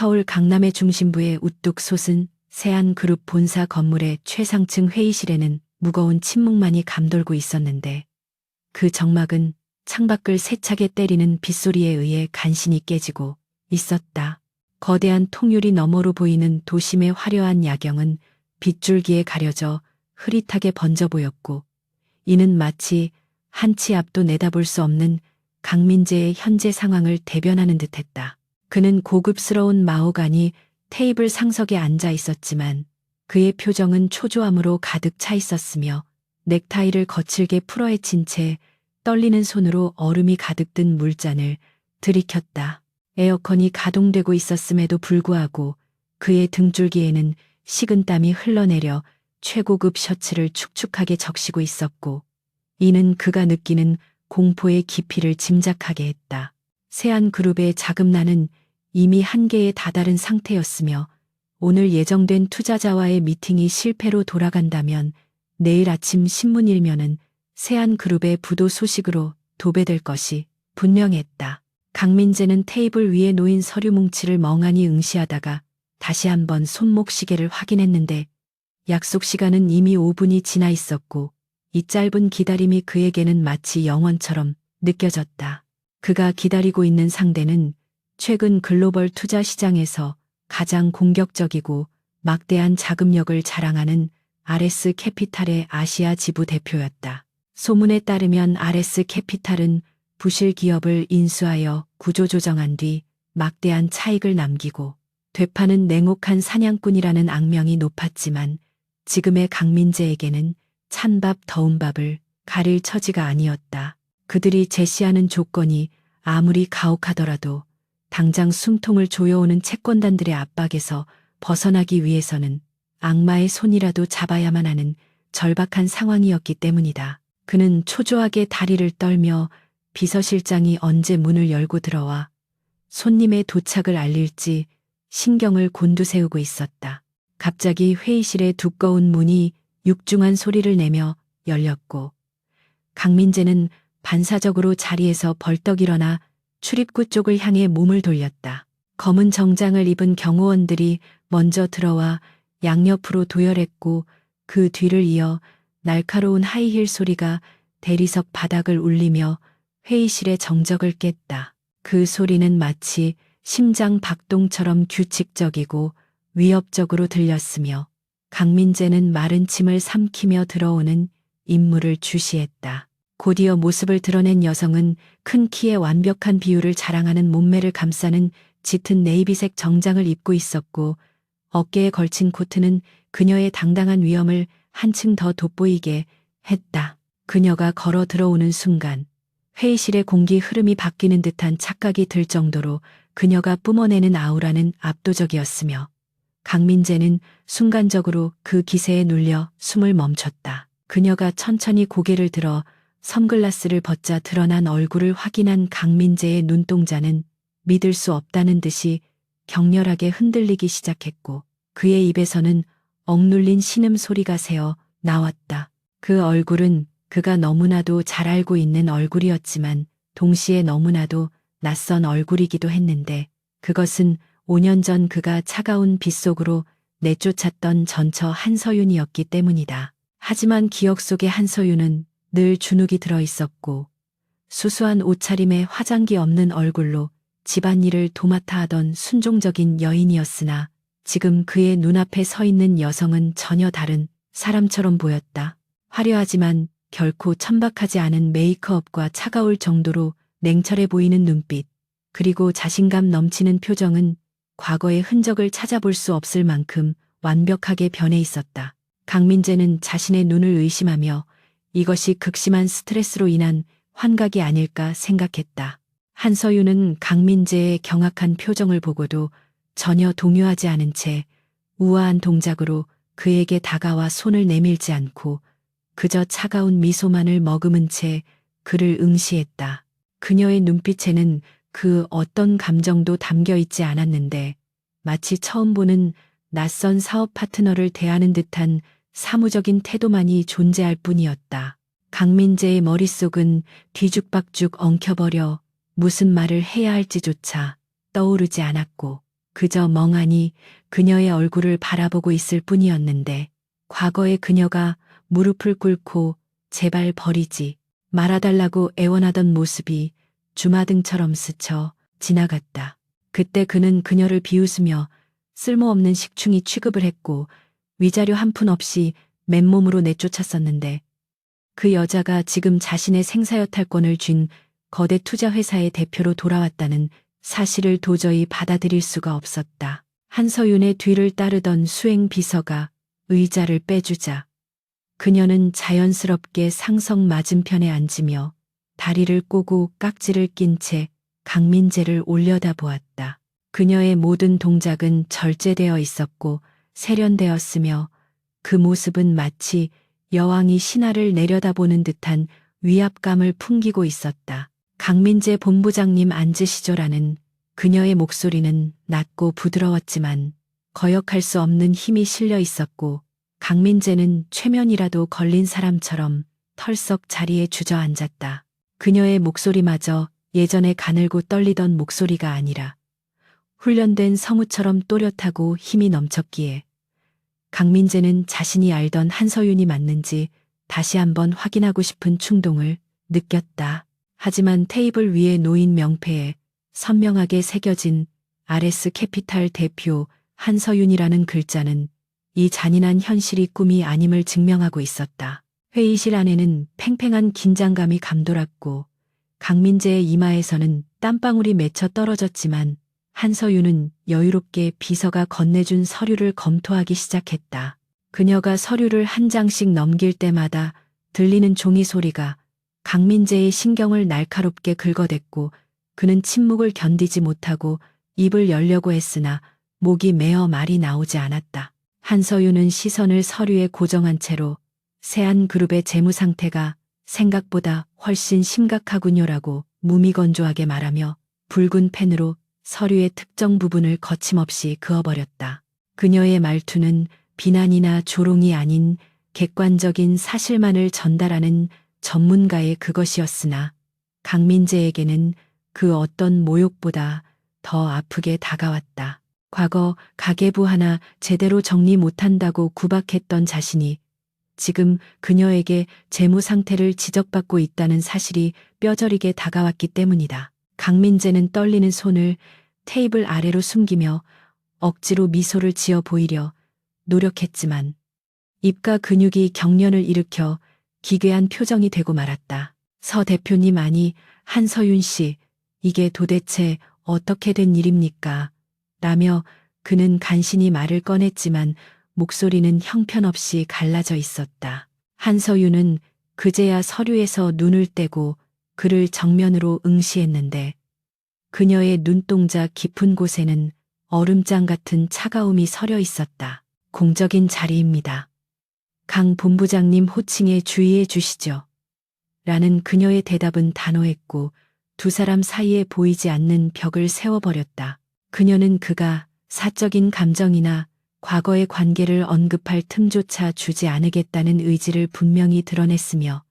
서울 강남의 중심부에 우뚝 솟은 세안그룹 본사 건물의 최상층 회의실에는 무거운 침묵만이 감돌고 있었는데 그 정막은 창밖을 세차게 때리는 빗소리에 의해 간신히 깨지고 있었다. 거대한 통유리 너머로 보이는 도심의 화려한 야경은 빗줄기에 가려져 흐릿하게 번져 보였고 이는 마치 한치 앞도 내다볼 수 없는 강민재의 현재 상황을 대변하는 듯했다. 그는 고급스러운 마호가니 테이블 상석에 앉아 있었지만 그의 표정은 초조함으로 가득 차 있었으며 넥타이를 거칠게 풀어헤친 채 떨리는 손으로 얼음이 가득 든 물잔을 들이켰다. 에어컨이 가동되고 있었음에도 불구하고 그의 등줄기에는 식은땀이 흘러내려 최고급 셔츠를 축축하게 적시고 있었고 이는 그가 느끼는 공포의 깊이를 짐작하게 했다. 세안그룹의 자금난은 이미 한계에 다다른 상태였으며 오늘 예정된 투자자와의 미팅이 실패로 돌아간다면 내일 아침 신문 일면은 세안그룹의 부도 소식으로 도배될 것이 분명했다. 강민재는 테이블 위에 놓인 서류 뭉치를 멍하니 응시하다가 다시 한번 손목시계를 확인했는데 약속 시간은 이미 5분이 지나 있었고 이 짧은 기다림이 그에게는 마치 영원처럼 느껴졌다. 그가 기다리고 있는 상대는 최근 글로벌 투자 시장에서 가장 공격적이고 막대한 자금력을 자랑하는 RS 캐피탈의 아시아 지부 대표였다. 소문에 따르면 RS 캐피탈은 부실 기업을 인수하여 구조조정한 뒤 막대한 차익을 남기고 되파는 냉혹한 사냥꾼이라는 악명이 높았지만 지금의 강민재에게는 찬밥 더운 밥을 가릴 처지가 아니었다. 그들이 제시하는 조건이 아무리 가혹하더라도 당장 숨통을 조여오는 채권단들의 압박에서 벗어나기 위해서는 악마의 손이라도 잡아야만 하는 절박한 상황이었기 때문이다. 그는 초조하게 다리를 떨며 비서실장이 언제 문을 열고 들어와 손님의 도착을 알릴지 신경을 곤두세우고 있었다. 갑자기 회의실의 두꺼운 문이 육중한 소리를 내며 열렸고 강민재는 반사적으로 자리에서 벌떡 일어나 출입구 쪽을 향해 몸을 돌렸다. 검은 정장을 입은 경호원들이 먼저 들어와 양옆으로 도열했고 그 뒤를 이어 날카로운 하이힐 소리가 대리석 바닥을 울리며 회의실의 정적을 깼다. 그 소리는 마치 심장 박동처럼 규칙적이고 위협적으로 들렸으며 강민재는 마른 침을 삼키며 들어오는 인물을 주시했다. 곧이어 모습을 드러낸 여성은 큰 키에 완벽한 비율을 자랑하는 몸매를 감싸는 짙은 네이비색 정장을 입고 있었고 어깨에 걸친 코트는 그녀의 당당한 위엄을 한층 더 돋보이게 했다. 그녀가 걸어 들어오는 순간 회의실의 공기 흐름이 바뀌는 듯한 착각이 들 정도로 그녀가 뿜어내는 아우라는 압도적이었으며 강민재는 순간적으로 그 기세에 눌려 숨을 멈췄다. 그녀가 천천히 고개를 들어 선글라스를 벗자 드러난 얼굴을 확인한 강민재의 눈동자는 믿을 수 없다는 듯이 격렬하게 흔들리기 시작했고 그의 입에서는 억눌린 신음소리가 새어 나왔다. 그 얼굴은 그가 너무나도 잘 알고 있는 얼굴이었지만 동시에 너무나도 낯선 얼굴이기도 했는데 그것은 5년 전 그가 차가운 빗속으로 내쫓았던 전처 한서윤이었기 때문이다. 하지만 기억 속의 한서윤은 늘 주눅이 들어 있었고 수수한 옷차림에 화장기 없는 얼굴로 집안일을 도맡아 하던 순종적인 여인이었으나 지금 그의 눈앞에 서 있는 여성은 전혀 다른 사람처럼 보였다. 화려하지만 결코 천박하지 않은 메이크업과 차가울 정도로 냉철해 보이는 눈빛, 그리고 자신감 넘치는 표정은 과거의 흔적을 찾아볼 수 없을 만큼 완벽하게 변해 있었다. 강민재는 자신의 눈을 의심하며 이것이 극심한 스트레스로 인한 환각이 아닐까 생각했다. 한서윤은 강민재의 경악한 표정을 보고도 전혀 동요하지 않은 채 우아한 동작으로 그에게 다가와 손을 내밀지 않고 그저 차가운 미소만을 머금은 채 그를 응시했다. 그녀의 눈빛에는 그 어떤 감정도 담겨 있지 않았는데 마치 처음 보는 낯선 사업 파트너를 대하는 듯한 사무적인 태도만이 존재할 뿐이었다. 강민재의 머릿속은 뒤죽박죽 엉켜버려 무슨 말을 해야 할지조차 떠오르지 않았고 그저 멍하니 그녀의 얼굴을 바라보고 있을 뿐이었는데 과거의 그녀가 무릎을 꿇고 제발 버리지 말아달라고 애원하던 모습이 주마등처럼 스쳐 지나갔다. 그때 그는 그녀를 비웃으며 쓸모없는 식충이 취급을 했고 위자료 한 푼 없이 맨몸으로 내쫓았었는데 그 여자가 지금 자신의 생사여탈권을 쥔 거대 투자회사의 대표로 돌아왔다는 사실을 도저히 받아들일 수가 없었다. 한서윤의 뒤를 따르던 수행 비서가 의자를 빼주자 그녀는 자연스럽게 상석 맞은편에 앉으며 다리를 꼬고 깍지를 낀 채 강민재를 올려다보았다. 그녀의 모든 동작은 절제되어 있었고 세련되었으며 그 모습은 마치 여왕이 신하를 내려다보는 듯한 위압감을 풍기고 있었다. 강민재 본부장님 앉으시죠라는 그녀의 목소리는 낮고 부드러웠지만 거역할 수 없는 힘이 실려 있었고 강민재는 최면이라도 걸린 사람처럼 털썩 자리에 주저앉았다. 그녀의 목소리마저 예전에 가늘고 떨리던 목소리가 아니라 훈련된 성우처럼 또렷하고 힘이 넘쳤기에 강민재는 자신이 알던 한서윤이 맞는지 다시 한번 확인하고 싶은 충동을 느꼈다. 하지만 테이블 위에 놓인 명패에 선명하게 새겨진 RS 캐피탈 대표 한서윤이라는 글자는 이 잔인한 현실이 꿈이 아님을 증명하고 있었다. 회의실 안에는 팽팽한 긴장감이 감돌았고 강민재의 이마에서는 땀방울이 맺혀 떨어졌지만 한서윤은 여유롭게 비서가 건네준 서류를 검토하기 시작했다. 그녀가 서류를 한 장씩 넘길 때마다 들리는 종이 소리가 강민재의 신경을 날카롭게 긁어댔고 그는 침묵을 견디지 못하고 입을 열려고 했으나 목이 메어 말이 나오지 않았다. 한서윤은 시선을 서류에 고정한 채로 세안그룹의 재무 상태가 생각보다 훨씬 심각하군요라고 무미건조하게 말하며 붉은 펜으로 서류의 특정 부분을 거침없이 그어버렸다. 그녀의 말투는 비난이나 조롱이 아닌 객관적인 사실만을 전달하는 전문가의 그것이었으나 강민재에게는 그 어떤 모욕보다 더 아프게 다가왔다. 과거 가계부 하나 제대로 정리 못한다고 구박했던 자신이 지금 그녀에게 재무 상태를 지적받고 있다는 사실이 뼈저리게 다가왔기 때문이다. 강민재는 떨리는 손을 테이블 아래로 숨기며 억지로 미소를 지어 보이려 노력했지만 입과 근육이 경련을 일으켜 기괴한 표정이 되고 말았다. 서 대표님 아니 한서윤 씨 이게 도대체 어떻게 된 일입니까? 라며 그는 간신히 말을 꺼냈지만 목소리는 형편없이 갈라져 있었다. 한서윤은 그제야 서류에서 눈을 떼고 그를 정면으로 응시했는데 그녀의 눈동자 깊은 곳에는 얼음장 같은 차가움이 서려 있었다. 공적인 자리입니다. 강 본부장님 호칭에 주의해 주시죠. 라는 그녀의 대답은 단호했고 두 사람 사이에 보이지 않는 벽을 세워버렸다. 그녀는 그가 사적인 감정이나 과거의 관계를 언급할 틈조차 주지 않으겠다는 의지를 분명히 드러냈으며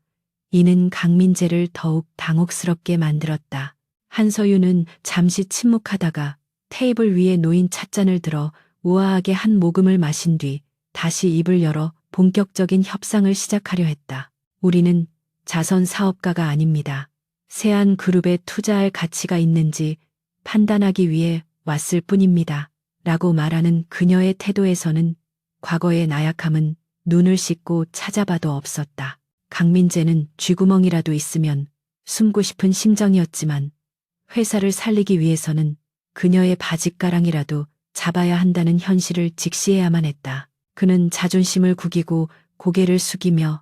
이는 강민재를 더욱 당혹스럽게 만들었다. 한서윤은 잠시 침묵하다가 테이블 위에 놓인 찻잔을 들어 우아하게 한 모금을 마신 뒤 다시 입을 열어 본격적인 협상을 시작하려 했다. 우리는 자선 사업가가 아닙니다. 세안그룹에 투자할 가치가 있는지 판단하기 위해 왔을 뿐입니다. 라고 말하는 그녀의 태도에서는 과거의 나약함은 눈을 씻고 찾아봐도 없었다. 강민재는 쥐구멍이라도 있으면 숨고 싶은 심정이었지만 회사를 살리기 위해서는 그녀의 바짓가랑이라도 잡아야 한다는 현실을 직시해야만 했다. 그는 자존심을 구기고 고개를 숙이며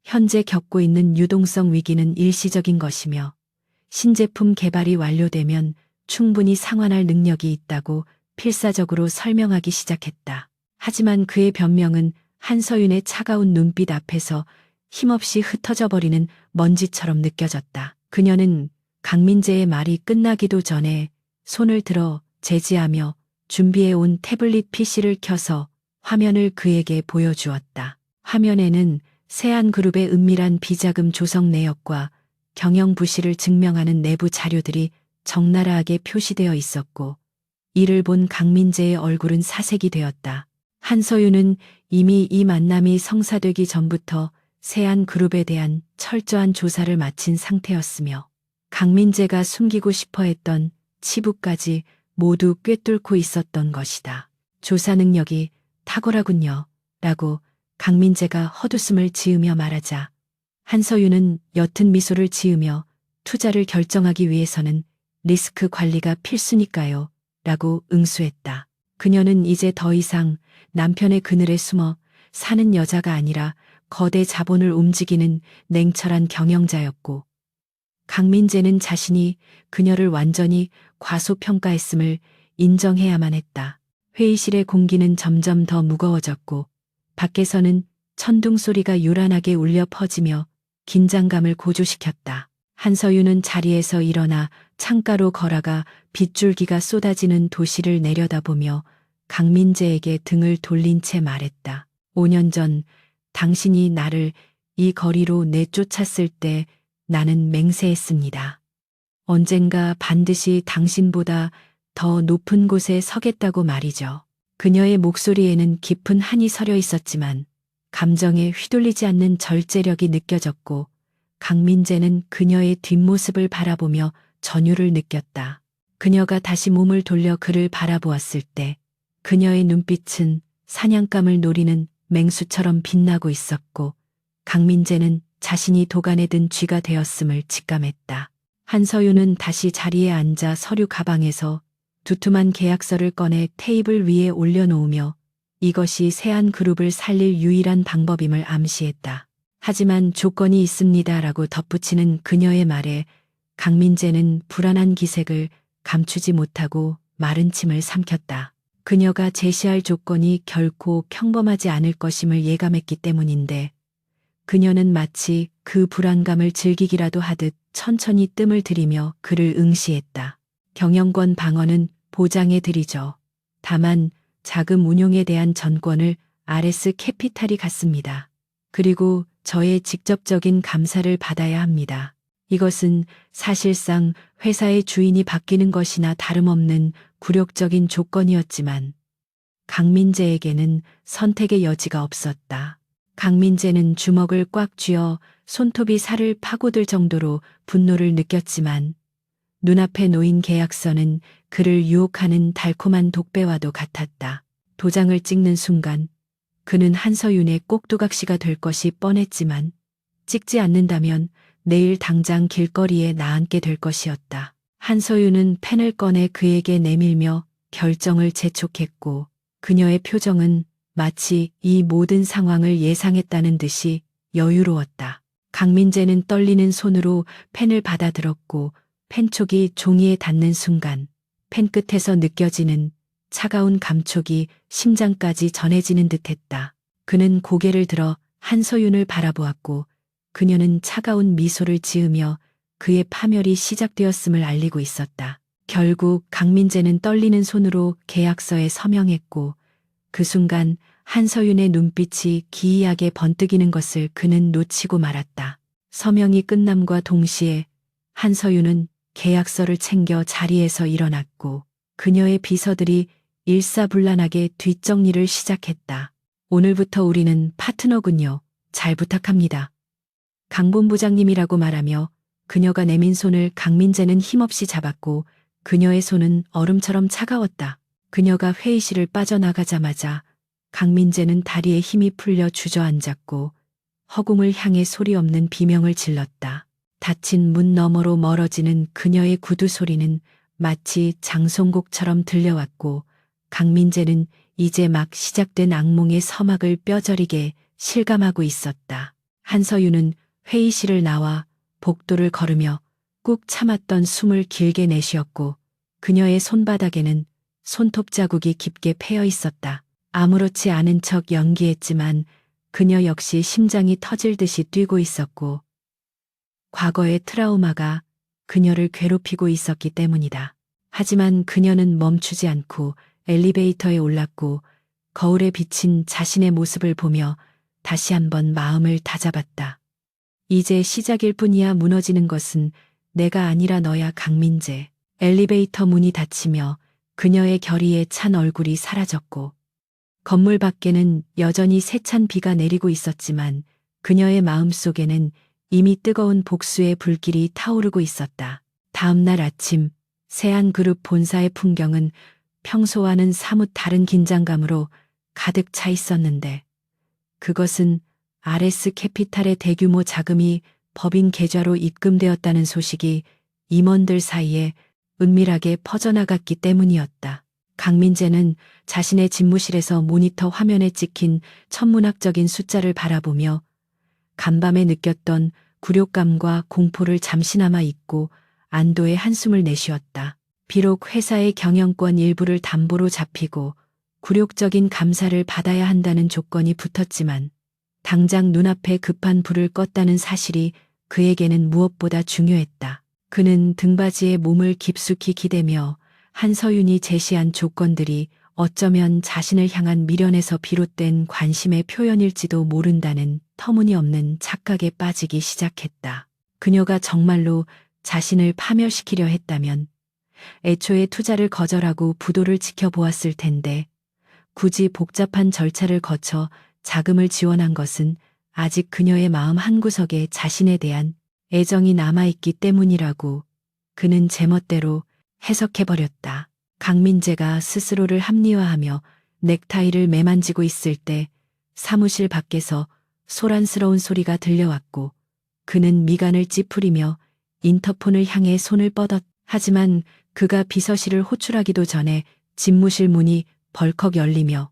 현재 겪고 있는 유동성 위기는 일시적인 것이며 신제품 개발이 완료되면 충분히 상환할 능력이 있다고 필사적으로 설명하기 시작했다. 하지만 그의 변명은 한서윤의 차가운 눈빛 앞에서 힘없이 흩어져 버리는 먼지처럼 느껴졌다. 그녀는 강민재의 말이 끝나기도 전에 손을 들어 제지하며 준비해온 태블릿 PC를 켜서 화면을 그에게 보여주었다. 화면에는 세안그룹의 은밀한 비자금 조성 내역과 경영 부실을 증명하는 내부 자료들이 적나라하게 표시되어 있었고 이를 본 강민재의 얼굴은 사색이 되었다. 한서윤은 이미 이 만남이 성사되기 전부터 세안그룹에 대한 철저한 조사를 마친 상태였으며 강민재가 숨기고 싶어 했던 치부까지 모두 꿰뚫고 있었던 것이다. 조사 능력이 탁월하군요. 라고 강민재가 헛웃음을 지으며 말하자 한서윤은 옅은 미소를 지으며 투자를 결정하기 위해서는 리스크 관리가 필수니까요. 라고 응수했다. 그녀는 이제 더 이상 남편의 그늘에 숨어 사는 여자가 아니라 거대 자본을 움직이는 냉철한 경영자였고 강민재는 자신이 그녀를 완전히 과소평가했음을 인정해야만 했다. 회의실의 공기는 점점 더 무거워졌고 밖에서는 천둥 소리가 요란하게 울려 퍼지며 긴장감을 고조시켰다. 한서윤은 자리에서 일어나 창가로 걸어가 빗줄기가 쏟아지는 도시를 내려다보며 강민재에게 등을 돌린 채 말했다. 5년 전 당신이 나를 이 거리로 내쫓았을 때 나는 맹세했습니다. 언젠가 반드시 당신보다 더 높은 곳에 서겠다고 말이죠. 그녀의 목소리에는 깊은 한이 서려 있었지만 감정에 휘둘리지 않는 절제력이 느껴졌고 강민재는 그녀의 뒷모습을 바라보며 전율을 느꼈다. 그녀가 다시 몸을 돌려 그를 바라보았을 때 그녀의 눈빛은 사냥감을 노리는 맹수처럼 빛나고 있었고 강민재는 자신이 도간에 든 쥐가 되었음을 직감했다. 한서윤은 다시 자리에 앉아 서류 가방에서 두툼한 계약서를 꺼내 테이블 위에 올려놓으며 이것이 세안그룹을 살릴 유일한 방법임을 암시했다. 하지만 조건이 있습니다라고 덧붙이는 그녀의 말에 강민재는 불안한 기색을 감추지 못하고 마른 침을 삼켰다. 그녀가 제시할 조건이 결코 평범하지 않을 것임을 예감했기 때문인데 그녀는 마치 그 불안감을 즐기기라도 하듯 천천히 뜸을 들이며 그를 응시했다. 경영권 방어는 보장해드리죠. 다만 자금 운용에 대한 전권을 RS 캐피탈이 갖습니다. 그리고 저의 직접적인 감사를 받아야 합니다. 이것은 사실상 회사의 주인이 바뀌는 것이나 다름없는 굴욕적인 조건이었지만 강민재에게는 선택의 여지가 없었다. 강민재는 주먹을 꽉 쥐어 손톱이 살을 파고들 정도로 분노를 느꼈지만 눈앞에 놓인 계약서는 그를 유혹하는 달콤한 독배와도 같았다. 도장을 찍는 순간 그는 한서윤의 꼭두각시가 될 것이 뻔했지만 찍지 않는다면 내일 당장 길거리에 나앉게 될 것이었다. 한서윤은 펜을 꺼내 그에게 내밀며 결정을 재촉했고 그녀의 표정은 마치 이 모든 상황을 예상했다는 듯이 여유로웠다. 강민재는 떨리는 손으로 펜을 받아들었고 펜촉이 종이에 닿는 순간 펜 끝에서 느껴지는 차가운 감촉이 심장까지 전해지는 듯했다. 그는 고개를 들어 한서윤을 바라보았고 그녀는 차가운 미소를 지으며 그의 파멸이 시작되었음을 알리고 있었다. 결국 강민재는 떨리는 손으로 계약서에 서명했고 그 순간 한서윤의 눈빛이 기이하게 번뜩이는 것을 그는 놓치고 말았다. 서명이 끝남과 동시에 한서윤은 계약서를 챙겨 자리에서 일어났고 그녀의 비서들이 일사불란하게 뒷정리를 시작했다. 오늘부터 우리는 파트너군요. 잘 부탁합니다. 강 본부장님이라고 말하며 그녀가 내민 손을 강민재는 힘없이 잡았고 그녀의 손은 얼음처럼 차가웠다. 그녀가 회의실을 빠져나가자마자 강민재는 다리에 힘이 풀려 주저앉았고 허공을 향해 소리 없는 비명을 질렀다. 닫힌 문 너머로 멀어지는 그녀의 구두 소리는 마치 장송곡처럼 들려왔고 강민재는 이제 막 시작된 악몽의 서막을 뼈저리게 실감하고 있었다. 한서윤은 회의실을 나와 복도를 걸으며 꾹 참았던 숨을 길게 내쉬었고 그녀의 손바닥에는 손톱 자국이 깊게 패여 있었다. 아무렇지 않은 척 연기했지만 그녀 역시 심장이 터질 듯이 뛰고 있었고 과거의 트라우마가 그녀를 괴롭히고 있었기 때문이다. 하지만 그녀는 멈추지 않고 엘리베이터에 올랐고 거울에 비친 자신의 모습을 보며 다시 한번 마음을 다잡았다. 이제 시작일 뿐이야. 무너지는 것은 내가 아니라 너야. 강민재. 엘리베이터 문이 닫히며 그녀의 결의에 찬 얼굴이 사라졌고 건물 밖에는 여전히 세찬 비가 내리고 있었지만 그녀의 마음속에는 이미 뜨거운 복수의 불길이 타오르고 있었다. 다음 날 아침 세안그룹 본사의 풍경은 평소와는 사뭇 다른 긴장감으로 가득 차 있었는데 그것은 RS 캐피탈의 대규모 자금이 법인 계좌로 입금되었다는 소식이 임원들 사이에 은밀하게 퍼져나갔기 때문이었다. 강민재는 자신의 집무실에서 모니터 화면에 찍힌 천문학적인 숫자를 바라보며 간밤에 느꼈던 굴욕감과 공포를 잠시나마 잊고 안도의 한숨을 내쉬었다. 비록 회사의 경영권 일부를 담보로 잡히고 굴욕적인 감사를 받아야 한다는 조건이 붙었지만 당장 눈앞에 급한 불을 껐다는 사실이 그에게는 무엇보다 중요했다. 그는 등받이에 몸을 깊숙이 기대며 한서윤이 제시한 조건들이 어쩌면 자신을 향한 미련에서 비롯된 관심의 표현일지도 모른다는 터무니없는 착각에 빠지기 시작했다. 그녀가 정말로 자신을 파멸시키려 했다면 애초에 투자를 거절하고 부도를 지켜보았을 텐데 굳이 복잡한 절차를 거쳐 자금을 지원한 것은 아직 그녀의 마음 한구석에 자신에 대한 애정이 남아있기 때문이라고 그는 제멋대로 해석해버렸다. 강민재가 스스로를 합리화하며 넥타이를 매만지고 있을 때 사무실 밖에서 소란스러운 소리가 들려왔고 그는 미간을 찌푸리며 인터폰을 향해 손을 뻗었. 하지만 그가 비서실을 호출하기도 전에 집무실 문이 벌컥 열리며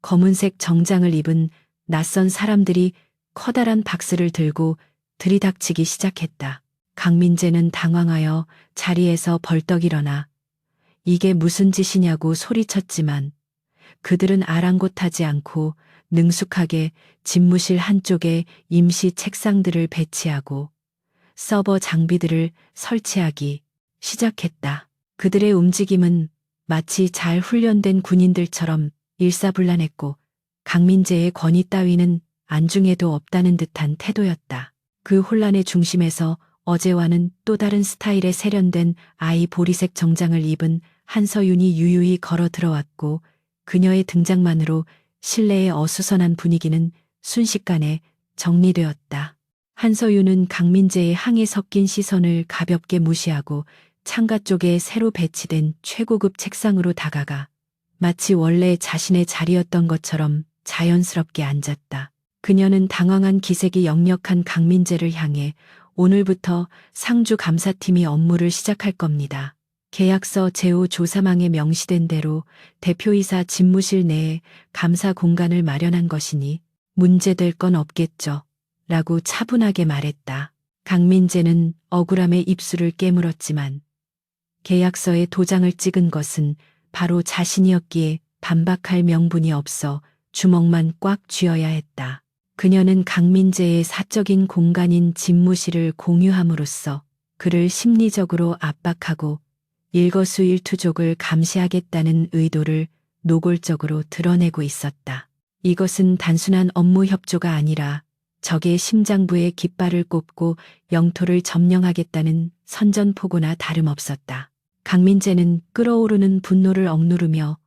검은색 정장을 입은 낯선 사람들이 커다란 박스를 들고 들이닥치기 시작했다. 강민재는 당황하여 자리에서 벌떡 일어나 이게 무슨 짓이냐고 소리쳤지만 그들은 아랑곳하지 않고 능숙하게 집무실 한쪽에 임시 책상들을 배치하고 서버 장비들을 설치하기 시작했다. 그들의 움직임은 마치 잘 훈련된 군인들처럼 일사불란했고 강민재의 권위 따위는 안중에도 없다는 듯한 태도였다. 그 혼란의 중심에서 어제와는 또 다른 스타일의 세련된 아이 보리색 정장을 입은 한서윤이 유유히 걸어 들어왔고 그녀의 등장만으로 실내의 어수선한 분위기는 순식간에 정리되었다. 한서윤은 강민재의 항에 섞인 시선을 가볍게 무시하고 창가 쪽에 새로 배치된 최고급 책상으로 다가가 마치 원래 자신의 자리였던 것처럼 자연스럽게 앉았다. 그녀는 당황한 기색이 역력한 강민재를 향해 오늘부터 상주 감사팀이 업무를 시작할 겁니다. 계약서 제5 조사망에 명시된 대로 대표이사 집무실 내에 감사 공간을 마련한 것이니 문제될 건 없겠죠. 라고 차분하게 말했다. 강민재는 억울함에 입술을 깨물었지만 계약서에 도장을 찍은 것은 바로 자신이었기에 반박할 명분이 없어 주먹만 꽉 쥐어야 했다. 그녀는 강민재의 사적인 공간인 집무실을 공유함으로써 그를 심리적으로 압박하고 일거수일투족을 감시하겠다는 의도를 노골적으로 드러내고 있었다. 이것은 단순한 업무 협조가 아니라 적의 심장부에 깃발을 꽂고 영토를 점령하겠다는 선전포고나 다름없었다. 강민재는 끓어오르는 분노를 억누르며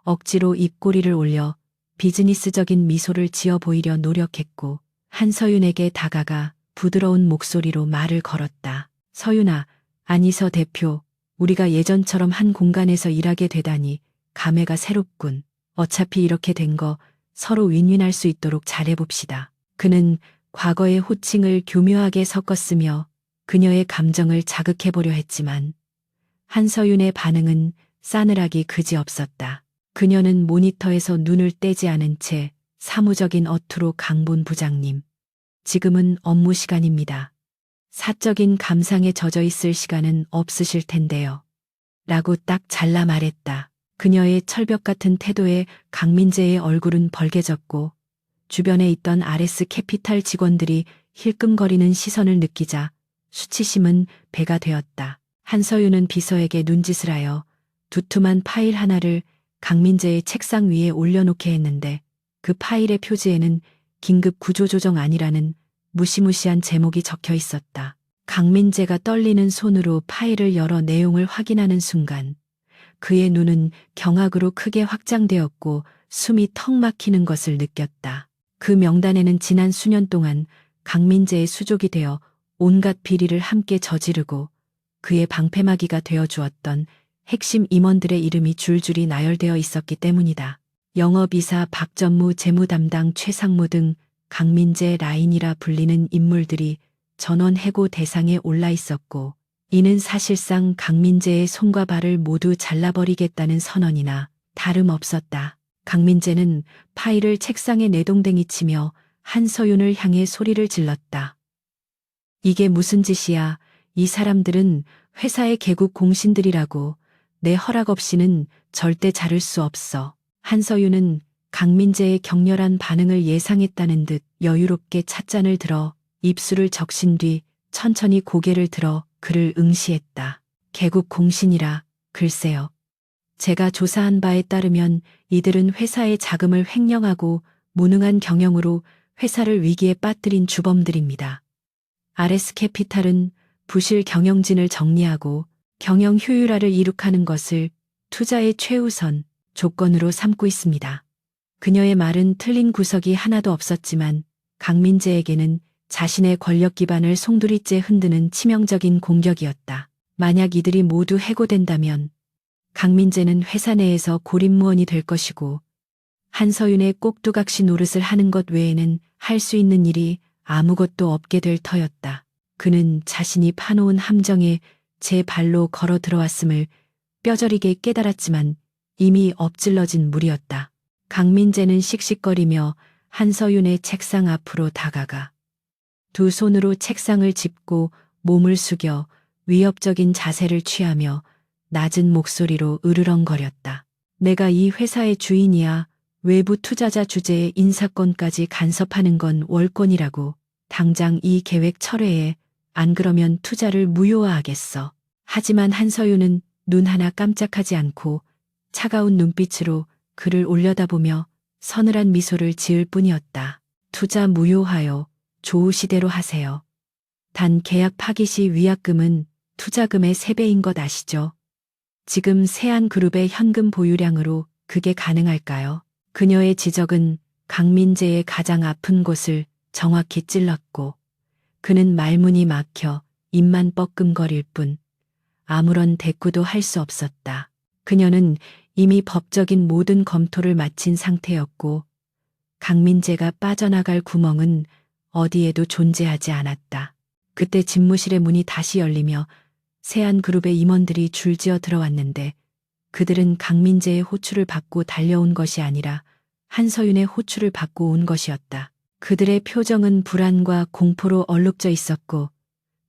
억지로 입꼬리를 올려 비즈니스적인 미소를 지어 보이려 노력했고 한서윤에게 다가가 부드러운 목소리로 말을 걸었다. 서윤아, 안희서 대표, 우리가 예전처럼 한 공간에서 일하게 되다니 감회가 새롭군. 어차피 이렇게 된 거 서로 윈윈할 수 있도록 잘해봅시다. 그는 과거의 호칭을 교묘하게 섞었으며 그녀의 감정을 자극해보려 했지만 한서윤의 반응은 싸늘하기 그지없었다. 그녀는 모니터에서 눈을 떼지 않은 채 사무적인 어투로 강본 부장님, 지금은 업무 시간입니다. 사적인 감상에 젖어 있을 시간은 없으실 텐데요. 라고 딱 잘라 말했다. 그녀의 철벽 같은 태도에 강민재의 얼굴은 벌개졌고 주변에 있던 RS 캐피탈 직원들이 힐끔거리는 시선을 느끼자 수치심은 배가 되었다. 한서윤은 비서에게 눈짓을 하여 두툼한 파일 하나를 강민재의 책상 위에 올려놓게 했는데 그 파일의 표지에는 긴급 구조조정 안이라는 무시무시한 제목이 적혀 있었다. 강민재가 떨리는 손으로 파일을 열어 내용을 확인하는 순간 그의 눈은 경악으로 크게 확장되었고 숨이 턱 막히는 것을 느꼈다. 그 명단에는 지난 수년 동안 강민재의 수족이 되어 온갖 비리를 함께 저지르고 그의 방패막이가 되어 주었던 핵심 임원들의 이름이 줄줄이 나열되어 있었기 때문이다. 영업이사 박전무, 재무담당 최상무 등 강민재 라인이라 불리는 인물들이 전원 해고 대상에 올라 있었고, 이는 사실상 강민재의 손과 발을 모두 잘라버리겠다는 선언이나 다름없었다. 강민재는 파일을 책상에 내동댕이 치며 한서윤을 향해 소리를 질렀다. 이게 무슨 짓이야? 이 사람들은 회사의 개국 공신들이라고. 내 허락 없이는 절대 자를 수 없어. 한서윤은 강민재의 격렬한 반응을 예상했다는 듯 여유롭게 찻잔을 들어 입술을 적신 뒤 천천히 고개를 들어 그를 응시했다. 개국 공신이라. 글쎄요. 제가 조사한 바에 따르면 이들은 회사의 자금을 횡령하고 무능한 경영으로 회사를 위기에 빠뜨린 주범들입니다. RS캐피탈은 부실 경영진을 정리하고 경영 효율화를 이룩하는 것을 투자의 최우선 조건으로 삼고 있습니다. 그녀의 말은 틀린 구석이 하나도 없었지만 강민재에게는 자신의 권력 기반을 송두리째 흔드는 치명적인 공격이었다. 만약 이들이 모두 해고된다면 강민재는 회사 내에서 고립무원이 될 것이고 한서윤의 꼭두각시 노릇을 하는 것 외에는 할 수 있는 일이 아무것도 없게 될 터였다. 그는 자신이 파놓은 함정에 제 발로 걸어 들어왔음을 뼈저리게 깨달았지만 이미 엎질러진 물이었다. 강민재는 씩씩거리며 한서윤의 책상 앞으로 다가가 두 손으로 책상을 짚고 몸을 숙여 위협적인 자세를 취하며 낮은 목소리로 으르렁거렸다. 내가 이 회사의 주인이야. 외부 투자자 주재의 인사권까지 간섭하는 건 월권이라고. 당장 이 계획 철회해. 안 그러면 투자를 무효화하겠어. 하지만 한서윤은 눈 하나 깜짝하지 않고 차가운 눈빛으로 그를 올려다보며 서늘한 미소를 지을 뿐이었다. 투자 무효화요. 좋으시대로 하세요. 단 계약 파기 시 위약금은 투자금의 3배인 것 아시죠? 지금 세안그룹의 현금 보유량으로 그게 가능할까요? 그녀의 지적은 강민재의 가장 아픈 곳을 정확히 찔렀고 그는 말문이 막혀 입만 뻐끔거릴 뿐 아무런 대꾸도 할 수 없었다. 그녀는 이미 법적인 모든 검토를 마친 상태였고 강민재가 빠져나갈 구멍은 어디에도 존재하지 않았다. 그때 집무실의 문이 다시 열리며 세안그룹의 임원들이 줄지어 들어왔는데 그들은 강민재의 호출을 받고 달려온 것이 아니라 한서윤의 호출을 받고 온 것이었다. 그들의 표정은 불안과 공포로 얼룩져 있었고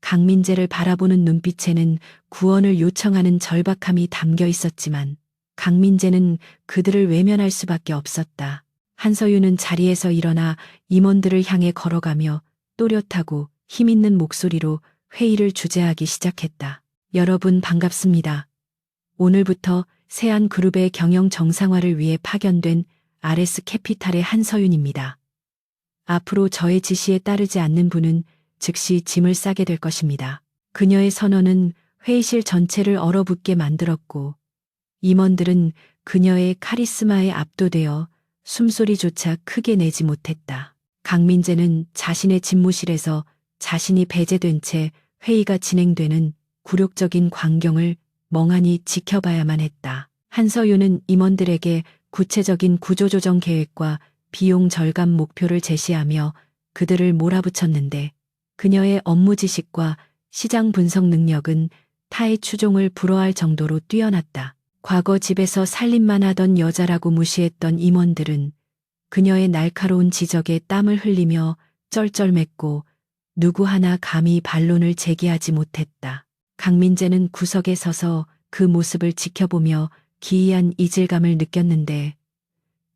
강민재를 바라보는 눈빛에는 구원을 요청하는 절박함이 담겨 있었지만 강민재는 그들을 외면할 수밖에 없었다. 한서윤은 자리에서 일어나 임원들을 향해 걸어가며 또렷하고 힘있는 목소리로 회의를 주재하기 시작했다. 여러분 반갑습니다. 오늘부터 세안그룹의 경영 정상화를 위해 파견된 RS캐피탈의 한서윤입니다. 앞으로 저의 지시에 따르지 않는 분은 즉시 짐을 싸게 될 것입니다. 그녀의 선언은 회의실 전체를 얼어붙게 만들었고 임원들은 그녀의 카리스마에 압도되어 숨소리조차 크게 내지 못했다. 강민재는 자신의 집무실에서 자신이 배제된 채 회의가 진행되는 굴욕적인 광경을 멍하니 지켜봐야만 했다. 한서윤은 임원들에게 구체적인 구조조정 계획과 비용 절감 목표를 제시하며 그들을 몰아붙였는데 그녀의 업무 지식과 시장 분석 능력은 타의 추종을 불허할 정도로 뛰어났다. 과거 집에서 살림만 하던 여자라고 무시했던 임원들은 그녀의 날카로운 지적에 땀을 흘리며 쩔쩔맸고 누구 하나 감히 반론을 제기하지 못했다. 강민재는 구석에 서서 그 모습을 지켜보며 기이한 이질감을 느꼈는데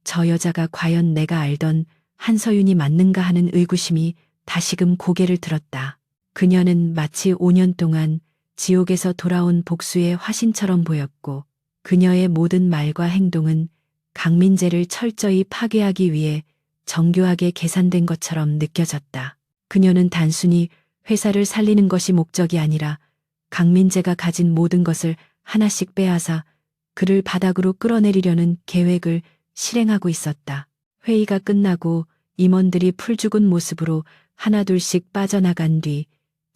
저 여자가 과연 내가 알던 한서윤이 맞는가 하는 의구심이 다시금 고개를 들었다. 그녀는 마치 5년 동안 지옥에서 돌아온 복수의 화신처럼 보였고 그녀의 모든 말과 행동은 강민재를 철저히 파괴하기 위해 정교하게 계산된 것처럼 느껴졌다. 그녀는 단순히 회사를 살리는 것이 목적이 아니라 강민재가 가진 모든 것을 하나씩 빼앗아 그를 바닥으로 끌어내리려는 계획을 실행하고 있었다. 회의가 끝나고 임원들이 풀죽은 모습으로 하나둘씩 빠져나간 뒤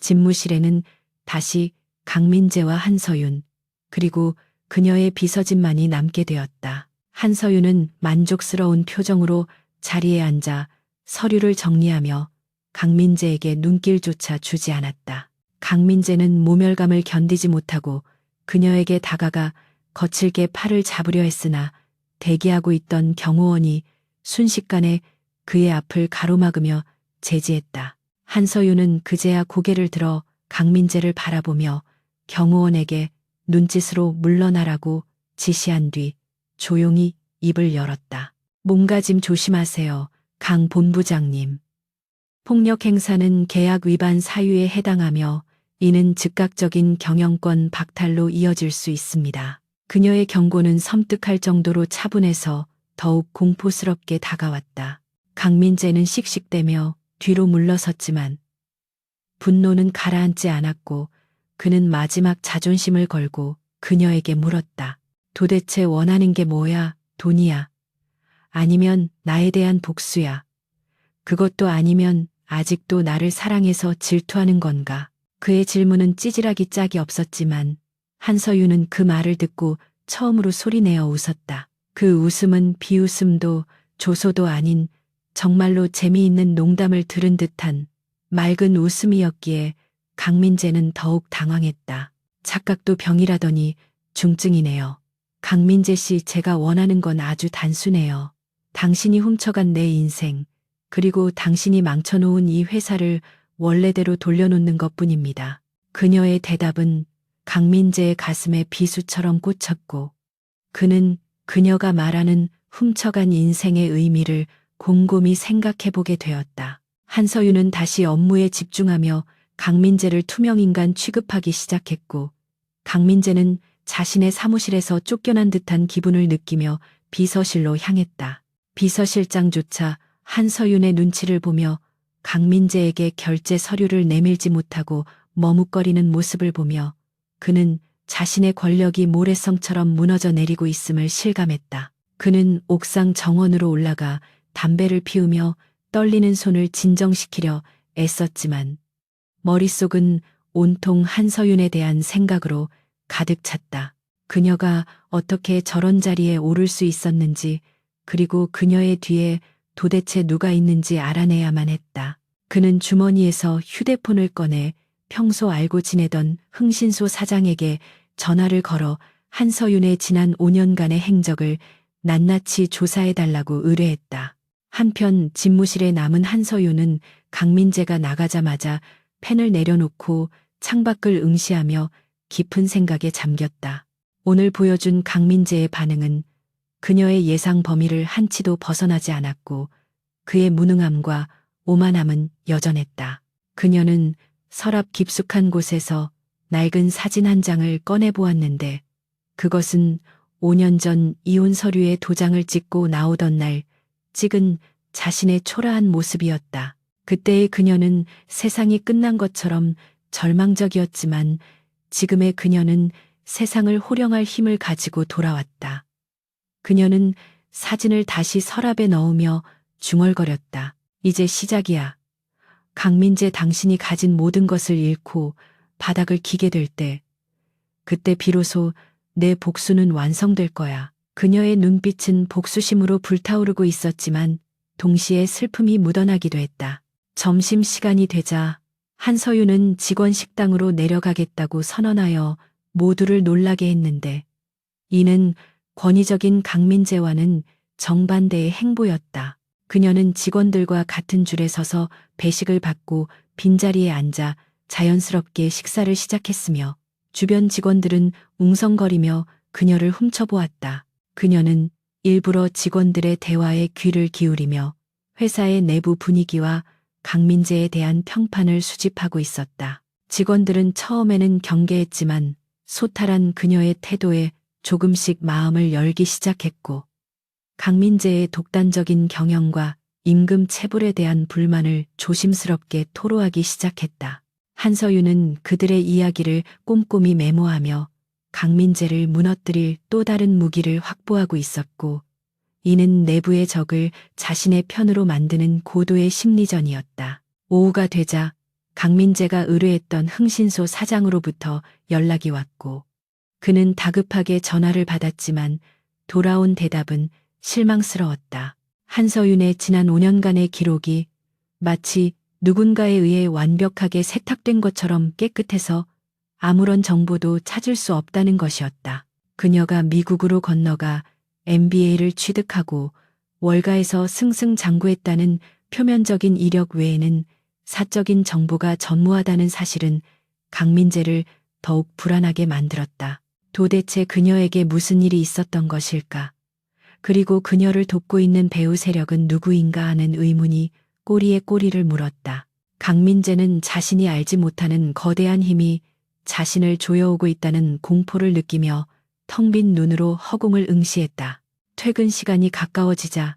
집무실에는 다시 강민재와 한서윤, 그리고 그녀의 비서진만이 남게 되었다. 한서윤은 만족스러운 표정으로 자리에 앉아 서류를 정리하며 강민재에게 눈길조차 주지 않았다. 강민재는 모멸감을 견디지 못하고 그녀에게 다가가 거칠게 팔을 잡으려 했으나 대기하고 있던 경호원이 순식간에 그의 앞을 가로막으며 제지했다. 한서윤은 그제야 고개를 들어 강민재를 바라보며 경호원에게 눈짓으로 물러나라고 지시한 뒤 조용히 입을 열었다. 몸가짐 조심하세요, 강 본부장님. 폭력 행사는 계약 위반 사유에 해당하며 이는 즉각적인 경영권 박탈로 이어질 수 있습니다. 그녀의 경고는 섬뜩할 정도로 차분해서 더욱 공포스럽게 다가왔다. 강민재는 씩씩대며 뒤로 물러섰지만 분노는 가라앉지 않았고 그는 마지막 자존심을 걸고 그녀에게 물었다. 도대체 원하는 게 뭐야? 돈이야? 아니면 나에 대한 복수야? 그것도 아니면 아직도 나를 사랑해서 질투하는 건가? 그의 질문은 찌질하기 짝이 없었지만 한서윤은 그 말을 듣고 처음으로 소리내어 웃었다. 그 웃음은 비웃음도 조소도 아닌 정말로 재미있는 농담을 들은 듯한 맑은 웃음이었기에 강민재는 더욱 당황했다. 착각도 병이라더니 중증이네요. 강민재 씨, 제가 원하는 건 아주 단순해요. 당신이 훔쳐간 내 인생, 그리고 당신이 망쳐놓은 이 회사를 원래대로 돌려놓는 것뿐입니다. 그녀의 대답은 강민재의 가슴에 비수처럼 꽂혔고 그는 그녀가 말하는 훔쳐간 인생의 의미를 곰곰이 생각해보게 되었다. 한서윤은 다시 업무에 집중하며 강민재를 투명인간 취급하기 시작했고 강민재는 자신의 사무실에서 쫓겨난 듯한 기분을 느끼며 비서실로 향했다. 비서실장조차 한서윤의 눈치를 보며 강민재에게 결제 서류를 내밀지 못하고 머뭇거리는 모습을 보며 그는 자신의 권력이 모래성처럼 무너져 내리고 있음을 실감했다. 그는 옥상 정원으로 올라가 담배를 피우며 떨리는 손을 진정시키려 애썼지만 머릿속은 온통 한서윤에 대한 생각으로 가득 찼다. 그녀가 어떻게 저런 자리에 오를 수 있었는지, 그리고 그녀의 뒤에 도대체 누가 있는지 알아내야만 했다. 그는 주머니에서 휴대폰을 꺼내 평소 알고 지내던 흥신소 사장에게 전화를 걸어 한서윤의 지난 5년간의 행적을 낱낱이 조사해달라고 의뢰했다. 한편 집무실에 남은 한서윤은 강민재가 나가자마자 펜을 내려놓고 창밖을 응시하며 깊은 생각에 잠겼다. 오늘 보여준 강민재의 반응은 그녀의 예상 범위를 한치도 벗어나지 않았고 그의 무능함과 오만함은 여전했다. 그녀는 서랍 깊숙한 곳에서 낡은 사진 한 장을 꺼내보았는데 그것은 5년 전 이혼 서류에 도장을 찍고 나오던 날 찍은 자신의 초라한 모습이었다. 그때의 그녀는 세상이 끝난 것처럼 절망적이었지만 지금의 그녀는 세상을 호령할 힘을 가지고 돌아왔다. 그녀는 사진을 다시 서랍에 넣으며 중얼거렸다. 이제 시작이야. 강민재, 당신이 가진 모든 것을 잃고 바닥을 기게 될 때, 그때 비로소 내 복수는 완성될 거야. 그녀의 눈빛은 복수심으로 불타오르고 있었지만 동시에 슬픔이 묻어나기도 했다. 점심시간이 되자 한서윤은 직원 식당으로 내려가겠다고 선언하여 모두를 놀라게 했는데 이는 권위적인 강민재와는 정반대의 행보였다. 그녀는 직원들과 같은 줄에 서서 배식을 받고 빈자리에 앉아 자연스럽게 식사를 시작했으며 주변 직원들은 웅성거리며 그녀를 훔쳐보았다. 그녀는 일부러 직원들의 대화에 귀를 기울이며 회사의 내부 분위기와 강민재에 대한 평판을 수집하고 있었다. 직원들은 처음에는 경계했지만 소탈한 그녀의 태도에 조금씩 마음을 열기 시작했고 강민재의 독단적인 경영과 임금 체불에 대한 불만을 조심스럽게 토로하기 시작했다. 한서윤은 그들의 이야기를 꼼꼼히 메모하며 강민재를 무너뜨릴 또 다른 무기를 확보하고 있었고, 이는 내부의 적을 자신의 편으로 만드는 고도의 심리전이었다. 오후가 되자 강민재가 의뢰했던 흥신소 사장으로부터 연락이 왔고, 그는 다급하게 전화를 받았지만 돌아온 대답은 실망스러웠다. 한서윤의 지난 5년간의 기록이 마치 누군가에 의해 완벽하게 세탁된 것처럼 깨끗해서 아무런 정보도 찾을 수 없다는 것이었다. 그녀가 미국으로 건너가 MBA를 취득하고 월가에서 승승장구했다는 표면적인 이력 외에는 사적인 정보가 전무하다는 사실은 강민재를 더욱 불안하게 만들었다. 도대체 그녀에게 무슨 일이 있었던 것일까? 그리고 그녀를 돕고 있는 배우 세력은 누구인가 하는 의문이 꼬리에 꼬리를 물었다. 강민재는 자신이 알지 못하는 거대한 힘이 자신을 조여오고 있다는 공포를 느끼며 텅 빈 눈으로 허공을 응시했다. 퇴근 시간이 가까워지자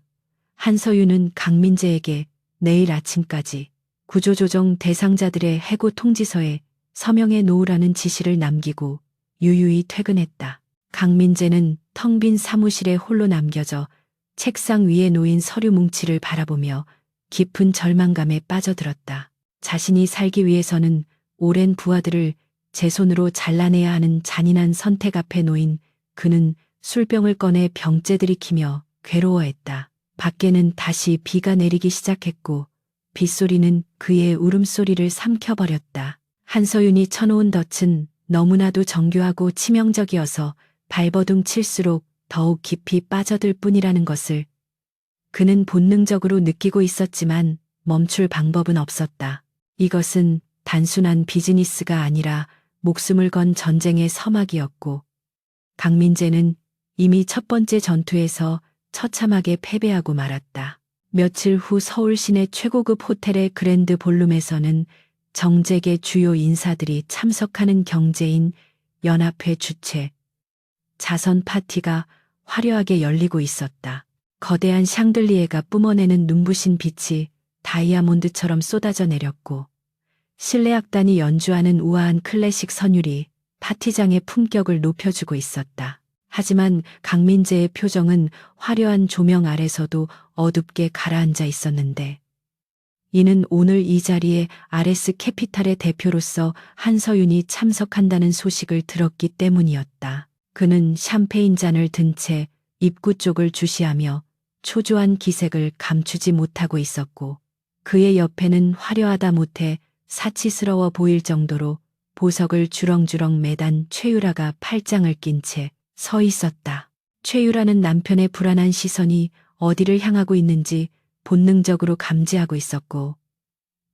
한서윤은 강민재에게 내일 아침까지 구조조정 대상자들의 해고 통지서에 서명해 놓으라는 지시를 남기고 유유히 퇴근했다. 강민재는 텅 빈 사무실에 홀로 남겨져 책상 위에 놓인 서류 뭉치를 바라보며 깊은 절망감에 빠져들었다. 자신이 살기 위해서는 오랜 부하들을 제 손으로 잘라내야 하는 잔인한 선택 앞에 놓인 그는 술병을 꺼내 병째 들이키며 괴로워했다. 밖에는 다시 비가 내리기 시작했고 빗소리는 그의 울음소리를 삼켜버렸다. 한서윤이 쳐놓은 덫은 너무나도 정교하고 치명적이어서 발버둥 칠수록 더욱 깊이 빠져들 뿐이라는 것을 그는 본능적으로 느끼고 있었지만 멈출 방법은 없었다. 이것은 단순한 비즈니스가 아니라 목숨을 건 전쟁의 서막이었고, 강민재는 이미 첫 번째 전투에서 처참하게 패배하고 말았다. 며칠 후 서울 시내 최고급 호텔의 그랜드 볼룸에서는 정재계 주요 인사들이 참석하는 경제인 연합회 주최 자선 파티가 화려하게 열리고 있었다. 거대한 샹들리에가 뿜어내는 눈부신 빛이 다이아몬드처럼 쏟아져 내렸고, 실내악단이 연주하는 우아한 클래식 선율이 파티장의 품격을 높여주고 있었다. 하지만 강민재의 표정은 화려한 조명 아래서도 어둡게 가라앉아 있었는데, 이는 오늘 이 자리에 RS 캐피탈의 대표로서 한서윤이 참석한다는 소식을 들었기 때문이었다. 그는 샴페인 잔을 든 채 입구 쪽을 주시하며 초조한 기색을 감추지 못하고 있었고, 그의 옆에는 화려하다 못해 사치스러워 보일 정도로 보석을 주렁주렁 매단 최유라가 팔짱을 낀 채 서 있었다. 최유라는 남편의 불안한 시선이 어디를 향하고 있는지 본능적으로 감지하고 있었고,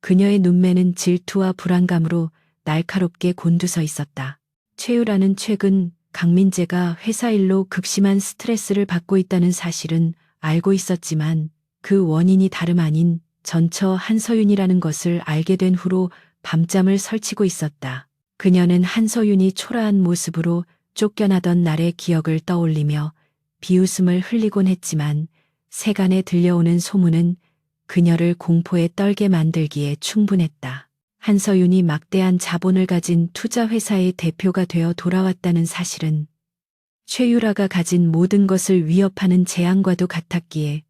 그녀의 눈매는 질투와 불안감으로 날카롭게 곤두서 있었다. 최유라는 최근 강민재가 회사 일로 극심한 스트레스를 받고 있다는 사실은 알고 있었지만 그 원인이 다름 아닌 전처 한서윤이라는 것을 알게 된 후로 밤잠을 설치고 있었다. 그녀는 한서윤이 초라한 모습으로 쫓겨나던 날의 기억을 떠올리며 비웃음을 흘리곤 했지만 세간에 들려오는 소문은 그녀를 공포에 떨게 만들기에 충분했다. 한서윤이 막대한 자본을 가진 투자회사의 대표가 되어 돌아왔다는 사실은 최유라가 가진 모든 것을 위협하는 재앙과도 같았기에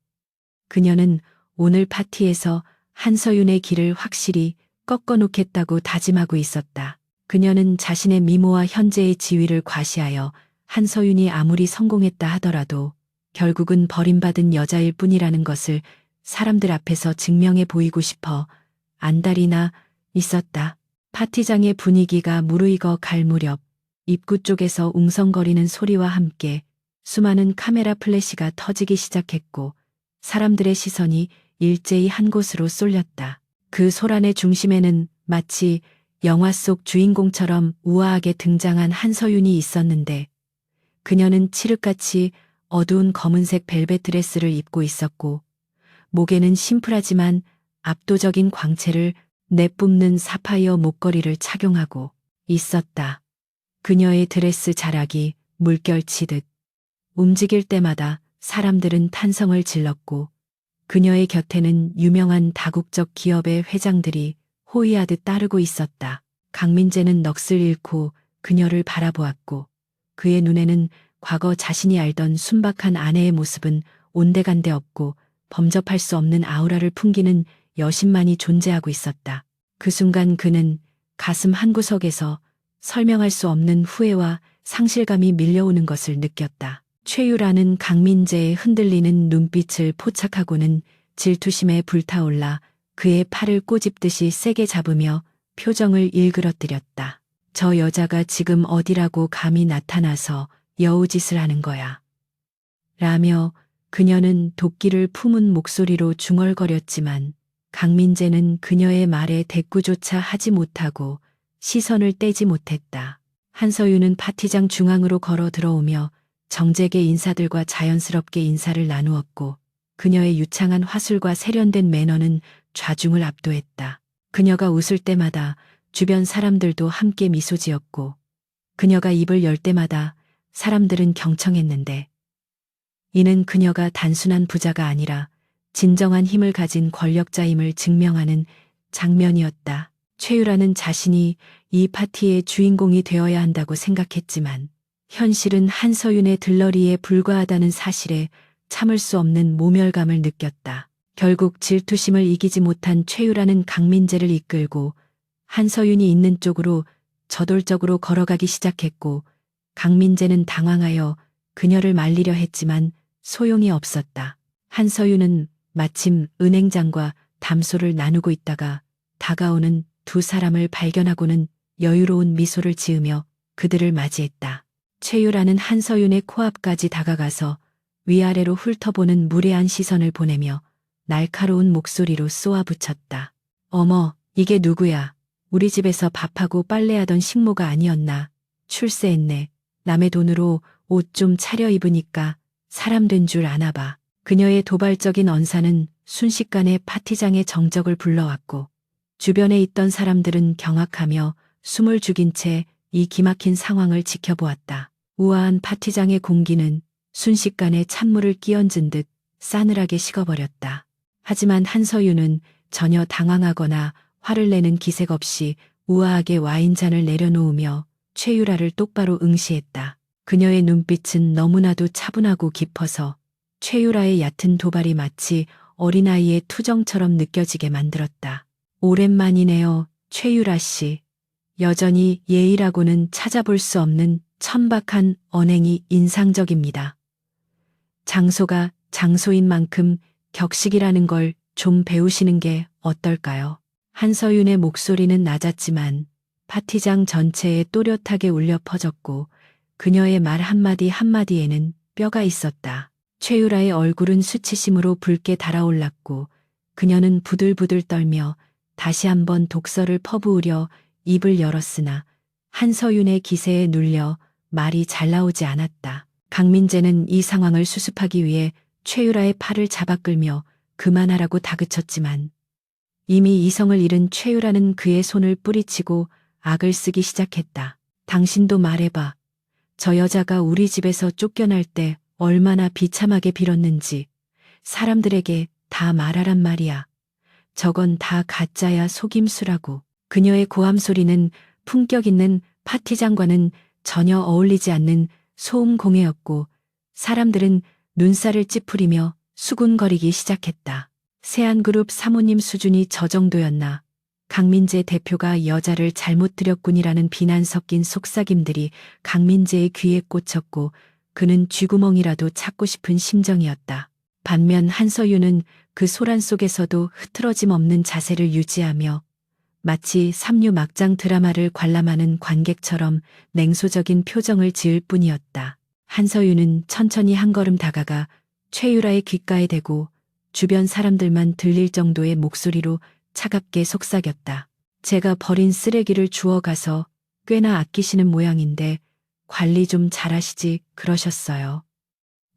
그녀는 오늘 파티에서 한서윤의 길을 확실히 꺾어놓겠다고 다짐하고 있었다. 그녀는 자신의 미모와 현재의 지위를 과시하여 한서윤이 아무리 성공했다 하더라도 결국은 버림받은 여자일 뿐이라는 것을 사람들 앞에서 증명해 보이고 싶어 안달이나 있었다. 파티장의 분위기가 무르익어 갈 무렵 입구 쪽에서 웅성거리는 소리와 함께 수많은 카메라 플래시가 터지기 시작했고 사람들의 시선이 일제히 한 곳으로 쏠렸다. 그 소란의 중심에는 마치 영화 속 주인공처럼 우아하게 등장한 한서윤이 있었는데, 그녀는 칠흑같이 어두운 검은색 벨벳 드레스를 입고 있었고 목에는 심플하지만 압도적인 광채를 내뿜는 사파이어 목걸이를 착용하고 있었다. 그녀의 드레스 자락이 물결치듯 움직일 때마다 사람들은 탄성을 질렀고 그녀의 곁에는 유명한 다국적 기업의 회장들이 호위하듯 따르고 있었다. 강민재는 넋을 잃고 그녀를 바라보았고 그의 눈에는 과거 자신이 알던 순박한 아내의 모습은 온데간데 없고 범접할 수 없는 아우라를 풍기는 여신만이 존재하고 있었다. 그 순간 그는 가슴 한구석에서 설명할 수 없는 후회와 상실감이 밀려오는 것을 느꼈다. 최유라는 강민재의 흔들리는 눈빛을 포착하고는 질투심에 불타올라 그의 팔을 꼬집듯이 세게 잡으며 표정을 일그러뜨렸다. 저 여자가 지금 어디라고 감히 나타나서 여우짓을 하는 거야. 라며 그녀는 도끼를 품은 목소리로 중얼거렸지만 강민재는 그녀의 말에 대꾸조차 하지 못하고 시선을 떼지 못했다. 한서윤은 파티장 중앙으로 걸어 들어오며 정재계 인사들과 자연스럽게 인사를 나누었고 그녀의 유창한 화술과 세련된 매너는 좌중을 압도했다. 그녀가 웃을 때마다 주변 사람들도 함께 미소 지었고 그녀가 입을 열 때마다 사람들은 경청했는데 이는 그녀가 단순한 부자가 아니라 진정한 힘을 가진 권력자임을 증명하는 장면이었다. 최유라는 자신이 이 파티의 주인공이 되어야 한다고 생각했지만 현실은 한서윤의 들러리에 불과하다는 사실에 참을 수 없는 모멸감을 느꼈다. 결국 질투심을 이기지 못한 최유라는 강민재를 이끌고 한서윤이 있는 쪽으로 저돌적으로 걸어가기 시작했고 강민재는 당황하여 그녀를 말리려 했지만 소용이 없었다. 한서윤은 마침 은행장과 담소를 나누고 있다가 다가오는 두 사람을 발견하고는 여유로운 미소를 지으며 그들을 맞이했다. 최유라는 한서윤의 코앞까지 다가가서 위아래로 훑어보는 무례한 시선을 보내며 날카로운 목소리로 쏘아붙였다. 어머, 이게 누구야? 우리 집에서 밥하고 빨래하던 식모가 아니었나? 출세했네. 남의 돈으로 옷 좀 차려입으니까 사람 된 줄 아나 봐. 그녀의 도발적인 언사는 순식간에 파티장의 정적을 불러왔고 주변에 있던 사람들은 경악하며 숨을 죽인 채 이 기막힌 상황을 지켜보았다. 우아한 파티장의 공기는 순식간에 찬물을 끼얹은 듯 싸늘하게 식어버렸다. 하지만 한서윤은 전혀 당황하거나 화를 내는 기색 없이 우아하게 와인잔을 내려놓으며 최유라를 똑바로 응시했다. 그녀의 눈빛은 너무나도 차분하고 깊어서 최유라의 얕은 도발이 마치 어린아이의 투정처럼 느껴지게 만들었다. 오랜만이네요, 최유라 씨. 여전히 예의라고는 찾아볼 수 없는 천박한 언행이 인상적입니다. 장소가 장소인 만큼 격식이라는 걸 좀 배우시는 게 어떨까요? 한서윤의 목소리는 낮았지만 파티장 전체에 또렷하게 울려 퍼졌고 그녀의 말 한마디 한마디에는 뼈가 있었다. 최유라의 얼굴은 수치심으로 붉게 달아올랐고 그녀는 부들부들 떨며 다시 한번 독서를 퍼부으려 입을 열었으나 한서윤의 기세에 눌려 말이 잘 나오지 않았다. 강민재는 이 상황을 수습하기 위해 최유라의 팔을 잡아 끌며 그만하라고 다그쳤지만 이미 이성을 잃은 최유라는 그의 손을 뿌리치고 악을 쓰기 시작했다. 당신도 말해봐. 저 여자가 우리 집에서 쫓겨날 때 얼마나 비참하게 빌었는지 사람들에게 다 말하란 말이야. 저건 다 가짜야, 속임수라고. 그녀의 고함 소리는 품격 있는 파티장과는 전혀 어울리지 않는 소음공해였고 사람들은 눈살을 찌푸리며 수군거리기 시작했다. 세안그룹 사모님 수준이 저 정도였나. 강민재 대표가 여자를 잘못 들였군이라는 비난 섞인 속삭임들이 강민재의 귀에 꽂혔고 그는 쥐구멍이라도 찾고 싶은 심정이었다. 반면 한서윤은 그 소란 속에서도 흐트러짐 없는 자세를 유지하며 마치 삼류 막장 드라마를 관람하는 관객처럼 냉소적인 표정을 지을 뿐이었다. 한서윤은 천천히 한 걸음 다가가 최유라의 귓가에 대고 주변 사람들만 들릴 정도의 목소리로 차갑게 속삭였다. 제가 버린 쓰레기를 주워가서 꽤나 아끼시는 모양인데 관리 좀 잘하시지 그러셨어요.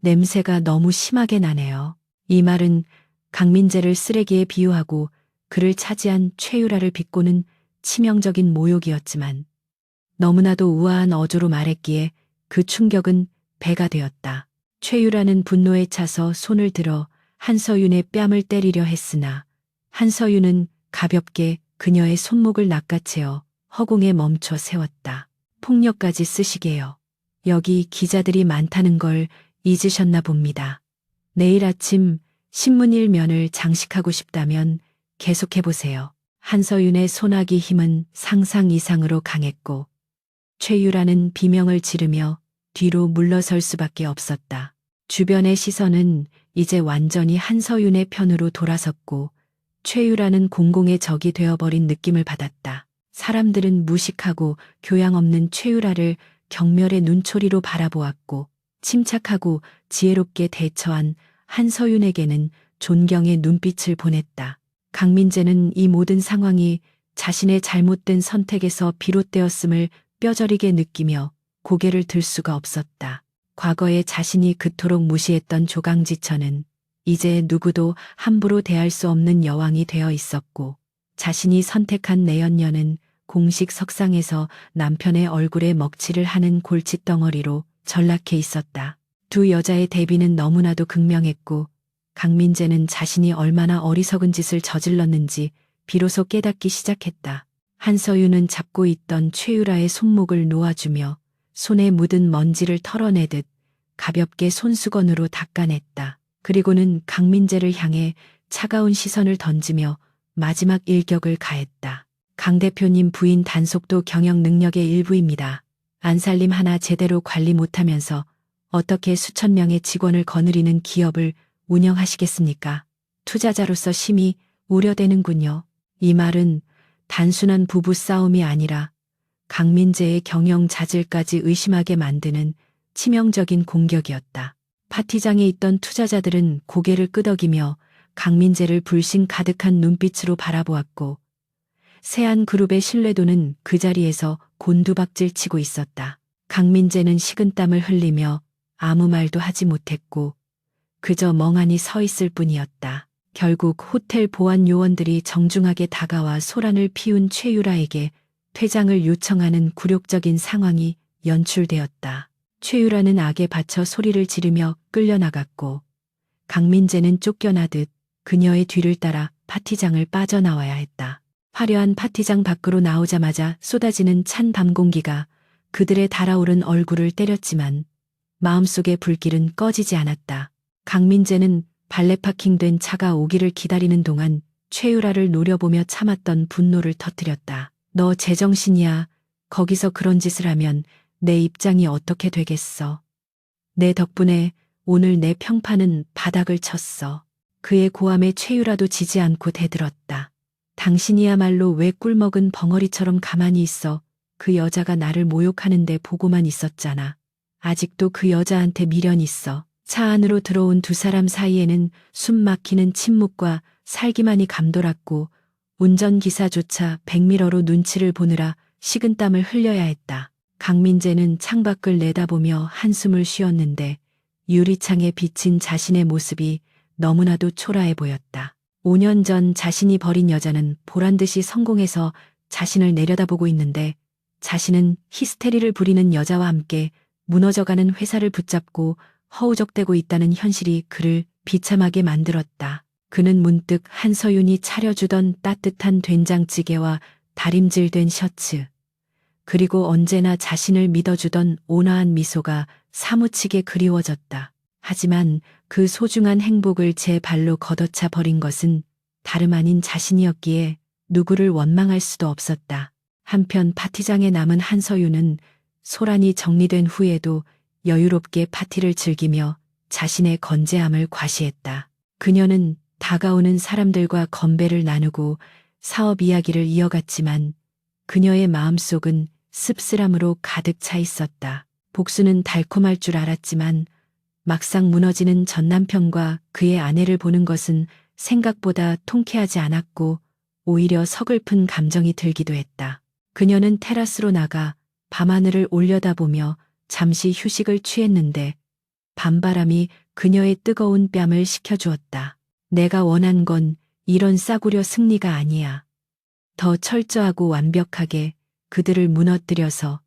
냄새가 너무 심하게 나네요. 이 말은 강민재를 쓰레기에 비유하고 그를 차지한 최유라를 비꼬는 치명적인 모욕이었지만 너무나도 우아한 어조로 말했기에 그 충격은 배가 되었다. 최유라는 분노에 차서 손을 들어 한서윤의 뺨을 때리려 했으나 한서윤은 가볍게 그녀의 손목을 낚아채어 허공에 멈춰 세웠다. 폭력까지 쓰시게요. 여기 기자들이 많다는 걸 잊으셨나 봅니다. 내일 아침 신문 일면을 장식하고 싶다면 계속해보세요. 한서윤의 소나기 힘은 상상 이상으로 강했고 최유라는 비명을 지르며 뒤로 물러설 수밖에 없었다. 주변의 시선은 이제 완전히 한서윤의 편으로 돌아섰고 최유라는 공공의 적이 되어버린 느낌을 받았다. 사람들은 무식하고 교양 없는 최유라를 경멸의 눈초리로 바라보았고 침착하고 지혜롭게 대처한 한서윤에게는 존경의 눈빛을 보냈다. 강민재는 이 모든 상황이 자신의 잘못된 선택에서 비롯되었음을 뼈저리게 느끼며 고개를 들 수가 없었다. 과거에 자신이 그토록 무시했던 조강지천은 이제 누구도 함부로 대할 수 없는 여왕이 되어 있었고 자신이 선택한 내연녀는 공식 석상에서 남편의 얼굴에 먹칠을 하는 골칫덩어리로 전락해 있었다. 두 여자의 대비는 너무나도 극명했고 강민재는 자신이 얼마나 어리석은 짓을 저질렀는지 비로소 깨닫기 시작했다. 한서윤은 잡고 있던 최유라의 손목을 놓아주며 손에 묻은 먼지를 털어내듯 가볍게 손수건으로 닦아냈다. 그리고는 강민재를 향해 차가운 시선을 던지며 마지막 일격을 가했다. 강 대표님 부인 단속도 경영 능력의 일부입니다. 안살림 하나 제대로 관리 못하면서 어떻게 수천 명의 직원을 거느리는 기업을 운영하시겠습니까? 투자자로서 심히 우려되는군요. 이 말은 단순한 부부 싸움이 아니라 강민재의 경영 자질까지 의심하게 만드는 치명적인 공격이었다. 파티장에 있던 투자자들은 고개를 끄덕이며 강민재를 불신 가득한 눈빛으로 바라보았고 세안그룹의 신뢰도는 그 자리에서 곤두박질 치고 있었다. 강민재는 식은땀을 흘리며 아무 말도 하지 못했고 그저 멍하니 서 있을 뿐이었다. 결국 호텔 보안 요원들이 정중하게 다가와 소란을 피운 최유라에게 퇴장을 요청하는 굴욕적인 상황이 연출되었다. 최유라는 악에 받쳐 소리를 지르며 끌려나갔고 강민재는 쫓겨나듯 그녀의 뒤를 따라 파티장을 빠져나와야 했다. 화려한 파티장 밖으로 나오자마자 쏟아지는 찬 밤 공기가 그들의 달아오른 얼굴을 때렸지만 마음속의 불길은 꺼지지 않았다. 강민재는 발레 파킹된 차가 오기를 기다리는 동안 최유라를 노려보며 참았던 분노를 터뜨렸다. 너 제정신이야. 거기서 그런 짓을 하면 내 입장이 어떻게 되겠어. 내 덕분에 오늘 내 평판은 바닥을 쳤어. 그의 고함에 최유라도 지지 않고 대들었다. 당신이야말로 왜 꿀먹은 벙어리처럼 가만히 있어. 그 여자가 나를 모욕하는데 보고만 있었잖아. 아직도 그 여자한테 미련 있어. 차 안으로 들어온 두 사람 사이에는 숨 막히는 침묵과 살기만이 감돌았고 운전기사조차 백미러로 눈치를 보느라 식은땀을 흘려야 했다. 강민재는 창밖을 내다보며 한숨을 쉬었는데 유리창에 비친 자신의 모습이 너무나도 초라해 보였다. 5년 전 자신이 버린 여자는 보란듯이 성공해서 자신을 내려다보고 있는데 자신은 히스테리를 부리는 여자와 함께 무너져가는 회사를 붙잡고 허우적대고 있다는 현실이 그를 비참하게 만들었다. 그는 문득 한서윤이 차려주던 따뜻한 된장찌개와 다림질된 셔츠, 그리고 언제나 자신을 믿어주던 온화한 미소가 사무치게 그리워졌다. 하지만 그 소중한 행복을 제 발로 걷어차 버린 것은 다름 아닌 자신이었기에 누구를 원망할 수도 없었다. 한편 파티장에 남은 한서윤은 소란이 정리된 후에도 여유롭게 파티를 즐기며 자신의 건재함을 과시했다. 그녀는 다가오는 사람들과 건배를 나누고 사업 이야기를 이어갔지만 그녀의 마음속은 씁쓸함으로 가득 차 있었다. 복수는 달콤할 줄 알았지만 막상 무너지는 전 남편과 그의 아내를 보는 것은 생각보다 통쾌하지 않았고 오히려 서글픈 감정이 들기도 했다. 그녀는 테라스로 나가 밤하늘을 올려다보며 잠시 휴식을 취했는데 밤바람이 그녀의 뜨거운 뺨을 식혀주었다. 내가 원한 건 이런 싸구려 승리가 아니야. 더 철저하고 완벽하게 그들을 무너뜨려서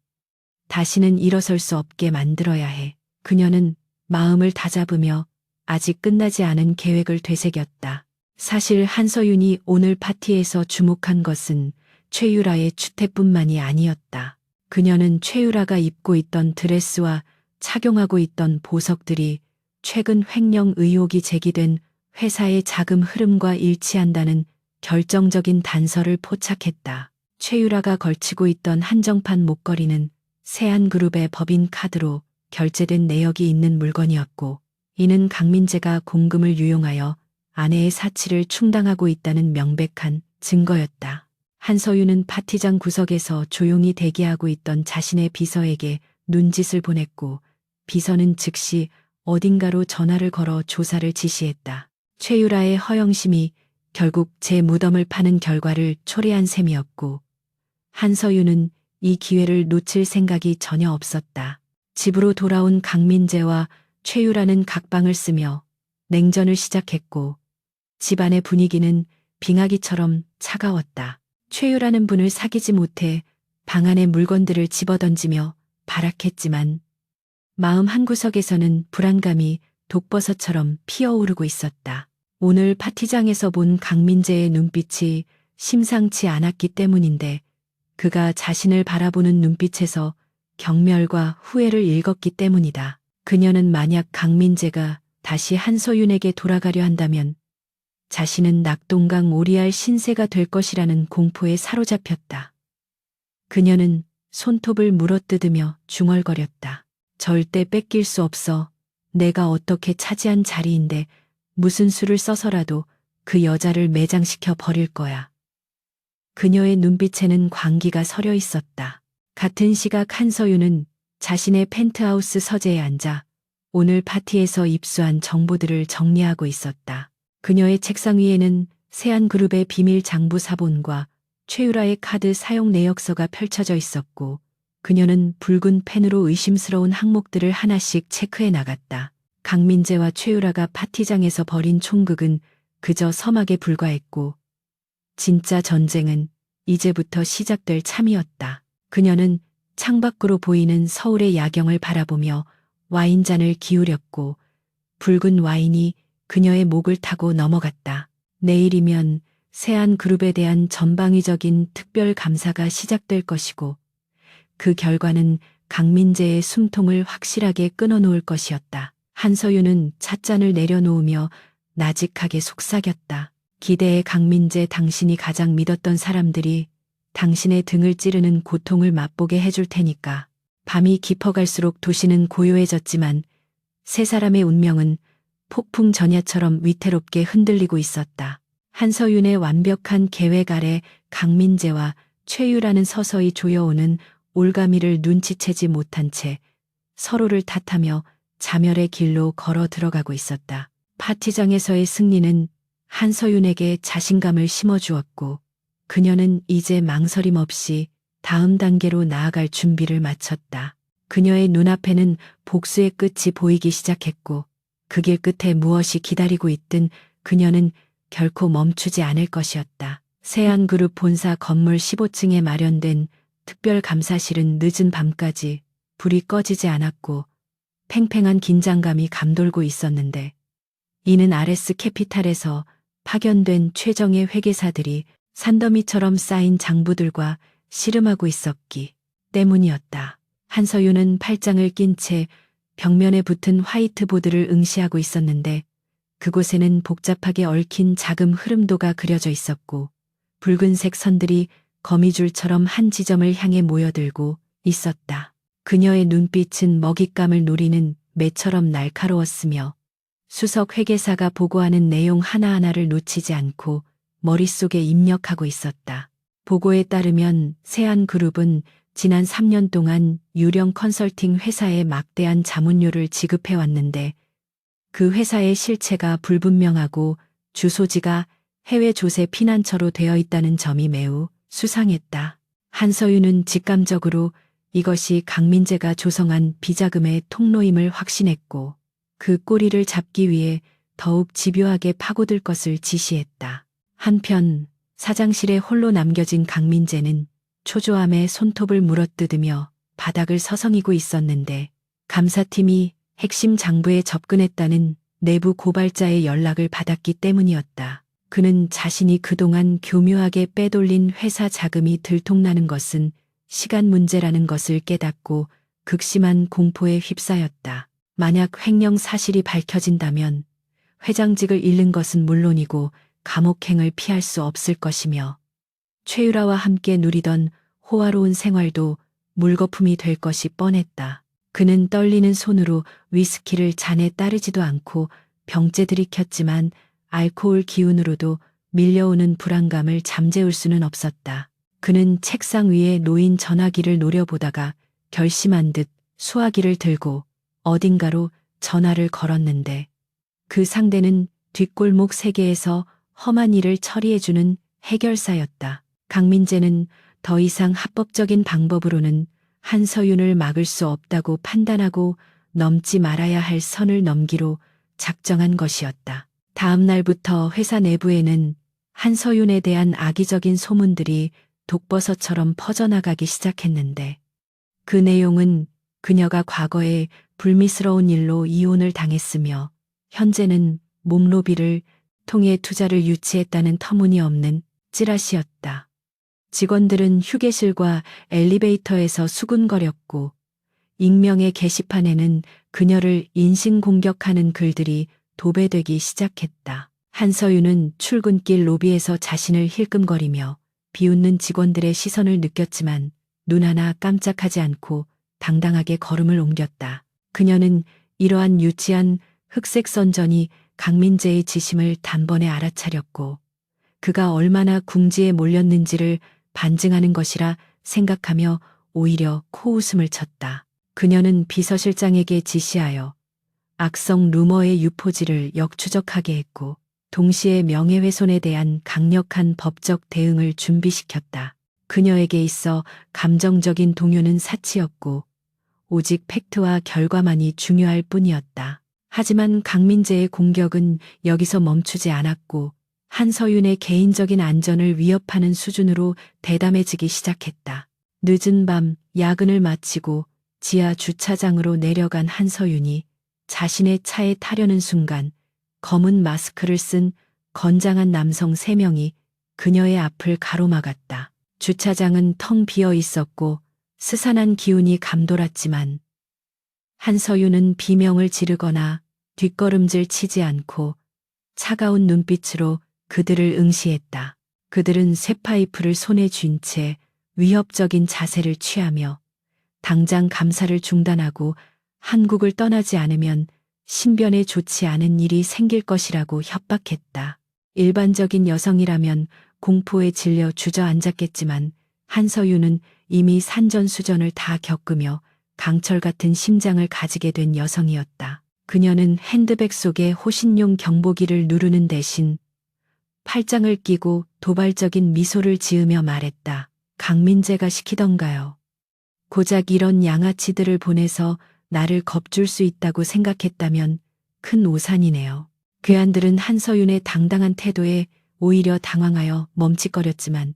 다시는 일어설 수 없게 만들어야 해. 그녀는 마음을 다잡으며 아직 끝나지 않은 계획을 되새겼다. 사실 한서윤이 오늘 파티에서 주목한 것은 최유라의 추태뿐만이 아니었다. 그녀는 최유라가 입고 있던 드레스와 착용하고 있던 보석들이 최근 횡령 의혹이 제기된 회사의 자금 흐름과 일치한다는 결정적인 단서를 포착했다. 최유라가 걸치고 있던 한정판 목걸이는 세안그룹의 법인 카드로 결제된 내역이 있는 물건이었고, 이는 강민재가 공금을 유용하여 아내의 사치를 충당하고 있다는 명백한 증거였다. 한서윤은 파티장 구석에서 조용히 대기하고 있던 자신의 비서에게 눈짓을 보냈고, 비서는 즉시 어딘가로 전화를 걸어 조사를 지시했다. 최유라의 허영심이 결국 제 무덤을 파는 결과를 초래한 셈이었고, 한서윤은 이 기회를 놓칠 생각이 전혀 없었다. 집으로 돌아온 강민재와 최유라는 각방을 쓰며 냉전을 시작했고, 집안의 분위기는 빙하기처럼 차가웠다. 최유라는 분을 사귀지 못해 방 안의 물건들을 집어던지며 발악했지만, 마음 한구석에서는 불안감이 독버섯처럼 피어오르고 있었다. 오늘 파티장에서 본 강민재의 눈빛이 심상치 않았기 때문인데, 그가 자신을 바라보는 눈빛에서 경멸과 후회를 읽었기 때문이다. 그녀는 만약 강민재가 다시 한서윤에게 돌아가려 한다면 자신은 낙동강 오리알 신세가 될 것이라는 공포에 사로잡혔다. 그녀는 손톱을 물어뜯으며 중얼거렸다. 절대 뺏길 수 없어. 내가 어떻게 차지한 자리인데 무슨 수를 써서라도 그 여자를 매장시켜 버릴 거야. 그녀의 눈빛에는 광기가 서려 있었다. 같은 시각 한서윤은 자신의 펜트하우스 서재에 앉아 오늘 파티에서 입수한 정보들을 정리하고 있었다. 그녀의 책상 위에는 세안그룹의 비밀 장부 사본과 최유라의 카드 사용 내역서가 펼쳐져 있었고, 그녀는 붉은 펜으로 의심스러운 항목들을 하나씩 체크해 나갔다. 강민재와 최유라가 파티장에서 벌인 총극은 그저 서막에 불과했고, 진짜 전쟁은 이제부터 시작될 참이었다. 그녀는 창밖으로 보이는 서울의 야경을 바라보며 와인잔을 기울였고, 붉은 와인이 그녀의 목을 타고 넘어갔다. 내일이면 세안그룹에 대한 전방위적인 특별 감사가 시작될 것이고, 그 결과는 강민재의 숨통을 확실하게 끊어놓을 것이었다. 한서윤은 찻잔을 내려놓으며 나직하게 속삭였다. 기대의 강민재, 당신이 가장 믿었던 사람들이 당신의 등을 찌르는 고통을 맛보게 해줄 테니까. 밤이 깊어갈수록 도시는 고요해졌지만 세 사람의 운명은 폭풍 전야처럼 위태롭게 흔들리고 있었다. 한서윤의 완벽한 계획 아래 강민재와 최유라는 서서히 조여오는 올가미를 눈치채지 못한 채 서로를 탓하며 자멸의 길로 걸어 들어가고 있었다. 파티장에서의 승리는 한서윤에게 자신감을 심어주었고, 그녀는 이제 망설임 없이 다음 단계로 나아갈 준비를 마쳤다. 그녀의 눈앞에는 복수의 끝이 보이기 시작했고, 그 길 끝에 무엇이 기다리고 있든 그녀는 결코 멈추지 않을 것이었다. 세안그룹 본사 건물 15층에 마련된 특별감사실은 늦은 밤까지 불이 꺼지지 않았고 팽팽한 긴장감이 감돌고 있었는데, 이는 RS 캐피탈에서 파견된 최정예 회계사들이 산더미처럼 쌓인 장부들과 씨름하고 있었기 때문이었다. 한서윤은 팔짱을 낀 채 벽면에 붙은 화이트보드를 응시하고 있었는데, 그곳에는 복잡하게 얽힌 자금 흐름도가 그려져 있었고, 붉은색 선들이 거미줄처럼 한 지점을 향해 모여들고 있었다. 그녀의 눈빛은 먹잇감을 노리는 매처럼 날카로웠으며, 수석 회계사가 보고하는 내용 하나하나를 놓치지 않고 머릿속에 입력하고 있었다. 보고에 따르면 세안그룹은 지난 3년 동안 유령 컨설팅 회사에 막대한 자문료를 지급해 왔는데, 그 회사의 실체가 불분명하고 주소지가 해외 조세 피난처로 되어 있다는 점이 매우 수상했다. 한서윤은 직감적으로 이것이 강민재가 조성한 비자금의 통로임을 확신했고, 그 꼬리를 잡기 위해 더욱 집요하게 파고들 것을 지시했다. 한편 사장실에 홀로 남겨진 강민재는 초조함에 손톱을 물어뜯으며 바닥을 서성이고 있었는데, 감사팀이 핵심 장부에 접근했다는 내부 고발자의 연락을 받았기 때문이었다. 그는 자신이 그동안 교묘하게 빼돌린 회사 자금이 들통나는 것은 시간 문제라는 것을 깨닫고 극심한 공포에 휩싸였다. 만약 횡령 사실이 밝혀진다면 회장직을 잃는 것은 물론이고 감옥행을 피할 수 없을 것이며 최유라와 함께 누리던 호화로운 생활도 물거품이 될 것이 뻔했다. 그는 떨리는 손으로 위스키를 잔에 따르지도 않고 병째 들이켰지만 알코올 기운으로도 밀려오는 불안감을 잠재울 수는 없었다. 그는 책상 위에 놓인 전화기를 노려보다가 결심한 듯 수화기를 들고 어딘가로 전화를 걸었는데 그 상대는 뒷골목 세계에서 험한 일을 처리해주는 해결사였다. 강민재는 더 이상 합법적인 방법으로는 한서윤을 막을 수 없다고 판단하고 넘지 말아야 할 선을 넘기로 작정한 것이었다. 다음 날부터 회사 내부에는 한서윤에 대한 악의적인 소문들이 독버섯처럼 퍼져나가기 시작했는데 그 내용은 그녀가 과거에 불미스러운 일로 이혼을 당했으며 현재는 몸로비를 통해 투자를 유치했다는 터무니없는 찌라시였다. 직원들은 휴게실과 엘리베이터에서 수군거렸고 익명의 게시판에는 그녀를 인신공격하는 글들이 도배되기 시작했다. 한서윤은 출근길 로비에서 자신을 힐끔거리며 비웃는 직원들의 시선을 느꼈지만 눈 하나 깜짝하지 않고 당당하게 걸음을 옮겼다. 그녀는 이러한 유치한 흑색 선전이 강민재의 지심을 단번에 알아차렸고 그가 얼마나 궁지에 몰렸는지를 반증하는 것이라 생각하며 오히려 코웃음을 쳤다. 그녀는 비서실장에게 지시하여 악성 루머의 유포지를 역추적하게 했고 동시에 명예훼손에 대한 강력한 법적 대응을 준비시켰다. 그녀에게 있어 감정적인 동요는 사치였고 오직 팩트와 결과만이 중요할 뿐이었다. 하지만 강민재의 공격은 여기서 멈추지 않았고 한서윤의 개인적인 안전을 위협하는 수준으로 대담해지기 시작했다. 늦은 밤 야근을 마치고 지하 주차장으로 내려간 한서윤이 자신의 차에 타려는 순간 검은 마스크를 쓴 건장한 남성 3명이 그녀의 앞을 가로막았다. 주차장은 텅 비어 있었고 스산한 기운이 감돌았지만 한서윤은 비명을 지르거나 뒷걸음질 치지 않고 차가운 눈빛으로 그들을 응시했다. 그들은 쇠파이프를 손에 쥔 채 위협적인 자세를 취하며 당장 감사를 중단하고 한국을 떠나지 않으면 신변에 좋지 않은 일이 생길 것이라고 협박했다. 일반적인 여성이라면 공포에 질려 주저앉았겠지만 한서윤은 이미 산전수전을 다 겪으며 강철 같은 심장을 가지게 된 여성이었다. 그녀는 핸드백 속에 호신용 경보기를 누르는 대신 팔짱을 끼고 도발적인 미소를 지으며 말했다. 강민재가 시키던가요. 고작 이런 양아치들을 보내서 나를 겁줄 수 있다고 생각했다면 큰 오산이네요. 괴한들은 한서윤의 당당한 태도에 오히려 당황하여 멈칫거렸지만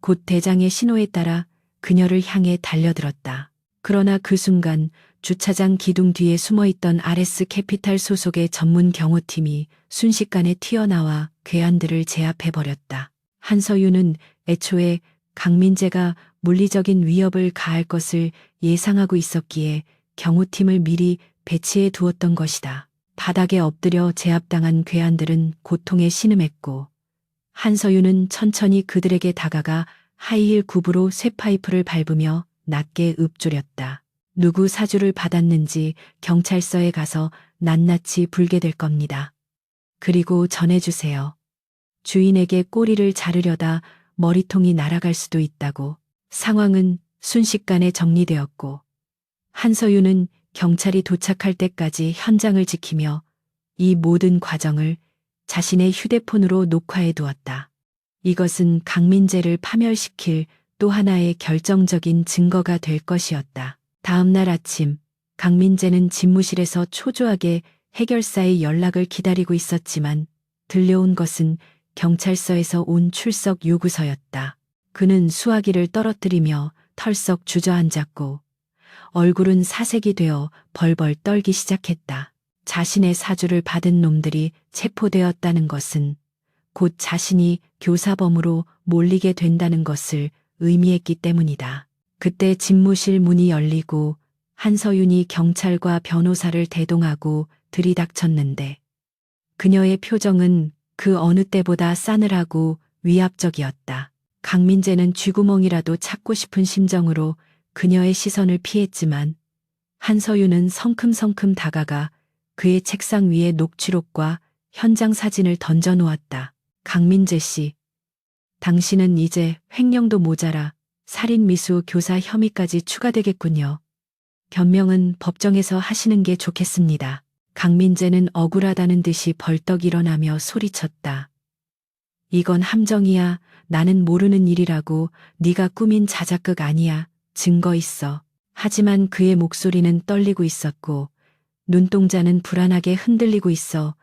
곧 대장의 신호에 따라 그녀를 향해 달려들었다. 그러나 그 순간 주차장 기둥 뒤에 숨어있던 RS 캐피탈 소속의 전문 경호팀이 순식간에 튀어나와 괴한들을 제압해버렸다. 한서윤은 애초에 강민재가 물리적인 위협을 가할 것을 예상하고 있었기에 경호팀을 미리 배치해 두었던 것이다. 바닥에 엎드려 제압당한 괴한들은 고통에 신음했고 한서윤은 천천히 그들에게 다가가 하이힐 굽으로 쇠파이프를 밟으며 낮게 읊조렸다. 누구 사주를 받았는지 경찰서에 가서 낱낱이 불게 될 겁니다. 그리고 전해주세요. 주인에게 꼬리를 자르려다 머리통이 날아갈 수도 있다고. 상황은 순식간에 정리되었고 한서윤은 경찰이 도착할 때까지 현장을 지키며 이 모든 과정을 자신의 휴대폰으로 녹화해 두었다. 이것은 강민재를 파멸시킬 또 하나의 결정적인 증거가 될 것이었다. 다음 날 아침 강민재는 집무실에서 초조하게 해결사의 연락을 기다리고 있었지만 들려온 것은 경찰서에서 온 출석 요구서였다. 그는 수화기를 떨어뜨리며 털썩 주저앉았고 얼굴은 사색이 되어 벌벌 떨기 시작했다. 자신의 사주를 받은 놈들이 체포되었다는 것은 곧 자신이 교사범으로 몰리게 된다는 것을 의미했기 때문이다. 그때 집무실 문이 열리고 한서윤이 경찰과 변호사를 대동하고 들이닥쳤는데 그녀의 표정은 그 어느 때보다 싸늘하고 위압적이었다. 강민재는 쥐구멍이라도 찾고 싶은 심정으로 그녀의 시선을 피했지만 한서윤은 성큼성큼 다가가 그의 책상 위에 녹취록과 현장 사진을 던져놓았다. 강민재 씨, 당신은 이제 횡령도 모자라 살인미수 교사 혐의까지 추가되겠군요. 변명은 법정에서 하시는 게 좋겠습니다. 강민재는 억울하다는 듯이 벌떡 일어나며 소리쳤다. 이건 함정이야. 나는 모르는 일이라고. 네가 꾸민 자작극 아니야. 증거 있어. 하지만 그의 목소리는 떨리고 있었고 눈동자는 불안하게 흔들리고 있어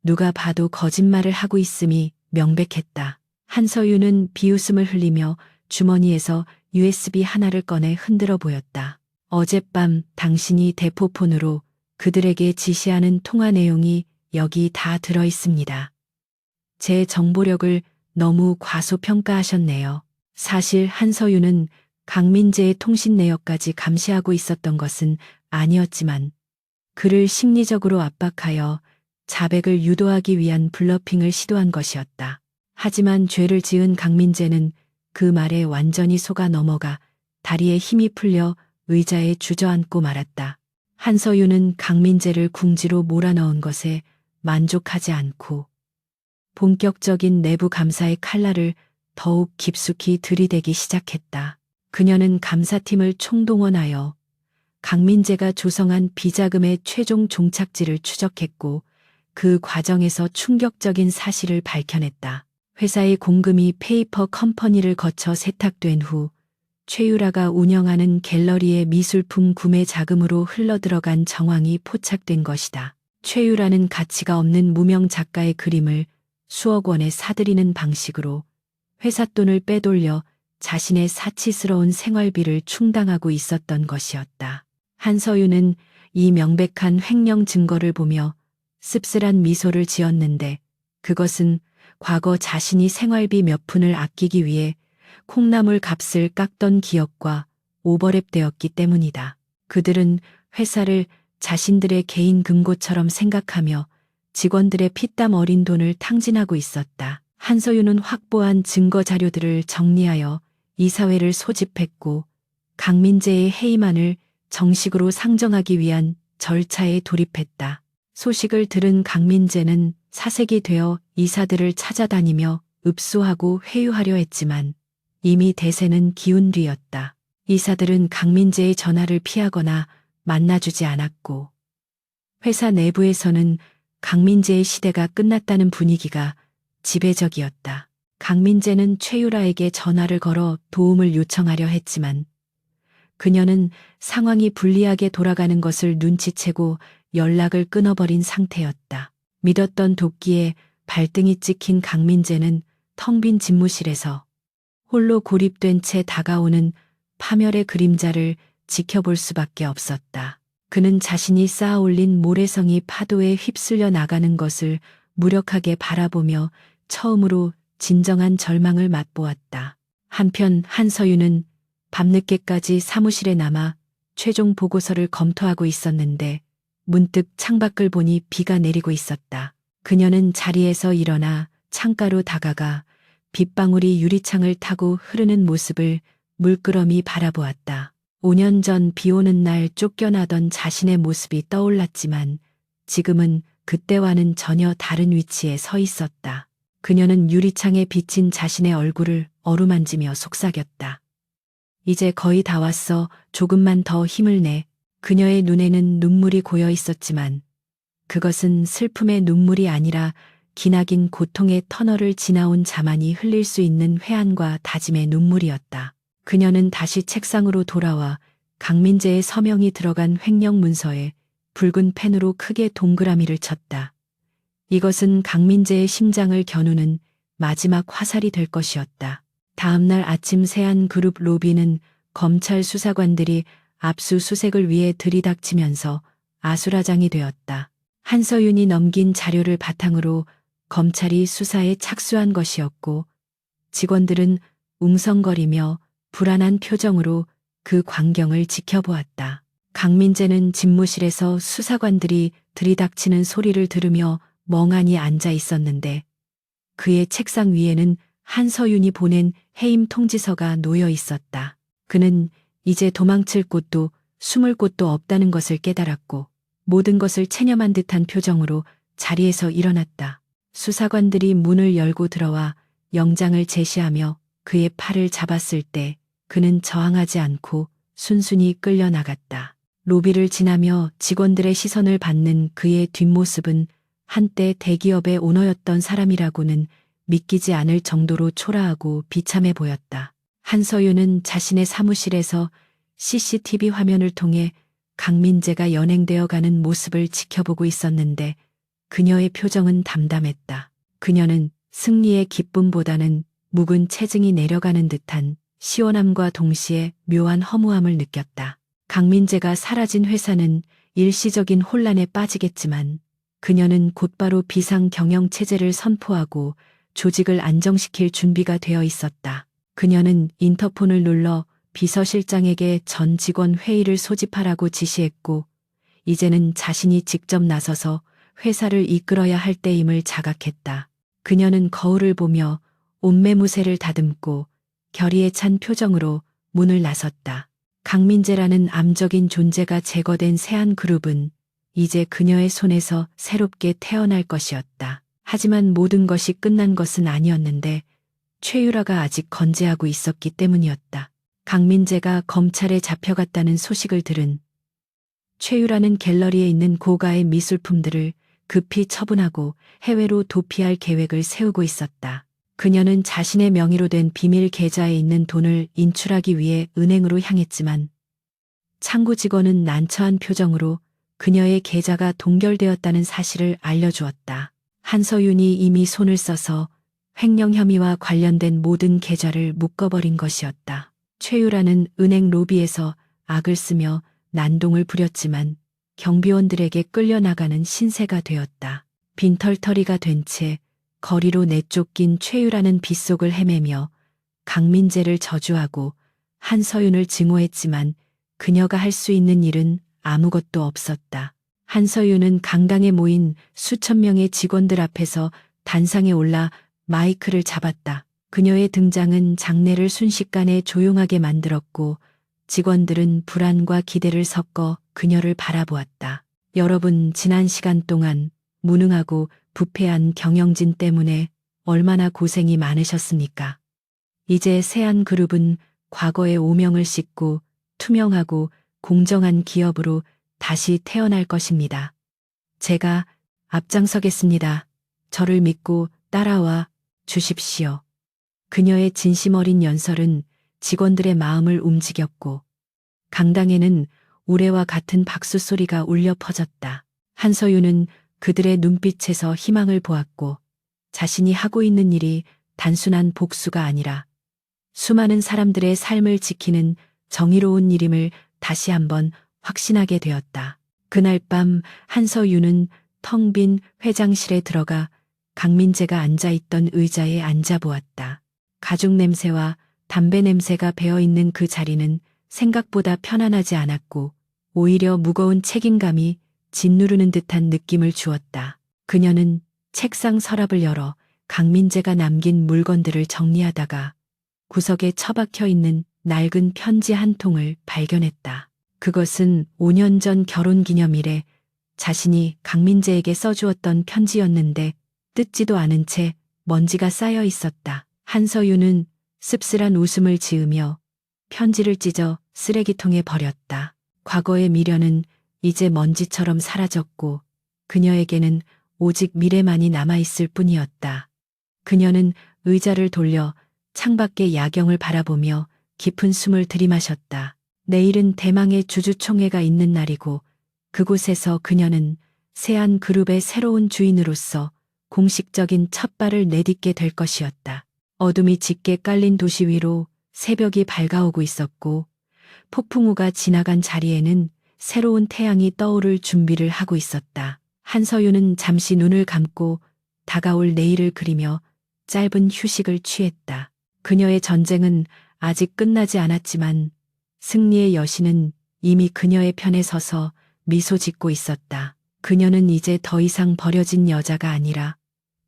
누가 봐도 거짓말을 하고 있음이 명백했다. 한서윤은 비웃음을 흘리며 주머니에서 USB 하나를 꺼내 흔들어 보였다. 어젯밤 당신이 대포폰으로 그들에게 지시하는 통화 내용이 여기 다 들어 있습니다. 제 정보력을 너무 과소평가하셨네요. 사실 한서윤은 강민재의 통신 내역까지 감시하고 있었던 것은 아니었지만 그를 심리적으로 압박하여 자백을 유도하기 위한 블러핑을 시도한 것이었다. 하지만 죄를 지은 강민재는 그 말에 완전히 속아 넘어가 다리에 힘이 풀려 의자에 주저앉고 말았다. 한서윤은 강민재를 궁지로 몰아넣은 것에 만족하지 않고 본격적인 내부 감사의 칼날을 더욱 깊숙이 들이대기 시작했다. 그녀는 감사팀을 총동원하여 강민재가 조성한 비자금의 최종 종착지를 추적했고 그 과정에서 충격적인 사실을 밝혀냈다. 회사의 공금이 페이퍼 컴퍼니를 거쳐 세탁된 후 최유라가 운영하는 갤러리의 미술품 구매 자금으로 흘러들어간 정황이 포착된 것이다. 최유라는 가치가 없는 무명 작가의 그림을 수억 원에 사들이는 방식으로 회사 돈을 빼돌려 자신의 사치스러운 생활비를 충당하고 있었던 것이었다. 한서윤은 이 명백한 횡령 증거를 보며 씁쓸한 미소를 지었는데 그것은 과거 자신이 생활비 몇 푼을 아끼기 위해 콩나물 값을 깎던 기억과 오버랩되었기 때문이다. 그들은 회사를 자신들의 개인 금고처럼 생각하며 직원들의 피땀 어린 돈을 탕진하고 있었다. 한서윤은 확보한 증거 자료들을 정리하여 이사회를 소집했고 강민재의 해임안을 정식으로 상정하기 위한 절차에 돌입했다. 소식을 들은 강민재는 사색이 되어 이사들을 찾아다니며 읍소하고 회유하려 했지만 이미 대세는 기운 뒤였다. 이사들은 강민재의 전화를 피하거나 만나주지 않았고 회사 내부에서는 강민재의 시대가 끝났다는 분위기가 지배적이었다. 강민재는 최유라에게 전화를 걸어 도움을 요청하려 했지만 그녀는 상황이 불리하게 돌아가는 것을 눈치채고 연락을 끊어버린 상태였다. 믿었던 도끼에 발등이 찍힌 강민재는 텅 빈 집무실에서 홀로 고립된 채 다가오는 파멸의 그림자를 지켜볼 수밖에 없었다. 그는 자신이 쌓아올린 모래성이 파도에 휩쓸려 나가는 것을 무력하게 바라보며 처음으로 진정한 절망을 맛보았다. 한편 한서윤은 밤늦게까지 사무실에 남아 최종 보고서를 검토하고 있었는데 문득 창밖을 보니 비가 내리고 있었다. 그녀는 자리에서 일어나 창가로 다가가 빗방울이 유리창을 타고 흐르는 모습을 물끄러미 바라보았다. 5년 전 비 오는 날 쫓겨나던 자신의 모습이 떠올랐지만 지금은 그때와는 전혀 다른 위치에 서 있었다. 그녀는 유리창에 비친 자신의 얼굴을 어루만지며 속삭였다. 이제 거의 다 왔어. 조금만 더 힘을 내. 그녀의 눈에는 눈물이 고여 있었지만 그것은 슬픔의 눈물이 아니라 기나긴 고통의 터널을 지나온 자만이 흘릴 수 있는 회한과 다짐의 눈물이었다. 그녀는 다시 책상으로 돌아와 강민재의 서명이 들어간 횡령 문서에 붉은 펜으로 크게 동그라미를 쳤다. 이것은 강민재의 심장을 겨누는 마지막 화살이 될 것이었다. 다음 날 아침 세안그룹 로비는 검찰 수사관들이 압수수색을 위해 들이닥치면서 아수라장이 되었다. 한서윤이 넘긴 자료를 바탕으로 검찰이 수사에 착수한 것이었고 직원들은 웅성거리며 불안한 표정으로 그 광경을 지켜보았다. 강민재는 집무실에서 수사관들이 들이닥치는 소리를 들으며 멍하니 앉아 있었는데 그의 책상 위에는 한서윤이 보낸 해임 통지서가 놓여 있었다. 그는 이제 도망칠 곳도 숨을 곳도 없다는 것을 깨달았고 모든 것을 체념한 듯한 표정으로 자리에서 일어났다. 수사관들이 문을 열고 들어와 영장을 제시하며 그의 팔을 잡았을 때 그는 저항하지 않고 순순히 끌려나갔다. 로비를 지나며 직원들의 시선을 받는 그의 뒷모습은 한때 대기업의 오너였던 사람이라고는 믿기지 않을 정도로 초라하고 비참해 보였다. 한서윤은 자신의 사무실에서 CCTV 화면을 통해 강민재가 연행되어 가는 모습을 지켜보고 있었는데 그녀의 표정은 담담했다. 그녀는 승리의 기쁨보다는 묵은 체증이 내려가는 듯한 시원함과 동시에 묘한 허무함을 느꼈다. 강민재가 사라진 회사는 일시적인 혼란에 빠지겠지만 그녀는 곧바로 비상 경영 체제를 선포하고 조직을 안정시킬 준비가 되어 있었다. 그녀는 인터폰을 눌러 비서실장에게 전 직원 회의를 소집하라고 지시했고 이제는 자신이 직접 나서서 회사를 이끌어야 할 때임을 자각했다. 그녀는 거울을 보며 옷매무새를 다듬고 결의에 찬 표정으로 문을 나섰다. 강민재라는 암적인 존재가 제거된 세안그룹은 이제 그녀의 손에서 새롭게 태어날 것이었다. 하지만 모든 것이 끝난 것은 아니었는데 최유라가 아직 건재하고 있었기 때문이었다. 강민재가 검찰에 잡혀갔다는 소식을 들은 최유라는 갤러리에 있는 고가의 미술품들을 급히 처분하고 해외로 도피할 계획을 세우고 있었다. 그녀는 자신의 명의로 된 비밀 계좌에 있는 돈을 인출하기 위해 은행으로 향했지만 창구 직원은 난처한 표정으로 그녀의 계좌가 동결되었다는 사실을 알려주었다. 한서윤이 이미 손을 써서 횡령 혐의와 관련된 모든 계좌를 묶어버린 것이었다. 최유라는 은행 로비에서 악을 쓰며 난동을 부렸지만 경비원들에게 끌려나가는 신세가 되었다. 빈털터리가 된 채 거리로 내쫓긴 최유라는 빗속을 헤매며 강민재를 저주하고 한서윤을 증오했지만 그녀가 할 수 있는 일은 아무것도 없었다. 한서윤은 강당에 모인 수천 명의 직원들 앞에서 단상에 올라 마이크를 잡았다. 그녀의 등장은 장내를 순식간에 조용하게 만들었고 직원들은 불안과 기대를 섞어 그녀를 바라보았다. 여러분, 지난 시간 동안 무능하고 부패한 경영진 때문에 얼마나 고생이 많으셨습니까? 이제 세안그룹은 과거의 오명을 씻고 투명하고 공정한 기업으로 다시 태어날 것입니다. 제가 앞장서겠습니다. 저를 믿고 따라와 주십시오. 그녀의 진심 어린 연설은 직원들의 마음을 움직였고 강당에는 우레와 같은 박수 소리가 울려 퍼졌다. 한서윤은 그들의 눈빛에서 희망을 보았고 자신이 하고 있는 일이 단순한 복수가 아니라 수많은 사람들의 삶을 지키는 정의로운 일임을 다시 한번 확신하게 되었다. 그날 밤 한서윤은 텅 빈 회장실에 들어가 강민재가 앉아있던 의자에 앉아보았다. 가죽 냄새와 담배 냄새가 배어있는 그 자리는 생각보다 편안하지 않았고 오히려 무거운 책임감이 짓누르는 듯한 느낌을 주었다. 그녀는 책상 서랍을 열어 강민재가 남긴 물건들을 정리하다가 구석에 처박혀 있는 낡은 편지 한 통을 발견했다. 그것은 5년 전 결혼기념일에 자신이 강민재에게 써주었던 편지였는데 뜯지도 않은 채 먼지가 쌓여 있었다. 한서윤은 씁쓸한 웃음을 지으며 편지를 찢어 쓰레기통에 버렸다. 과거의 미련은 이제 먼지처럼 사라졌고 그녀에게는 오직 미래만이 남아있을 뿐이었다. 그녀는 의자를 돌려 창밖의 야경을 바라보며 깊은 숨을 들이마셨다. 내일은 대망의 주주총회가 있는 날이고 그곳에서 그녀는 세안그룹의 새로운 주인으로서 공식적인 첫 발을 내딛게 될 것이었다. 어둠이 짙게 깔린 도시 위로 새벽이 밝아오고 있었고 폭풍우가 지나간 자리에는 새로운 태양이 떠오를 준비를 하고 있었다. 한서윤은 잠시 눈을 감고 다가올 내일을 그리며 짧은 휴식을 취했다. 그녀의 전쟁은 아직 끝나지 않았지만 승리의 여신은 이미 그녀의 편에 서서 미소 짓고 있었다. 그녀는 이제 더 이상 버려진 여자가 아니라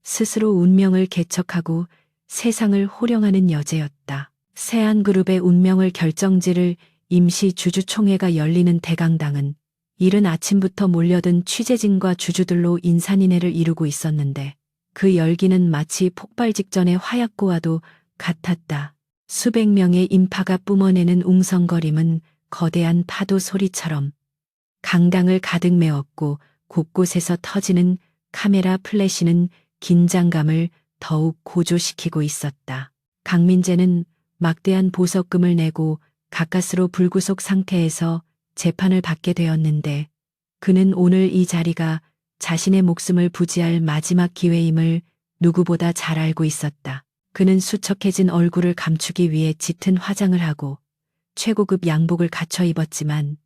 스스로 운명을 개척하고 세상을 호령하는 여제였다. 세안그룹의 운명을 결정지를 임시 주주총회가 열리는 대강당은 이른 아침부터 몰려든 취재진과 주주들로 인산인해를 이루고 있었는데 그 열기는 마치 폭발 직전의 화약고와도 같았다. 수백 명의 인파가 뿜어내는 웅성거림은 거대한 파도 소리처럼 강당을 가득 메웠고 곳곳에서 터지는 카메라 플래시는 긴장감을 더욱 고조시키고 있었다. 강민재는 막대한 보석금을 내고 가까스로 불구속 상태에서 재판을 받게 되었는데 그는 오늘 이 자리가 자신의 목숨을 부지할 마지막 기회임을 누구보다 잘 알고 있었다. 그는 수척해진 얼굴을 감추기 위해 짙은 화장을 하고 최고급 양복을 갖춰 입었지만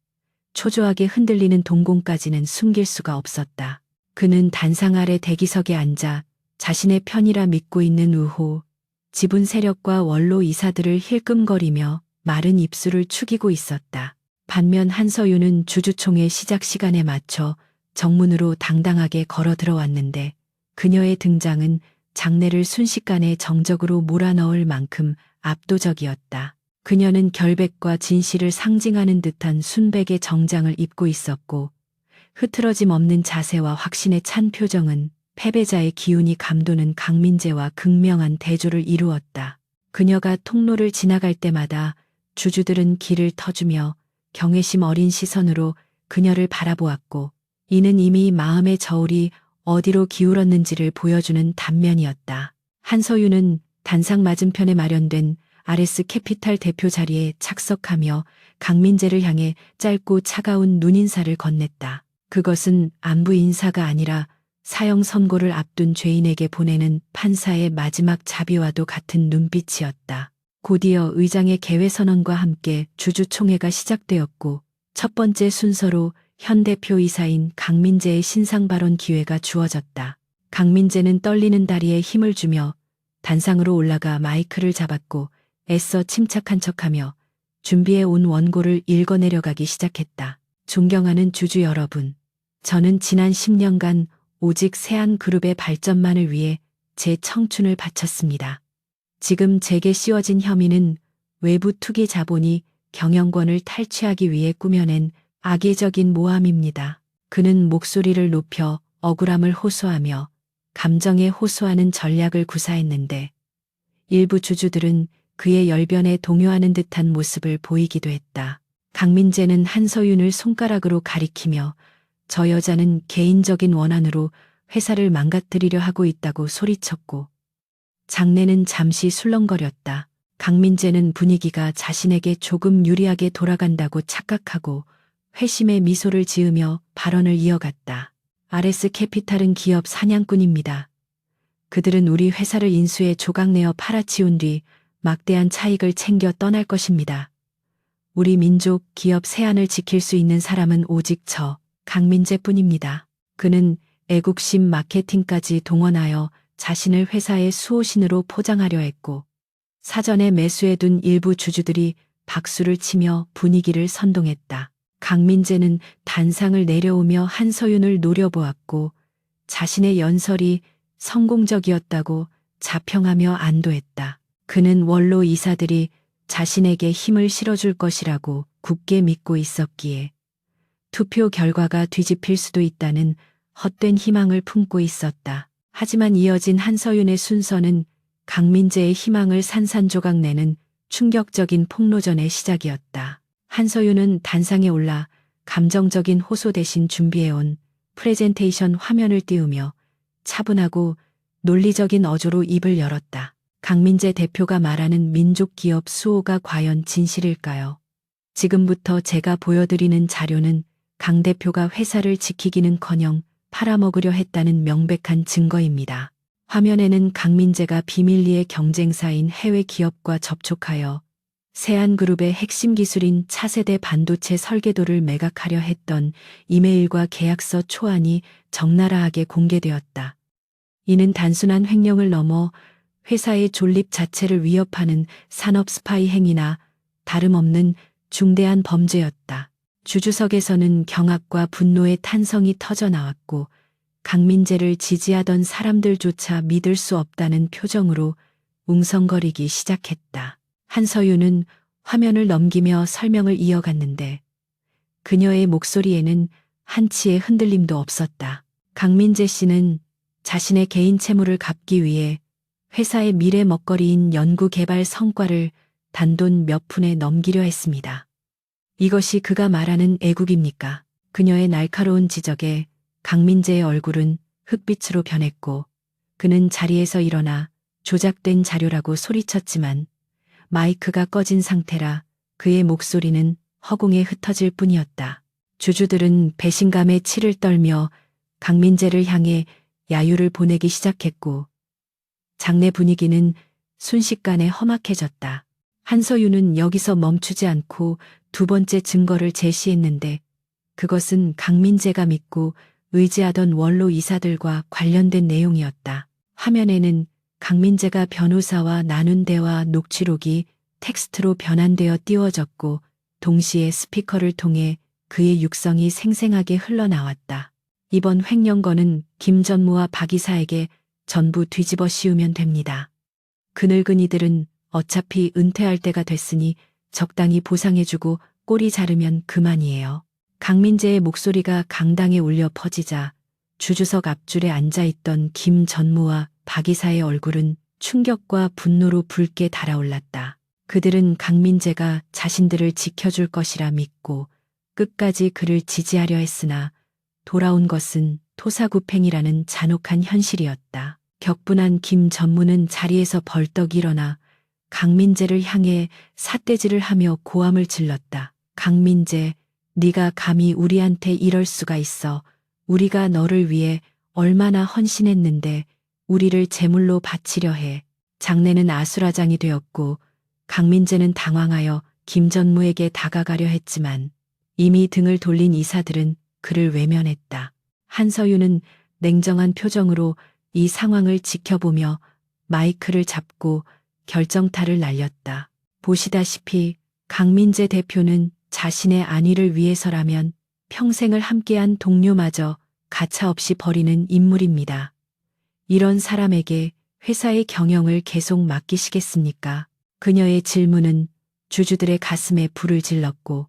초조하게 흔들리는 동공까지는 숨길 수가 없었다. 그는 단상 아래 대기석에 앉아 자신의 편이라 믿고 있는 우호, 지분 세력과 원로 이사들을 힐끔거리며 마른 입술을 축이고 있었다. 반면 한서윤은 주주총회 시작 시간에 맞춰 정문으로 당당하게 걸어 들어왔는데 그녀의 등장은 장내를 순식간에 정적으로 몰아넣을 만큼 압도적이었다. 그녀는 결백과 진실을 상징하는 듯한 순백의 정장을 입고 있었고 흐트러짐 없는 자세와 확신에 찬 표정은 패배자의 기운이 감도는 강민재와 극명한 대조를 이루었다. 그녀가 통로를 지나갈 때마다 주주들은 길을 터주며 경외심 어린 시선으로 그녀를 바라보았고 이는 이미 마음의 저울이 어디로 기울었는지를 보여주는 단면이었다. 한서윤은 단상 맞은편에 마련된 RS 캐피탈 대표 자리에 착석하며 강민재를 향해 짧고 차가운 눈인사를 건넸다. 그것은 안부 인사가 아니라 사형 선고를 앞둔 죄인에게 보내는 판사의 마지막 자비와도 같은 눈빛이었다. 곧이어 의장의 개회 선언과 함께 주주총회가 시작되었고 첫 번째 순서로 현 대표이사인 강민재의 신상 발언 기회가 주어졌다. 강민재는 떨리는 다리에 힘을 주며 단상으로 올라가 마이크를 잡았고 애써 침착한 척하며 준비해 온 원고를 읽어내려가기 시작했다. 존경하는 주주 여러분, 저는 지난 10년간 오직 세안그룹의 발전만을 위해 제 청춘을 바쳤습니다. 지금 제게 씌워진 혐의는 외부 투기 자본이 경영권을 탈취하기 위해 꾸며낸 악의적인 모함입니다. 그는 목소리를 높여 억울함을 호소하며 감정에 호소하는 전략을 구사했는데 일부 주주들은 그의 열변에 동요하는 듯한 모습을 보이기도 했다. 강민재는 한서윤을 손가락으로 가리키며 저 여자는 개인적인 원한으로 회사를 망가뜨리려 하고 있다고 소리쳤고 장내는 잠시 술렁거렸다. 강민재는 분위기가 자신에게 조금 유리하게 돌아간다고 착각하고 회심의 미소를 지으며 발언을 이어갔다. RS 캐피탈은 기업 사냥꾼입니다. 그들은 우리 회사를 인수해 조각내어 팔아치운 뒤 막대한 차익을 챙겨 떠날 것입니다. 우리 민족 기업 세안을 지킬 수 있는 사람은 오직 저 강민재뿐입니다. 그는 애국심 마케팅까지 동원하여 자신을 회사의 수호신으로 포장하려 했고 사전에 매수해둔 일부 주주들이 박수를 치며 분위기를 선동했다. 강민재는 단상을 내려오며 한서윤을 노려보았고 자신의 연설이 성공적이었다고 자평하며 안도했다. 그는 원로 이사들이 자신에게 힘을 실어줄 것이라고 굳게 믿고 있었기에 투표 결과가 뒤집힐 수도 있다는 헛된 희망을 품고 있었다. 하지만 이어진 한서윤의 순서는 강민재의 희망을 산산조각 내는 충격적인 폭로전의 시작이었다. 한서윤은 단상에 올라 감정적인 호소 대신 준비해온 프레젠테이션 화면을 띄우며 차분하고 논리적인 어조로 입을 열었다. 강민재 대표가 말하는 민족기업 수호가 과연 진실일까요? 지금부터 제가 보여드리는 자료는 강 대표가 회사를 지키기는커녕 팔아먹으려 했다는 명백한 증거입니다. 화면에는 강민재가 비밀리에 경쟁사인 해외 기업과 접촉하여 세안그룹의 핵심 기술인 차세대 반도체 설계도를 매각하려 했던 이메일과 계약서 초안이 적나라하게 공개되었다. 이는 단순한 횡령을 넘어 회사의 존립 자체를 위협하는 산업 스파이 행위나 다름없는 중대한 범죄였다. 주주석에서는 경악과 분노의 탄성이 터져 나왔고 강민재를 지지하던 사람들조차 믿을 수 없다는 표정으로 웅성거리기 시작했다. 한서윤은 화면을 넘기며 설명을 이어갔는데 그녀의 목소리에는 한치의 흔들림도 없었다. 강민재 씨는 자신의 개인 채무를 갚기 위해 회사의 미래 먹거리인 연구개발 성과를 단돈 몇 푼에 넘기려 했습니다. 이것이 그가 말하는 애국입니까? 그녀의 날카로운 지적에 강민재의 얼굴은 흑빛으로 변했고 그는 자리에서 일어나 조작된 자료라고 소리쳤지만 마이크가 꺼진 상태라 그의 목소리는 허공에 흩어질 뿐이었다. 주주들은 배신감에 치를 떨며 강민재를 향해 야유를 보내기 시작했고 장내 분위기는 순식간에 험악해졌다. 한서윤은 여기서 멈추지 않고 두 번째 증거를 제시했는데 그것은 강민재가 믿고 의지하던 원로 이사들과 관련된 내용이었다. 화면에는 강민재가 변호사와 나눈 대화 녹취록이 텍스트로 변환되어 띄워졌고 동시에 스피커를 통해 그의 육성이 생생하게 흘러나왔다. 이번 횡령건은 김 전무와 박 이사에게 전부 뒤집어 씌우면 됩니다. 그 늙은이들은 어차피 은퇴할 때가 됐으니 적당히 보상해주고 꼬리 자르면 그만이에요. 강민재의 목소리가 강당에 울려 퍼지자 주주석 앞줄에 앉아있던 김 전무와 박 이사의 얼굴은 충격과 분노로 붉게 달아올랐다. 그들은 강민재가 자신들을 지켜줄 것이라 믿고 끝까지 그를 지지하려 했으나 돌아온 것은 토사구팽이라는 잔혹한 현실이었다. 격분한 김 전무는 자리에서 벌떡 일어나 강민재를 향해 삿대질을 하며 고함을 질렀다. 강민재, 네가 감히 우리한테 이럴 수가 있어. 우리가 너를 위해 얼마나 헌신했는데 우리를 제물로 바치려 해. 장내는 아수라장이 되었고 강민재는 당황하여 김 전무에게 다가가려 했지만 이미 등을 돌린 이사들은 그를 외면했다. 한서윤은 냉정한 표정으로 이 상황을 지켜보며 마이크를 잡고 결정타를 날렸다. 보시다시피 강민재 대표는 자신의 안위를 위해서라면 평생을 함께한 동료마저 가차없이 버리는 인물입니다. 이런 사람에게 회사의 경영을 계속 맡기시겠습니까? 그녀의 질문은 주주들의 가슴에 불을 질렀고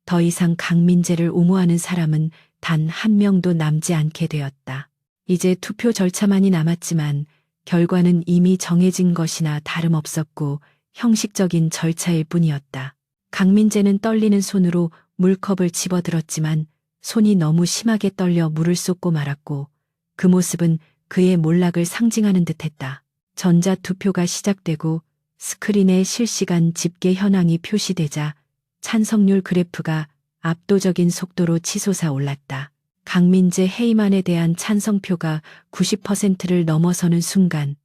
더 이상 강민재를 옹호하는 사람은 단 한 명도 남지 않게 되었다. 이제 투표 절차만이 남았지만 결과는 이미 정해진 것이나 다름없었고 형식적인 절차일 뿐이었다. 강민재는 떨리는 손으로 물컵을 집어들었지만 손이 너무 심하게 떨려 물을 쏟고 말았고 그 모습은 그의 몰락을 상징하는 듯했다. 전자투표가 시작되고 스크린에 실시간 집계 현황이 표시되자 찬성률 그래프가 압도적인 속도로 치솟아 올랐다. 강민재 해임안에 대한 찬성표가 90%를 넘어서는 순간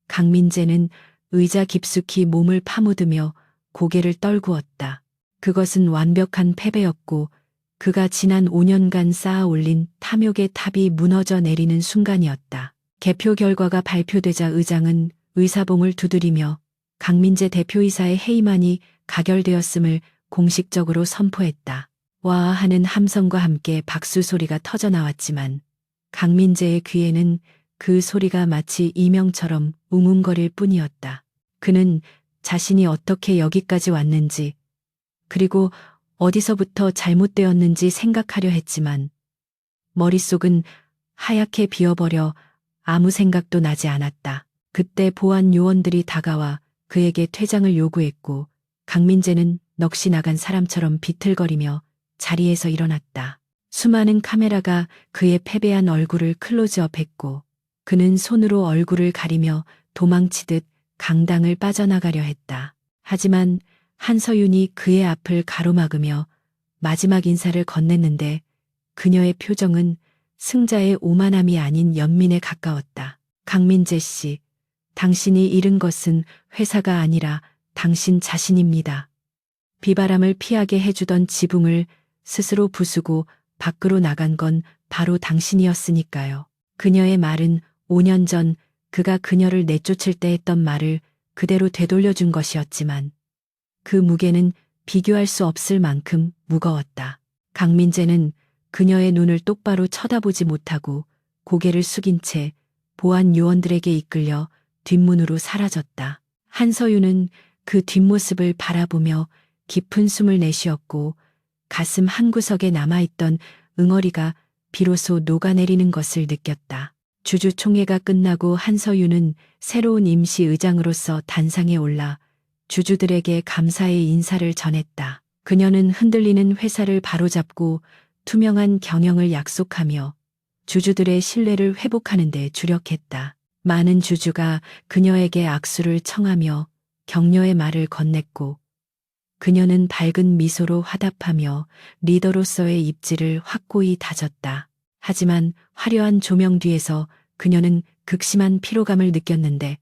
강민재는 의자 깊숙이 몸을 파묻으며 고개를 떨구었다. 그것은 완벽한 패배였고 그가 지난 5년간 쌓아 올린 탐욕의 탑이 무너져 내리는 순간이었다. 개표 결과가 발표되자 의장은 의사봉을 두드리며 강민재 대표이사의 해임안이 가결되었음을 공식적으로 선포했다. 와 하는 함성과 함께 박수 소리가 터져 나왔지만 강민재의 귀에는 그 소리가 마치 이명처럼 웅웅거릴 뿐이었다. 그는 자신이 어떻게 여기까지 왔는지 그리고 어디서부터 잘못되었는지 생각하려 했지만 머릿속은 하얗게 비어버려 아무 생각도 나지 않았다. 그때 보안 요원들이 다가와 그에게 퇴장을 요구했고 강민재는 넋이 나간 사람처럼 비틀거리며 자리에서 일어났다. 수많은 카메라가 그의 패배한 얼굴을 클로즈업했고 그는 손으로 얼굴을 가리며 도망치듯 강당을 빠져나가려 했다. 하지만 한서윤이 그의 앞을 가로막으며 마지막 인사를 건넸는데 그녀의 표정은 승자의 오만함이 아닌 연민에 가까웠다. 강민재 씨, 당신이 잃은 것은 회사가 아니라 당신 자신입니다. 비바람을 피하게 해주던 지붕을 스스로 부수고 밖으로 나간 건 바로 당신이었으니까요. 그녀의 말은 5년 전 그가 그녀를 내쫓을 때 했던 말을 그대로 되돌려준 것이었지만 그 무게는 비교할 수 없을 만큼 무거웠다. 강민재는 그녀의 눈을 똑바로 쳐다보지 못하고 고개를 숙인 채 보안 요원들에게 이끌려 뒷문으로 사라졌다. 한서윤은 그 뒷모습을 바라보며 깊은 숨을 내쉬었고 가슴 한구석에 남아있던 응어리가 비로소 녹아내리는 것을 느꼈다. 주주총회가 끝나고 한서윤은 새로운 임시의장으로서 단상에 올라 주주들에게 감사의 인사를 전했다. 그녀는 흔들리는 회사를 바로잡고 투명한 경영을 약속하며 주주들의 신뢰를 회복하는 데 주력했다. 많은 주주가 그녀에게 악수를 청하며 격려의 말을 건넸고 그녀는 밝은 미소로 화답하며 리더로서의 입지를 확고히 다졌다. 하지만 화려한 조명 뒤에서 그녀는 극심한 피로감을 느꼈는데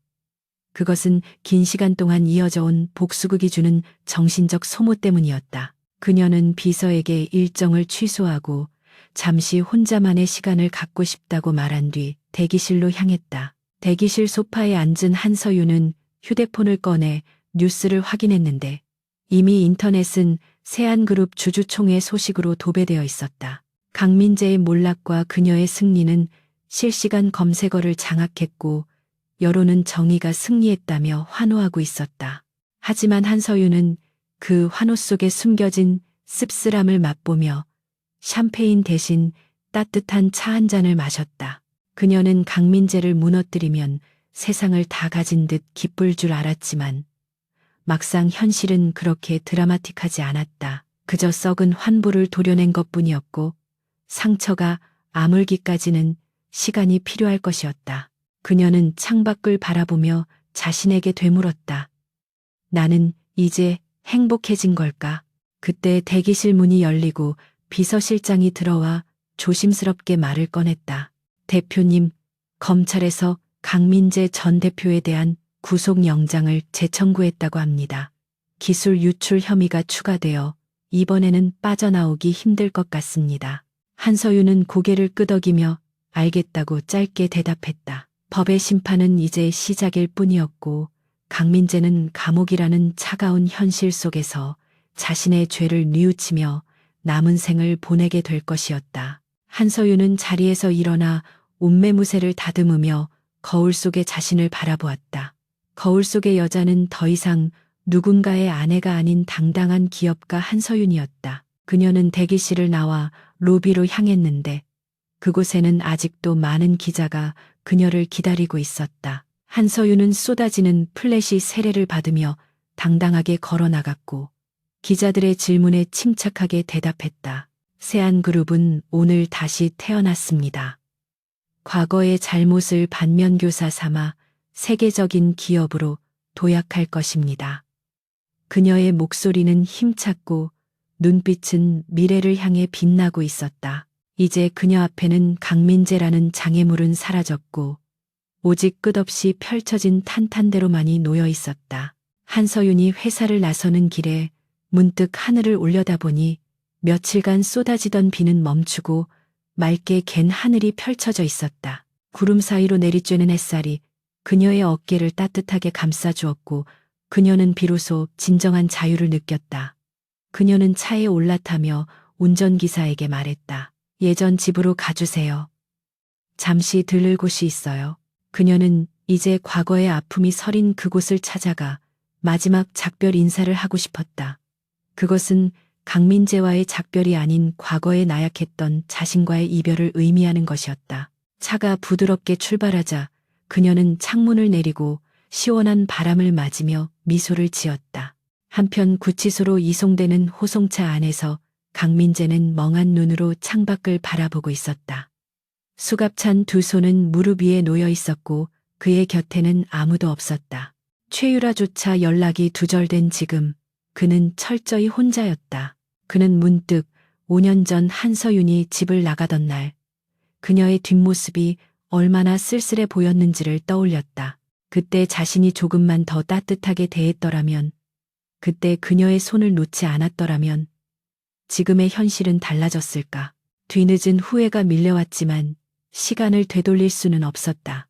그것은 긴 시간 동안 이어져 온 복수극이 주는 정신적 소모 때문이었다. 그녀는 비서에게 일정을 취소하고 잠시 혼자만의 시간을 갖고 싶다고 말한 뒤 대기실로 향했다. 대기실 소파에 앉은 한서윤은 휴대폰을 꺼내 뉴스를 확인했는데 이미 인터넷은 세안그룹 주주총회 소식으로 도배되어 있었다. 강민재의 몰락과 그녀의 승리는 실시간 검색어를 장악했고 여론은 정의가 승리했다며 환호하고 있었다. 하지만 한서윤은 그 환호 속에 숨겨진 씁쓸함을 맛보며 샴페인 대신 따뜻한 차 한 잔을 마셨다. 그녀는 강민재를 무너뜨리면 세상을 다 가진 듯 기쁠 줄 알았지만 막상 현실은 그렇게 드라마틱하지 않았다. 그저 썩은 환부를 도려낸 것뿐이었고 상처가 아물기까지는 시간이 필요할 것이었다. 그녀는 창밖을 바라보며 자신에게 되물었다. 나는 이제 행복해진 걸까? 그때 대기실 문이 열리고 비서실장이 들어와 조심스럽게 말을 꺼냈다. 대표님, 검찰에서 강민재 전 대표에 대한 구속영장을 재청구했다고 합니다. 기술 유출 혐의가 추가되어 이번에는 빠져나오기 힘들 것 같습니다. 한서윤은 고개를 끄덕이며 알겠다고 짧게 대답했다. 법의 심판은 이제 시작일 뿐이었고 강민재는 감옥이라는 차가운 현실 속에서 자신의 죄를 뉘우치며 남은 생을 보내게 될 것이었다. 한서윤은 자리에서 일어나 옷매무새를 다듬으며 거울 속의 자신을 바라보았다. 거울 속의 여자는 더 이상 누군가의 아내가 아닌 당당한 기업가 한서윤이었다. 그녀는 대기실을 나와 로비로 향했는데 그곳에는 아직도 많은 기자가 그녀를 기다리고 있었다. 한서윤은 쏟아지는 플래시 세례를 받으며 당당하게 걸어나갔고 기자들의 질문에 침착하게 대답했다. 세안그룹은 오늘 다시 태어났습니다. 과거의 잘못을 반면교사 삼아 세계적인 기업으로 도약할 것입니다. 그녀의 목소리는 힘찼고 눈빛은 미래를 향해 빛나고 있었다. 이제 그녀 앞에는 강민재라는 장애물은 사라졌고 오직 끝없이 펼쳐진 탄탄대로만이 놓여 있었다. 한서윤이 회사를 나서는 길에 문득 하늘을 올려다보니 며칠간 쏟아지던 비는 멈추고 맑게 갠 하늘이 펼쳐져 있었다. 구름 사이로 내리쬐는 햇살이 그녀의 어깨를 따뜻하게 감싸주었고 그녀는 비로소 진정한 자유를 느꼈다. 그녀는 차에 올라타며 운전기사에게 말했다. 예전 집으로 가주세요. 잠시 들를 곳이 있어요. 그녀는 이제 과거의 아픔이 서린 그곳을 찾아가 마지막 작별 인사를 하고 싶었다. 그것은 강민재와의 작별이 아닌 과거에 나약했던 자신과의 이별을 의미하는 것이었다. 차가 부드럽게 출발하자 그녀는 창문을 내리고 시원한 바람을 맞으며 미소를 지었다. 한편 구치소로 이송되는 호송차 안에서 강민재는 멍한 눈으로 창밖을 바라보고 있었다. 수갑찬 두 손은 무릎 위에 놓여 있었고 그의 곁에는 아무도 없었다. 최유라조차 연락이 두절된 지금 그는 철저히 혼자였다. 그는 문득 5년 전 한서윤이 집을 나가던 날 그녀의 뒷모습이 얼마나 쓸쓸해 보였는지를 떠올렸다. 그때 자신이 조금만 더 따뜻하게 대했더라면, 그때 그녀의 손을 놓지 않았더라면 지금의 현실은 달라졌을까. 뒤늦은 후회가 밀려왔지만 시간을 되돌릴 수는 없었다.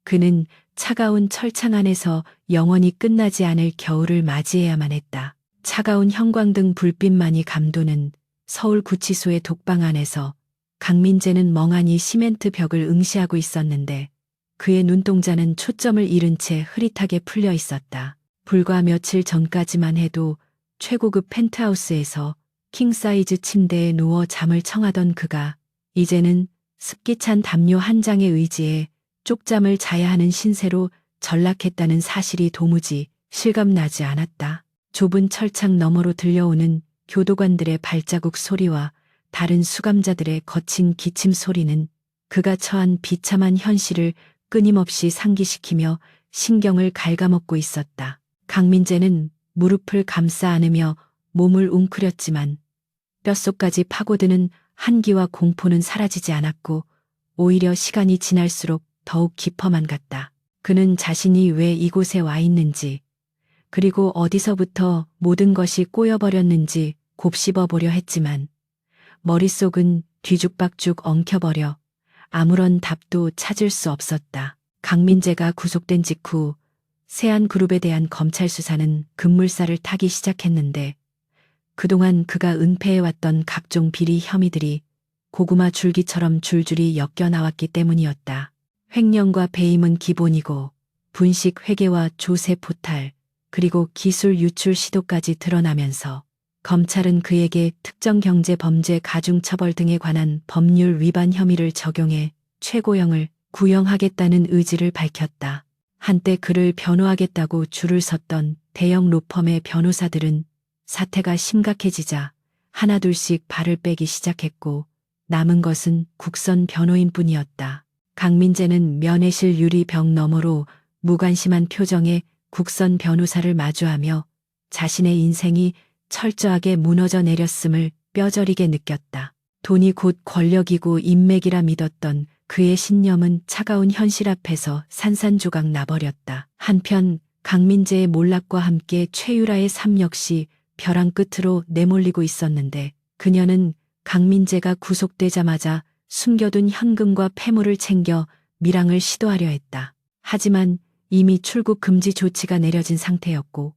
그는 차가운 철창 안에서 영원히 끝나지 않을 겨울을 맞이해야만 했다. 차가운 형광등 불빛만이 감도는 서울구치소의 독방 안에서 강민재는 멍하니 시멘트 벽을 응시하고 있었는데 그의 눈동자는 초점을 잃은 채 흐릿하게 풀려 있었다. 불과 며칠 전까지만 해도 최고급 펜트하우스에서 킹사이즈 침대에 누워 잠을 청하던 그가 이제는 습기찬 담요 한 장에 의지해 쪽잠을 자야 하는 신세로 전락했다는 사실이 도무지 실감나지 않았다. 좁은 철창 너머로 들려오는 교도관들의 발자국 소리와 다른 수감자들의 거친 기침 소리는 그가 처한 비참한 현실을 끊임없이 상기시키며 신경을 갉아먹고 있었다. 강민재는 무릎을 감싸 안으며 몸을 웅크렸지만 뼛속까지 파고드는 한기와 공포는 사라지지 않았고 오히려 시간이 지날수록 더욱 깊어만 갔다. 그는 자신이 왜 이곳에 와 있는지 그리고 어디서부터 모든 것이 꼬여버렸는지 곱씹어 보려 했지만 머릿속은 뒤죽박죽 엉켜버려 아무런 답도 찾을 수 없었다. 강민재가 구속된 직후 세안그룹에 대한 검찰 수사는 급물살을 타기 시작했는데 그동안 그가 은폐해왔던 각종 비리 혐의들이 고구마 줄기처럼 줄줄이 엮여 나왔기 때문이었다. 횡령과 배임은 기본이고 분식 회계와 조세 포탈 그리고 기술 유출 시도까지 드러나면서 검찰은 그에게 특정 경제 범죄 가중처벌 등에 관한 법률 위반 혐의를 적용해 최고형을 구형하겠다는 의지를 밝혔다. 한때 그를 변호하겠다고 줄을 섰던 대형 로펌의 변호사들은 사태가 심각해지자 하나둘씩 발을 빼기 시작했고 남은 것은 국선 변호인뿐이었다. 강민재는 면회실 유리벽 너머로 무관심한 표정의 국선 변호사를 마주하며 자신의 인생이 철저하게 무너져 내렸음을 뼈저리게 느꼈다. 돈이 곧 권력이고 인맥이라 믿었던 그의 신념은 차가운 현실 앞에서 산산조각 나버렸다. 한편 강민재의 몰락과 함께 최유라의 삶 역시 벼랑 끝으로 내몰리고 있었는데 그녀는 강민재가 구속되자마자 숨겨둔 현금과 폐물을 챙겨 밀항을 시도하려 했다. 하지만 이미 출국 금지 조치가 내려진 상태였고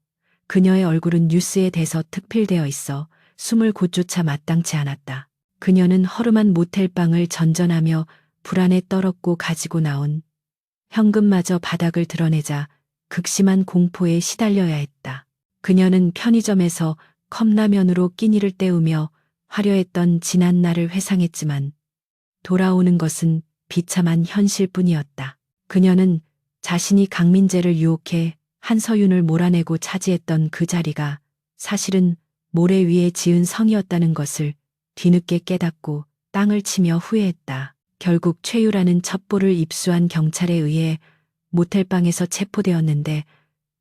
그녀의 얼굴은 뉴스에 대서 특필되어 있어 숨을 곳조차 마땅치 않았다. 그녀는 허름한 모텔방을 전전하며 불안에 떨었고 가지고 나온 현금마저 바닥을 드러내자 극심한 공포에 시달려야 했다. 그녀는 편의점에서 컵라면으로 끼니를 때우며 화려했던 지난 날을 회상했지만 돌아오는 것은 비참한 현실뿐이었다. 그녀는 자신이 강민재를 유혹해 한서윤을 몰아내고 차지했던 그 자리가 사실은 모래 위에 지은 성이었다는 것을 뒤늦게 깨닫고 땅을 치며 후회했다. 결국 최유라는 첩보를 입수한 경찰에 의해 모텔방에서 체포되었는데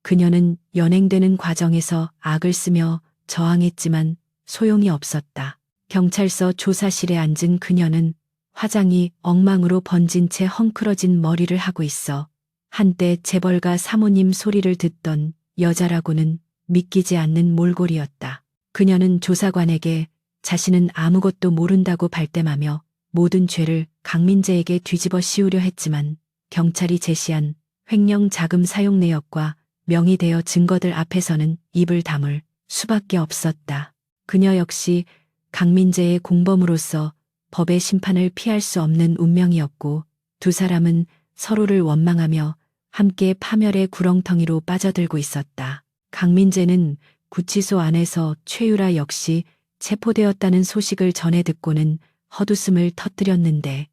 그녀는 연행되는 과정에서 악을 쓰며 저항했지만 소용이 없었다. 경찰서 조사실에 앉은 그녀는 화장이 엉망으로 번진 채 헝클어진 머리를 하고 있어 한때 재벌가 사모님 소리를 듣던 여자라고는 믿기지 않는 몰골이었다. 그녀는 조사관에게 자신은 아무것도 모른다고 발뺌하며 모든 죄를 강민재에게 뒤집어 씌우려 했지만 경찰이 제시한 횡령 자금 사용 내역과 명의대여 증거들 앞에서는 입을 다물 수밖에 없었다. 그녀 역시 강민재의 공범으로서 법의 심판을 피할 수 없는 운명이었고 두 사람은 서로를 원망하며 함께 파멸의 구렁텅이로 빠져들고 있었다. 강민재는 구치소 안에서 최유라 역시 체포되었다는 소식을 전해 듣고는 헛웃음을 터뜨렸는데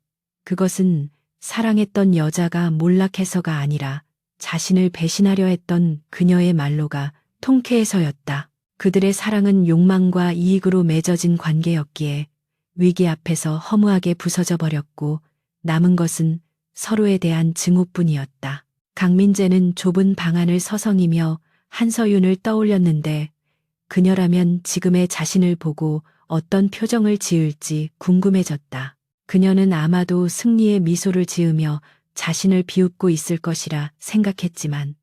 그것은 사랑했던 여자가 몰락해서가 아니라 자신을 배신하려 했던 그녀의 말로가 통쾌해서였다. 그들의 사랑은 욕망과 이익으로 맺어진 관계였기에 위기 앞에서 허무하게 부서져 버렸고 남은 것은 서로에 대한 증오뿐이었다. 강민재는 좁은 방 안을 서성이며 한서윤을 떠올렸는데 그녀라면 지금의 자신을 보고 어떤 표정을 지을지 궁금해졌다. 그녀는 아마도 승리의 미소를 지으며 자신을 비웃고 있을 것이라 생각했지만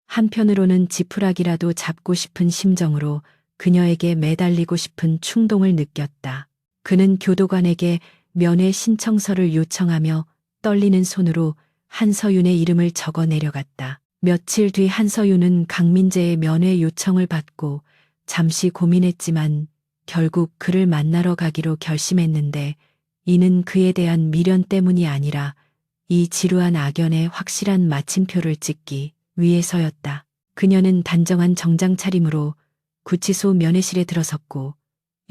한편으로는 지푸라기라도 잡고 싶은 심정으로 그녀에게 매달리고 싶은 충동을 느꼈다. 그는 교도관에게 면회 신청서를 요청하며 떨리는 손으로 한서윤의 이름을 적어 내려갔다. 며칠 뒤 한서윤은 강민재의 면회 요청을 받고 잠시 고민했지만 결국 그를 만나러 가기로 결심했는데 이는 그에 대한 미련 때문이 아니라 이 지루한 악연에 확실한 마침표를 찍기 위해서였다. 그녀는 단정한 정장 차림으로 구치소 면회실에 들어섰고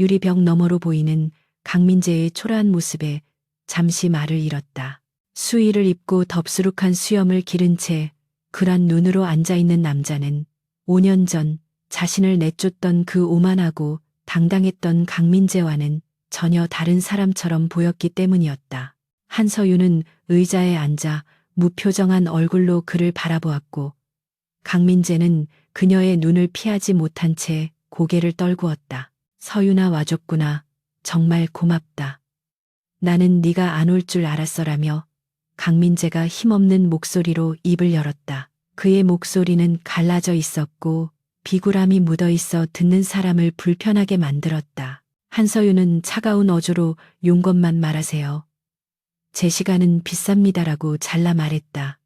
유리벽 너머로 보이는 강민재의 초라한 모습에 잠시 말을 잃었다. 수의를 입고 덥수룩한 수염을 기른 채 그란 눈으로 앉아있는 남자는 5년 전 자신을 내쫓던 그 오만하고 당당했던 강민재와는 전혀 다른 사람처럼 보였기 때문이었다. 한서윤은 의자에 앉아 무표정한 얼굴로 그를 바라보았고 강민재는 그녀의 눈을 피하지 못한 채 고개를 떨구었다. 서윤아 와줬구나. 정말 고맙다. 나는 네가 안 올 줄 알았어라며 강민재가 힘없는 목소리로 입을 열었다. 그의 목소리는 갈라져 있었고 비굴함이 묻어 있어 듣는 사람을 불편하게 만들었다. 한서윤은 차가운 어조로 용건만 말하세요. 제 시간은 비쌉니다라고 잘라 말했다.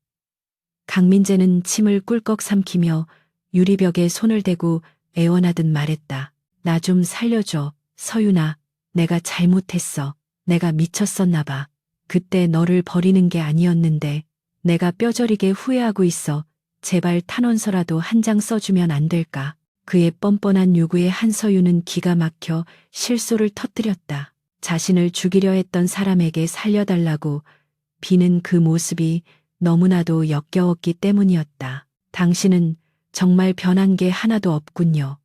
강민재는 침을 꿀꺽 삼키며 유리벽에 손을 대고 애원하듯 말했다. 나 좀 살려줘. 서윤아, 내가 잘못했어. 내가 미쳤었나 봐. 그때 너를 버리는 게 아니었는데 내가 뼈저리게 후회하고 있어. 제발 탄원서라도 한 장 써주면 안 될까? 그의 뻔뻔한 요구에 한서윤은 기가 막혀 실소를 터뜨렸다. 자신을 죽이려 했던 사람에게 살려달라고 비는 그 모습이 너무나도 역겨웠기 때문이었다. 당신은 정말 변한 게 하나도 없군요.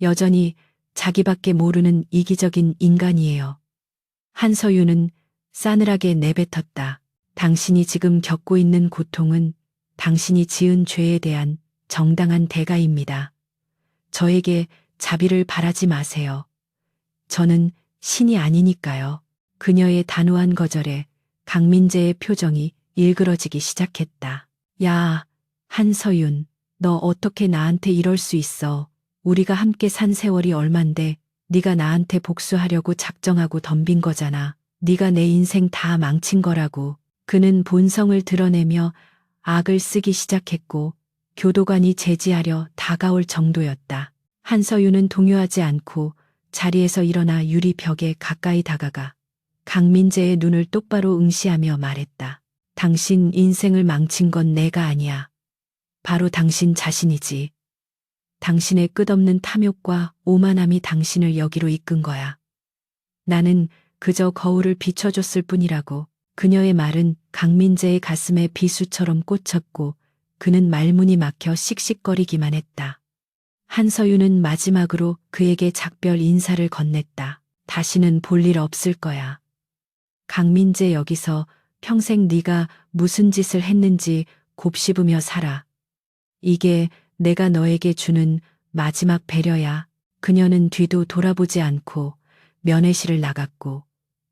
여전히 자기밖에 모르는 이기적인 인간이에요. 한서윤은 싸늘하게 내뱉었다. 당신이 지금 겪고 있는 고통은 당신이 지은 죄에 대한 정당한 대가입니다. 저에게 자비를 바라지 마세요. 저는 신이 아니니까요. 그녀의 단호한 거절에 강민재의 표정이 일그러지기 시작했다. 야, 한서윤, 너 어떻게 나한테 이럴 수 있어. 우리가 함께 산 세월이 얼만데 네가 나한테 복수하려고 작정하고 덤빈 거잖아. 네가 내 인생 다 망친 거라고. 그는 본성을 드러내며 악을 쓰기 시작했고 교도관이 제지하려 다가올 정도였다. 한서윤은 동요하지 않고 자리에서 일어나 유리벽에 가까이 다가가 강민재의 눈을 똑바로 응시하며 말했다. 당신 인생을 망친 건 내가 아니야. 바로 당신 자신이지. 당신의 끝없는 탐욕과 오만함이 당신을 여기로 이끈 거야. 나는 그저 거울을 비춰줬을 뿐이라고. 그녀의 말은 강민재의 가슴에 비수처럼 꽂혔고 그는 말문이 막혀 씩씩거리기만 했다. 한서윤은 마지막으로 그에게 작별 인사를 건넸다. 다시는 볼 일 없을 거야. 강민재 여기서 평생 네가 무슨 짓을 했는지 곱씹으며 살아. 이게 내가 너에게 주는 마지막 배려야. 그녀는 뒤도 돌아보지 않고 면회실을 나갔고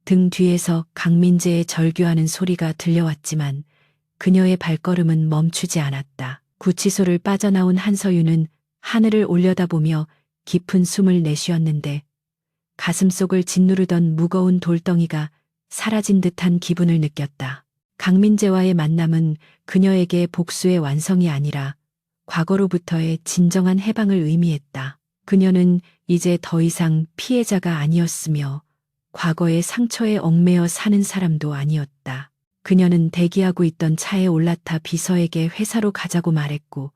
등 뒤에서 강민재의 절규하는 소리가 들려왔지만 그녀의 발걸음은 멈추지 않았다. 구치소를 빠져나온 한서윤은 하늘을 올려다보며 깊은 숨을 내쉬었는데 가슴속을 짓누르던 무거운 돌덩이가 사라진 듯한 기분을 느꼈다. 강민재와의 만남은 그녀에게 복수의 완성이 아니라 과거로부터의 진정한 해방을 의미했다. 그녀는 이제 더 이상 피해자가 아니었으며 과거의 상처에 얽매여 사는 사람도 아니었다. 그녀는 대기하고 있던 차에 올라타 비서에게 회사로 가자고 말했고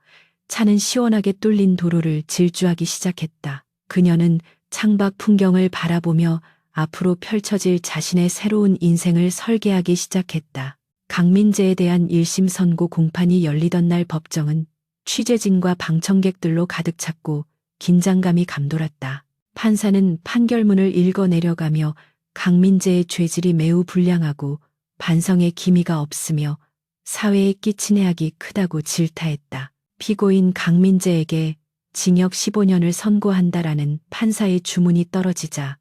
차는 시원하게 뚫린 도로를 질주하기 시작했다. 그녀는 창밖 풍경을 바라보며 앞으로 펼쳐질 자신의 새로운 인생을 설계하기 시작했다. 강민재에 대한 1심 선고 공판이 열리던 날 법정은 취재진과 방청객들로 가득 찼고 긴장감이 감돌았다. 판사는 판결문을 읽어내려가며 강민재의 죄질이 매우 불량하고 반성의 기미가 없으며 사회에 끼친 해악이 크다고 질타했다. 피고인 강민재에게 징역 15년을 선고한다라는 판사의 주문이 떨어지자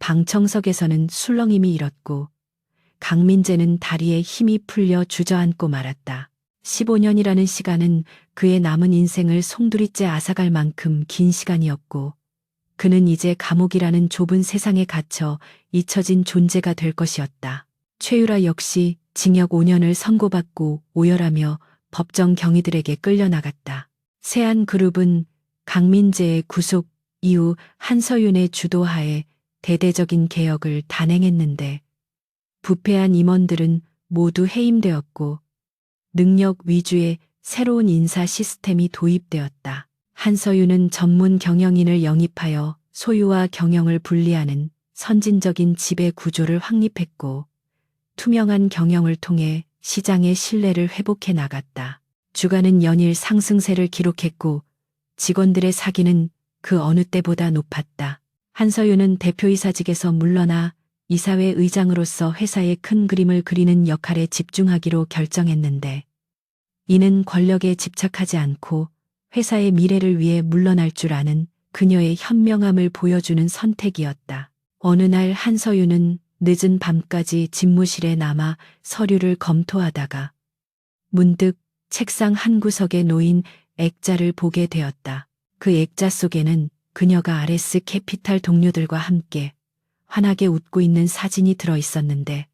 방청석에서는 술렁임이 일었고 강민재는 다리에 힘이 풀려 주저앉고 말았다. 15년이라는 시간은 그의 남은 인생을 송두리째 앗아갈 만큼 긴 시간이었고 그는 이제 감옥이라는 좁은 세상에 갇혀 잊혀진 존재가 될 것이었다. 최유라 역시 징역 5년을 선고받고 오열하며 법정 경위들에게 끌려나갔다. 세안그룹은 강민재의 구속 이후 한서윤의 주도하에 대대적인 개혁을 단행했는데 부패한 임원들은 모두 해임되었고 능력 위주의 새로운 인사 시스템이 도입되었다. 한서윤은 전문 경영인을 영입하여 소유와 경영을 분리하는 선진적인 지배 구조를 확립했고 투명한 경영을 통해 시장의 신뢰를 회복해 나갔다. 주가는 연일 상승세를 기록했고 직원들의 사기는 그 어느 때보다 높았다. 한서윤은 대표이사직에서 물러나 이사회 의장으로서 회사의 큰 그림을 그리는 역할에 집중하기로 결정했는데 이는 권력에 집착하지 않고 회사의 미래를 위해 물러날 줄 아는 그녀의 현명함을 보여주는 선택이었다. 어느 날 한서윤은 늦은 밤까지 집무실에 남아 서류를 검토하다가 문득 책상 한 구석에 놓인 액자를 보게 되었다. 그 액자 속에는 그녀가 RS 캐피탈 동료들과 함께 환하게 웃고 있는 사진이 들어 있었는데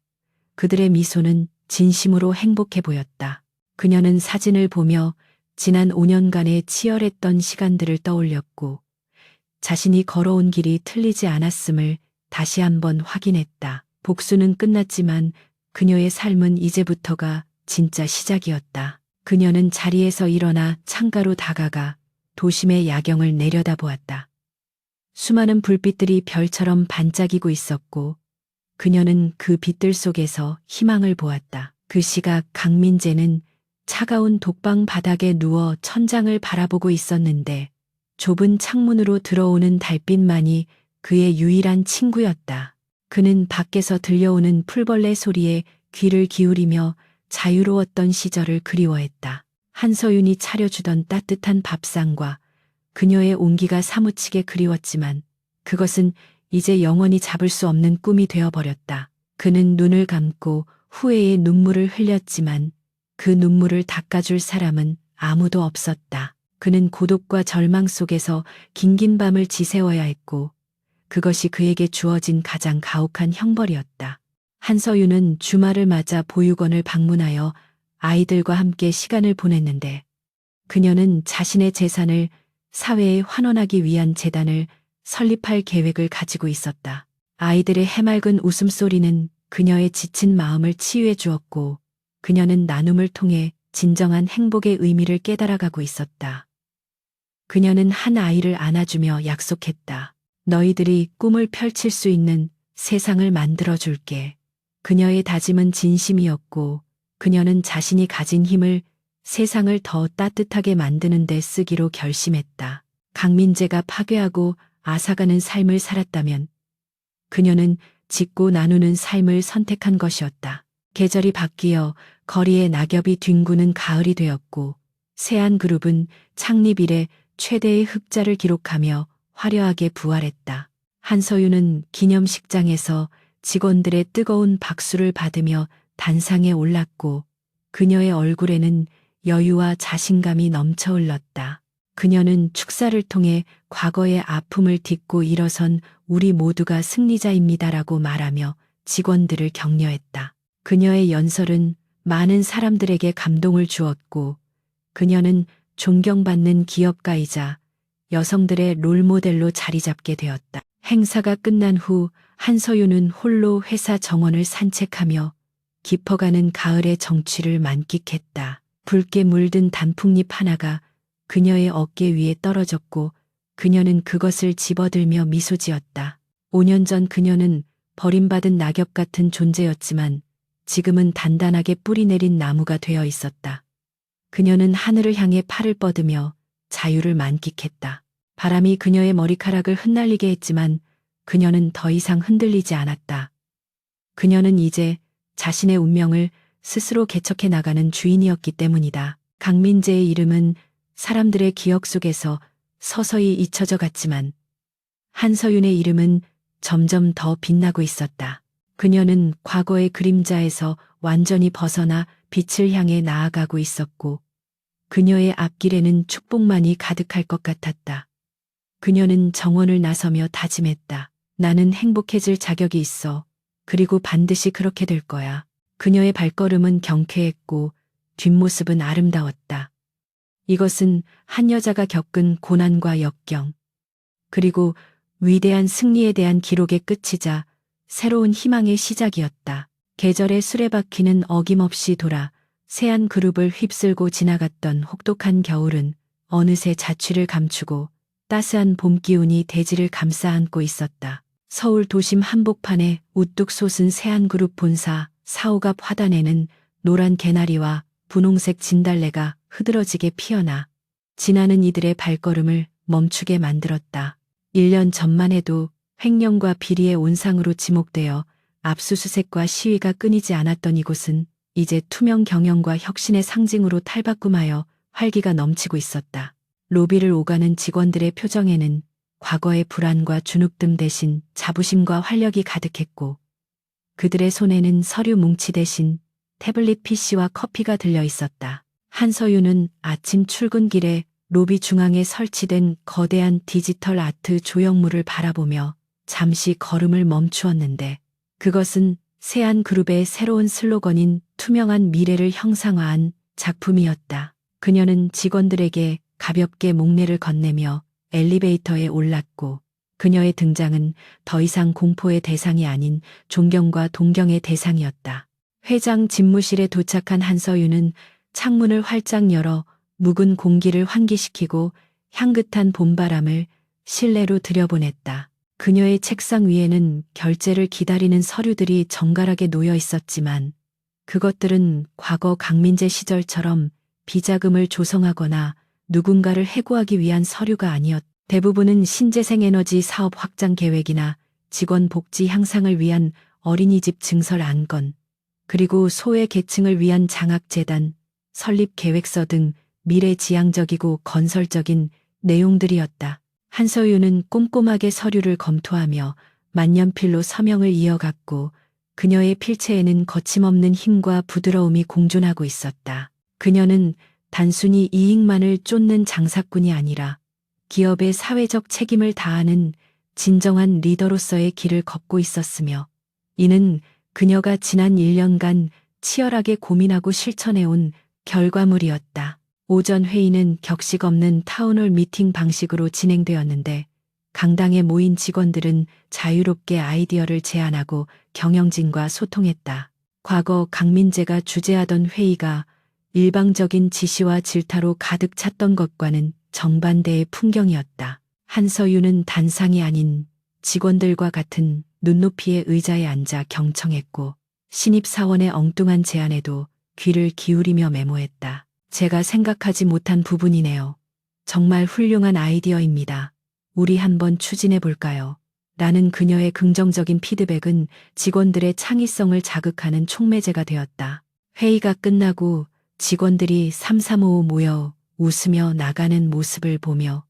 그들의 미소는 진심으로 행복해 보였다. 그녀는 사진을 보며 지난 5년간의 치열했던 시간들을 떠올렸고 자신이 걸어온 길이 틀리지 않았음을 다시 한번 확인했다. 복수는 끝났지만 그녀의 삶은 이제부터가 진짜 시작이었다. 그녀는 자리에서 일어나 창가로 다가가 도심의 야경을 내려다보았다. 수많은 불빛들이 별처럼 반짝이고 있었고 그녀는 그 빛들 속에서 희망을 보았다. 그 시각 강민재는 차가운 독방 바닥에 누워 천장을 바라보고 있었는데 좁은 창문으로 들어오는 달빛만이 그의 유일한 친구였다. 그는 밖에서 들려오는 풀벌레 소리에 귀를 기울이며 자유로웠던 시절을 그리워했다. 한서윤이 차려주던 따뜻한 밥상과 그녀의 온기가 사무치게 그리웠지만 그것은 이제 영원히 잡을 수 없는 꿈이 되어버렸다. 그는 눈을 감고 후회의 눈물을 흘렸지만 그 눈물을 닦아줄 사람은 아무도 없었다. 그는 고독과 절망 속에서 긴긴 밤을 지새워야 했고 그것이 그에게 주어진 가장 가혹한 형벌이었다. 한서윤은 주말을 맞아 보육원을 방문하여 아이들과 함께 시간을 보냈는데 그녀는 자신의 재산을 사회에 환원하기 위한 재단을 설립할 계획을 가지고 있었다. 아이들의 해맑은 웃음소리는 그녀의 지친 마음을 치유해 주었고 그녀는 나눔을 통해 진정한 행복의 의미를 깨달아가고 있었다. 그녀는 한 아이를 안아주며 약속했다. 너희들이 꿈을 펼칠 수 있는 세상을 만들어줄게. 그녀의 다짐은 진심이었고 그녀는 자신이 가진 힘을 세상을 더 따뜻하게 만드는 데 쓰기로 결심했다. 강민재가 파괴하고 앗아가는 삶을 살았다면 그녀는 짓고 나누는 삶을 선택한 것이었다. 계절이 바뀌어 거리에 낙엽이 뒹구는 가을이 되었고 세안그룹은 창립 이래 최대의 흑자를 기록하며 화려하게 부활했다. 한서윤은 기념식장에서 직원들의 뜨거운 박수를 받으며 단상에 올랐고 그녀의 얼굴에는 여유와 자신감이 넘쳐 흘렀다. 그녀는 축사를 통해 과거의 아픔을 딛고 일어선 우리 모두가 승리자입니다라고 말하며 직원들을 격려했다. 그녀의 연설은 많은 사람들에게 감동을 주었고 그녀는 존경받는 기업가이자 여성들의 롤모델로 자리 잡게 되었다. 행사가 끝난 후 한서윤은 홀로 회사 정원을 산책하며 깊어가는 가을의 정취를 만끽했다. 붉게 물든 단풍잎 하나가 그녀의 어깨 위에 떨어졌고 그녀는 그것을 집어들며 미소 지었다. 5년 전 그녀는 버림받은 낙엽 같은 존재였지만 지금은 단단하게 뿌리 내린 나무가 되어 있었다. 그녀는 하늘을 향해 팔을 뻗으며 자유를 만끽했다. 바람이 그녀의 머리카락을 흩날리게 했지만 그녀는 더 이상 흔들리지 않았다. 그녀는 이제 자신의 운명을 스스로 개척해 나가는 주인이었기 때문이다. 강민재의 이름은 사람들의 기억 속에서 서서히 잊혀져 갔지만 한서윤의 이름은 점점 더 빛나고 있었다. 그녀는 과거의 그림자에서 완전히 벗어나 빛을 향해 나아가고 있었고 그녀의 앞길에는 축복만이 가득할 것 같았다. 그녀는 정원을 나서며 다짐했다. 나는 행복해질 자격이 있어. 그리고 반드시 그렇게 될 거야. 그녀의 발걸음은 경쾌했고 뒷모습은 아름다웠다. 이것은 한 여자가 겪은 고난과 역경, 그리고 위대한 승리에 대한 기록의 끝이자 새로운 희망의 시작이었다. 계절의 수레바퀴는 어김없이 돌아 세안그룹을 휩쓸고 지나갔던 혹독한 겨울은 어느새 자취를 감추고 따스한 봄 기운이 대지를 감싸 안고 있었다. 서울 도심 한복판에 우뚝 솟은 세안그룹 본사 4옥 앞 화단에는 노란 개나리와 분홍색 진달래가 흐드러지게 피어나 지나는 이들의 발걸음을 멈추게 만들었다. 1년 전만 해도 횡령과 비리의 온상으로 지목되어 압수수색과 시위가 끊이지 않았던 이곳은 이제 투명 경영과 혁신의 상징으로 탈바꿈하여 활기가 넘치고 있었다. 로비를 오가는 직원들의 표정에는 과거의 불안과 주눅듦 대신 자부심과 활력이 가득했고 그들의 손에는 서류 뭉치 대신 태블릿 PC와 커피가 들려 있었다. 한서윤은 아침 출근길에 로비 중앙에 설치된 거대한 디지털 아트 조형물을 바라보며 잠시 걸음을 멈추었는데 그것은 세안그룹의 새로운 슬로건인 투명한 미래를 형상화한 작품이었다. 그녀는 직원들에게 가볍게 목례를 건네며 엘리베이터에 올랐고 그녀의 등장은 더 이상 공포의 대상이 아닌 존경과 동경의 대상이었다. 회장 집무실에 도착한 한서윤은 창문을 활짝 열어 묵은 공기를 환기시키고 향긋한 봄바람을 실내로 들여보냈다. 그녀의 책상 위에는 결제를 기다리는 서류들이 정갈하게 놓여 있었지만 그것들은 과거 강민재 시절처럼 비자금을 조성하거나 누군가를 해고하기 위한 서류가 아니었다. 대부분은 신재생에너지 사업 확장 계획이나 직원 복지 향상을 위한 어린이집 증설 안건, 그리고 소외 계층을 위한 장학재단, 설립 계획서 등 미래지향적이고 건설적인 내용들이었다. 한서윤은 꼼꼼하게 서류를 검토하며 만년필로 서명을 이어갔고 그녀의 필체에는 거침없는 힘과 부드러움이 공존하고 있었다. 그녀는 단순히 이익만을 쫓는 장사꾼이 아니라 기업의 사회적 책임을 다하는 진정한 리더로서의 길을 걷고 있었으며 이는 그녀가 지난 1년간 치열하게 고민하고 실천해온 결과물이었다. 오전 회의는 격식 없는 타운홀 미팅 방식으로 진행되었는데 강당에 모인 직원들은 자유롭게 아이디어를 제안하고 경영진과 소통했다. 과거 강민재가 주재하던 회의가 일방적인 지시와 질타로 가득 찼던 것과는 정반대의 풍경이었다. 한서윤은 단상이 아닌 직원들과 같은 눈높이의 의자에 앉아 경청했고 신입사원의 엉뚱한 제안에도 귀를 기울이며 메모했다. 제가 생각하지 못한 부분이네요. 정말 훌륭한 아이디어입니다. 우리 한번 추진해 볼까요? 라는 그녀의 긍정적인 피드백은 직원들의 창의성을 자극하는 촉매제가 되었다. 회의가 끝나고 직원들이 삼삼오오 모여 웃으며 나가는 모습을 보며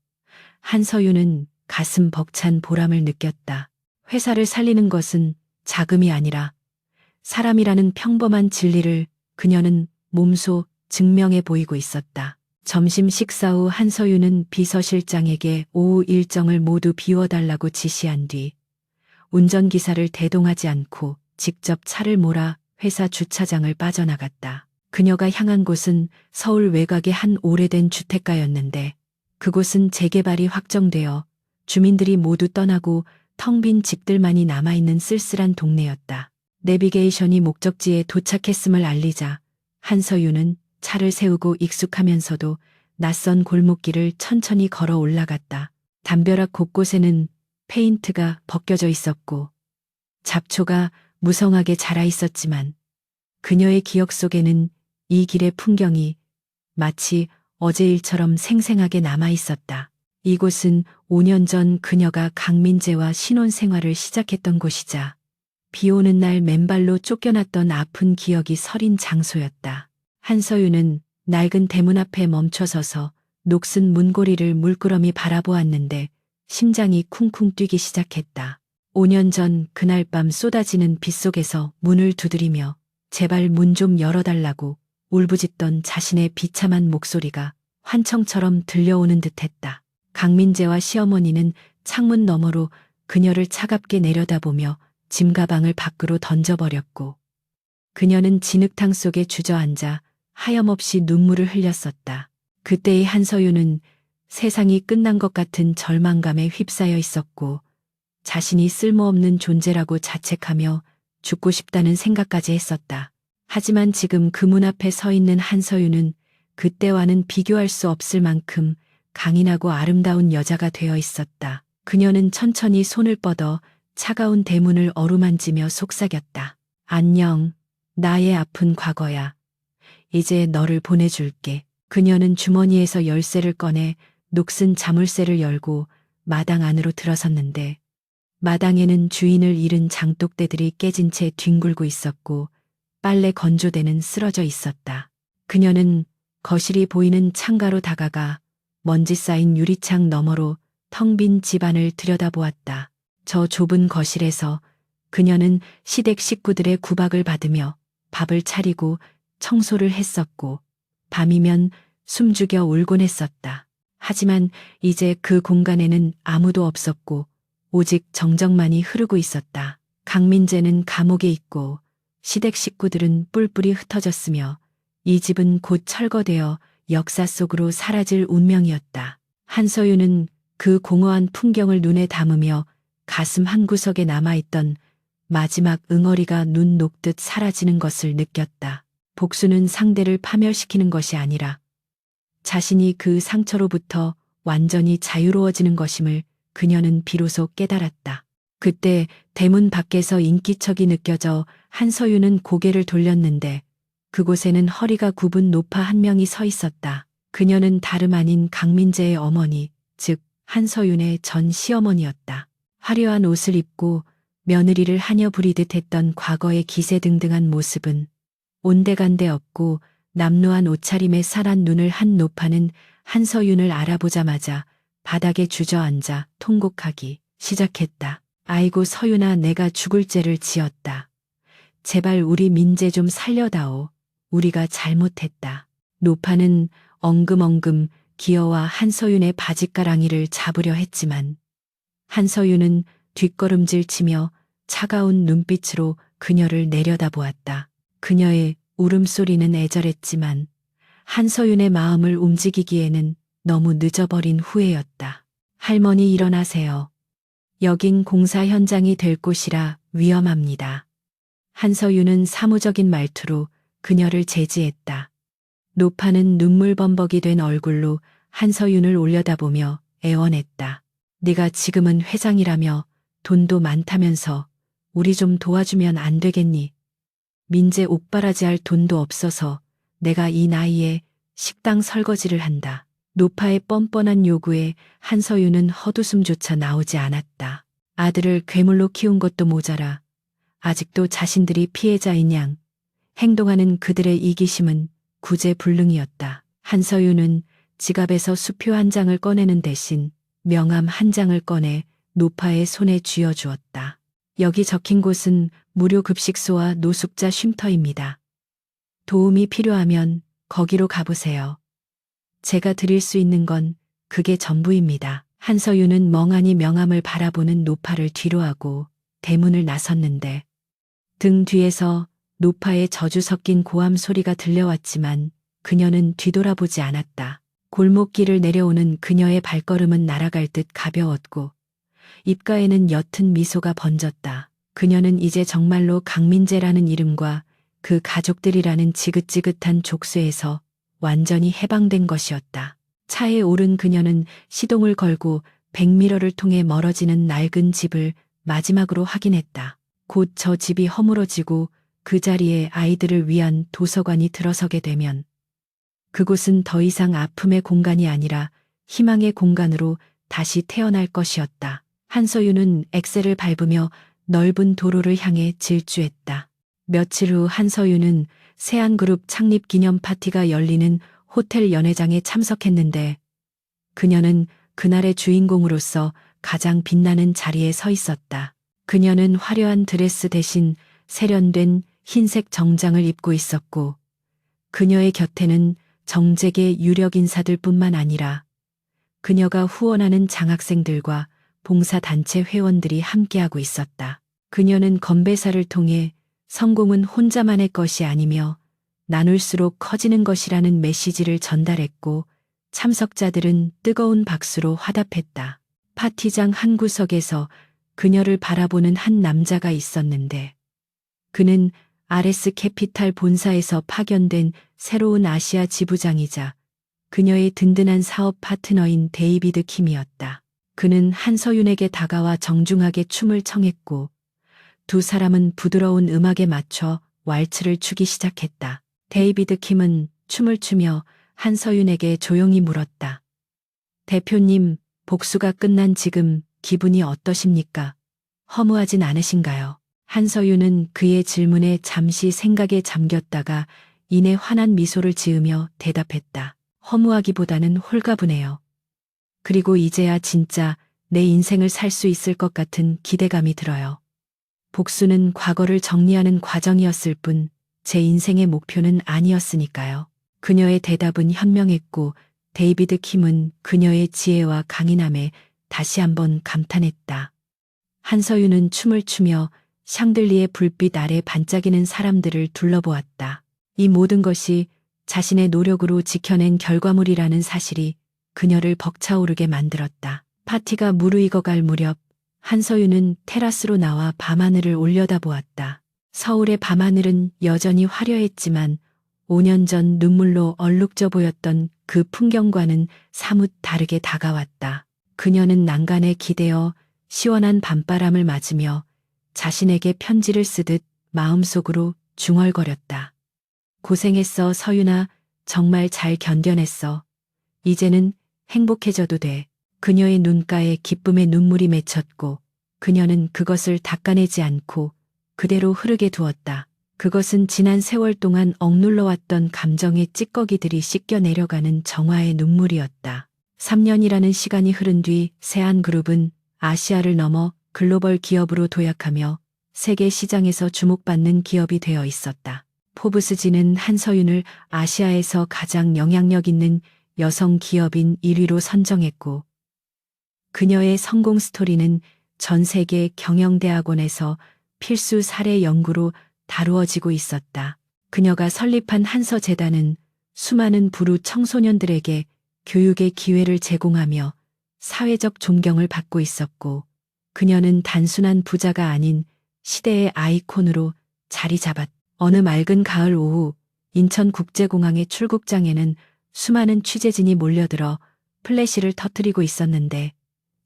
한서윤은 가슴 벅찬 보람을 느꼈다. 회사를 살리는 것은 자금이 아니라 사람이라는 평범한 진리를 그녀는 몸소 증명해 보이고 있었다. 점심 식사 후 한서윤은 비서실장에게 오후 일정을 모두 비워달라고 지시한 뒤 운전기사를 대동하지 않고 직접 차를 몰아 회사 주차장을 빠져나갔다. 그녀가 향한 곳은 서울 외곽의 한 오래된 주택가였는데 그곳은 재개발이 확정되어 주민들이 모두 떠나고 텅 빈 집들만이 남아있는 쓸쓸한 동네였다. 내비게이션이 목적지에 도착했음을 알리자 한서윤은 차를 세우고 익숙하면서도 낯선 골목길을 천천히 걸어 올라갔다. 담벼락 곳곳에는 페인트가 벗겨져 있었고 잡초가 무성하게 자라 있었지만 그녀의 기억 속에는 이 길의 풍경이 마치 어제 일처럼 생생하게 남아 있었다. 이곳은 5년 전 그녀가 강민재와 신혼생활을 시작했던 곳이자 비 오는 날 맨발로 쫓겨났던 아픈 기억이 서린 장소였다. 한서윤은 낡은 대문 앞에 멈춰서서 녹슨 문고리를 물끄러미 바라보았는데 심장이 쿵쿵 뛰기 시작했다. 5년 전 그날 밤 쏟아지는 빗속에서 문을 두드리며 제발 문 좀 열어달라고 울부짖던 자신의 비참한 목소리가 환청처럼 들려오는 듯했다. 강민재와 시어머니는 창문 너머로 그녀를 차갑게 내려다보며 짐가방을 밖으로 던져버렸고 그녀는 진흙탕 속에 주저앉아 하염없이 눈물을 흘렸었다. 그때의 한서윤은 세상이 끝난 것 같은 절망감에 휩싸여 있었고 자신이 쓸모없는 존재라고 자책하며 죽고 싶다는 생각까지 했었다. 하지만 지금 그 문 앞에 서 있는 한서윤은 그때와는 비교할 수 없을 만큼 강인하고 아름다운 여자가 되어 있었다. 그녀는 천천히 손을 뻗어 차가운 대문을 어루만지며 속삭였다. 안녕, 나의 아픈 과거야. 이제 너를 보내줄게. 그녀는 주머니에서 열쇠를 꺼내 녹슨 자물쇠를 열고 마당 안으로 들어섰는데 마당에는 주인을 잃은 장독대들이 깨진 채 뒹굴고 있었고 빨래 건조대는 쓰러져 있었다. 그녀는 거실이 보이는 창가로 다가가 먼지 쌓인 유리창 너머로 텅 빈 집안을 들여다보았다. 저 좁은 거실에서 그녀는 시댁 식구들의 구박을 받으며 밥을 차리고 청소를 했었고 밤이면 숨죽여 울곤 했었다. 하지만 이제 그 공간에는 아무도 없었고 오직 정적만이 흐르고 있었다. 강민재는 감옥에 있고 시댁 식구들은 뿔뿔이 흩어졌으며 이 집은 곧 철거되어 역사 속으로 사라질 운명이었다. 한서윤은 그 공허한 풍경을 눈에 담으며 가슴 한구석에 남아있던 마지막 응어리가 눈 녹듯 사라지는 것을 느꼈다. 복수는 상대를 파멸시키는 것이 아니라 자신이 그 상처로부터 완전히 자유로워지는 것임을 그녀는 비로소 깨달았다. 그때 대문 밖에서 인기척이 느껴져 한서윤은 고개를 돌렸는데 그곳에는 허리가 굽은 노파 한 명이 서 있었다. 그녀는 다름 아닌 강민재의 어머니, 즉 한서윤의 전 시어머니였다. 화려한 옷을 입고 며느리를 하녀 부리듯 했던 과거의 기세등등한 모습은 온데간데 없고 남루한 옷차림에 살한 눈을 한 노파는 한서윤을 알아보자마자 바닥에 주저앉아 통곡하기 시작했다. 아이고 서윤아, 내가 죽을 죄를 지었다. 제발 우리 민재 좀 살려다오. 우리가 잘못했다. 노파는 엉금엉금 기어와 한서윤의 바짓가랑이를 잡으려 했지만 한서윤은 뒷걸음질 치며 차가운 눈빛으로 그녀를 내려다보았다. 그녀의 울음소리는 애절했지만 한서윤의 마음을 움직이기에는 너무 늦어버린 후회였다. 할머니 일어나세요. 여긴 공사 현장이 될 곳이라 위험합니다. 한서윤은 사무적인 말투로 그녀를 제지했다. 노파는 눈물범벅이 된 얼굴로 한서윤을 올려다보며 애원했다. 네가 지금은 회장이라며 돈도 많다면서 우리 좀 도와주면 안 되겠니? 민재 옥바라지 할 돈도 없어서 내가 이 나이에 식당 설거지를 한다. 노파의 뻔뻔한 요구에 한서윤은 헛웃음조차 나오지 않았다. 아들을 괴물로 키운 것도 모자라 아직도 자신들이 피해자인 양 행동하는 그들의 이기심은 구제불능이었다. 한서윤은 지갑에서 수표 한 장을 꺼내는 대신 명함 한 장을 꺼내 노파의 손에 쥐어주었다. 여기 적힌 곳은 무료 급식소와 노숙자 쉼터입니다. 도움이 필요하면 거기로 가보세요. 제가 드릴 수 있는 건 그게 전부입니다. 한서윤은 멍하니 명함을 바라보는 노파를 뒤로하고 대문을 나섰는데 등 뒤에서 노파의 저주 섞인 고함 소리가 들려왔지만 그녀는 뒤돌아보지 않았다. 골목길을 내려오는 그녀의 발걸음은 날아갈 듯 가벼웠고 입가에는 옅은 미소가 번졌다. 그녀는 이제 정말로 강민재라는 이름과 그 가족들이라는 지긋지긋한 족쇄에서 완전히 해방된 것이었다. 차에 오른 그녀는 시동을 걸고 백미러를 통해 멀어지는 낡은 집을 마지막으로 확인했다. 곧 저 집이 허물어지고 그 자리에 아이들을 위한 도서관이 들어서게 되면 그곳은 더 이상 아픔의 공간이 아니라 희망의 공간으로 다시 태어날 것이었다. 한서윤은 엑셀을 밟으며 넓은 도로를 향해 질주했다. 며칠 후 한서윤은 세안그룹 창립 기념 파티가 열리는 호텔 연회장에 참석했는데 그녀는 그날의 주인공으로서 가장 빛나는 자리에 서 있었다. 그녀는 화려한 드레스 대신 세련된 흰색 정장을 입고 있었고 그녀의 곁에는 정재계 유력 인사들뿐만 아니라 그녀가 후원하는 장학생들과 봉사단체 회원들이 함께하고 있었다. 그녀는 건배사를 통해 성공은 혼자만의 것이 아니며 나눌수록 커지는 것이라는 메시지를 전달했고 참석자들은 뜨거운 박수로 화답했다. 파티장 한 구석에서 그녀를 바라보는 한 남자가 있었는데 그는 RS 캐피탈 본사에서 파견된 새로운 아시아 지부장이자 그녀의 든든한 사업 파트너인 데이비드 킴이었다. 그는 한서윤에게 다가와 정중하게 춤을 청했고 두 사람은 부드러운 음악에 맞춰 왈츠를 추기 시작했다. 데이비드 킴은 춤을 추며 한서윤에게 조용히 물었다. 대표님, 복수가 끝난 지금 기분이 어떠십니까? 허무하진 않으신가요? 한서윤은 그의 질문에 잠시 생각에 잠겼다가 이내 환한 미소를 지으며 대답했다. 허무하기보다는 홀가분해요. 그리고 이제야 진짜 내 인생을 살 수 있을 것 같은 기대감이 들어요. 복수는 과거를 정리하는 과정이었을 뿐 제 인생의 목표는 아니었으니까요. 그녀의 대답은 현명했고 데이비드 킴은 그녀의 지혜와 강인함에 다시 한번 감탄했다. 한서윤은 춤을 추며 샹들리에 불빛 아래 반짝이는 사람들을 둘러보았다. 이 모든 것이 자신의 노력으로 지켜낸 결과물이라는 사실이 그녀를 벅차오르게 만들었다. 파티가 무르익어갈 무렵 한서윤은 테라스로 나와 밤하늘을 올려다보았다. 서울의 밤하늘은 여전히 화려했지만 5년 전 눈물로 얼룩져 보였던 그 풍경과는 사뭇 다르게 다가왔다. 그녀는 난간에 기대어 시원한 밤바람을 맞으며 자신에게 편지를 쓰듯 마음속으로 중얼거렸다. 고생했어, 서윤아. 정말 잘 견뎌냈어. 이제는 행복해져도 돼. 그녀의 눈가에 기쁨의 눈물이 맺혔고 그녀는 그것을 닦아내지 않고 그대로 흐르게 두었다. 그것은 지난 세월 동안 억눌러왔던 감정의 찌꺼기들이 씻겨 내려가는 정화의 눈물이었다. 3년이라는 시간이 흐른 뒤 세안그룹은 아시아를 넘어 글로벌 기업으로 도약하며 세계 시장에서 주목받는 기업이 되어 있었다. 포브스지는 한서윤을 아시아에서 가장 영향력 있는 여성 기업인 1위로 선정했고 그녀의 성공 스토리는 전 세계 경영대학원에서 필수 사례 연구로 다루어지고 있었다. 그녀가 설립한 한서재단은 수많은 불우 청소년들에게 교육의 기회를 제공하며 사회적 존경을 받고 있었고 그녀는 단순한 부자가 아닌 시대의 아이콘으로 자리 잡았다. 어느 맑은 가을 오후 인천국제공항의 출국장에는 수많은 취재진이 몰려들어 플래시를 터뜨리고 있었는데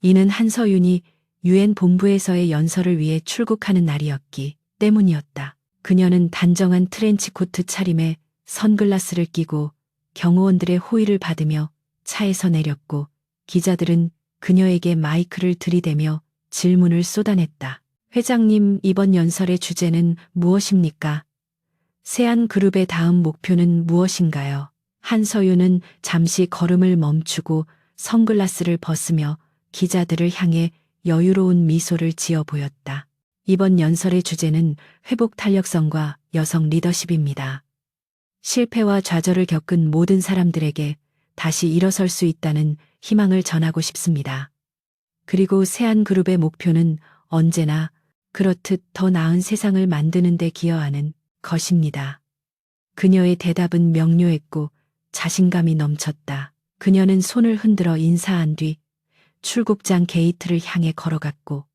이는 한서윤이 유엔 본부에서의 연설을 위해 출국하는 날이었기 때문이었다. 그녀는 단정한 트렌치코트 차림에 선글라스를 끼고 경호원들의 호의를 받으며 차에서 내렸고 기자들은 그녀에게 마이크를 들이대며 질문을 쏟아냈다. 회장님, 이번 연설의 주제는 무엇입니까? 세안그룹의 다음 목표는 무엇인가요? 한서윤은 잠시 걸음을 멈추고 선글라스를 벗으며 기자들을 향해 여유로운 미소를 지어 보였다. 이번 연설의 주제는 회복 탄력성과 여성 리더십입니다. 실패와 좌절을 겪은 모든 사람들에게 다시 일어설 수 있다는 희망을 전하고 싶습니다. 그리고 세안그룹의 목표는 언제나 그렇듯 더 나은 세상을 만드는 데 기여하는 것입니다. 그녀의 대답은 명료했고 자신감이 넘쳤다. 그녀는 손을 흔들어 인사한 뒤 출국장 게이트를 향해 걸어갔고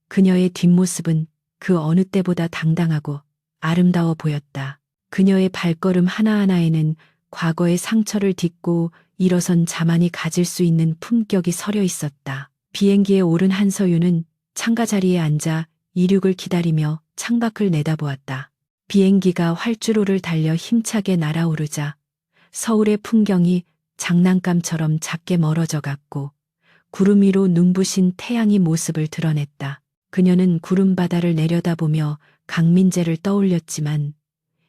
그녀의 뒷모습은 그 어느 때보다 당당하고 아름다워 보였다. 그녀의 발걸음 하나하나에는 과거의 상처를 딛고 일어선 자만이 가질 수 있는 품격이 서려 있었다. 비행기에 오른 한서윤은 창가 자리에 앉아 이륙을 기다리며 창밖을 내다보았다. 비행기가 활주로를 달려 힘차게 날아오르자 서울의 풍경이 장난감처럼 작게 멀어져 갔고 구름 위로 눈부신 태양이 모습을 드러냈다. 그녀는 구름 바다를 내려다보며 강민재를 떠올렸지만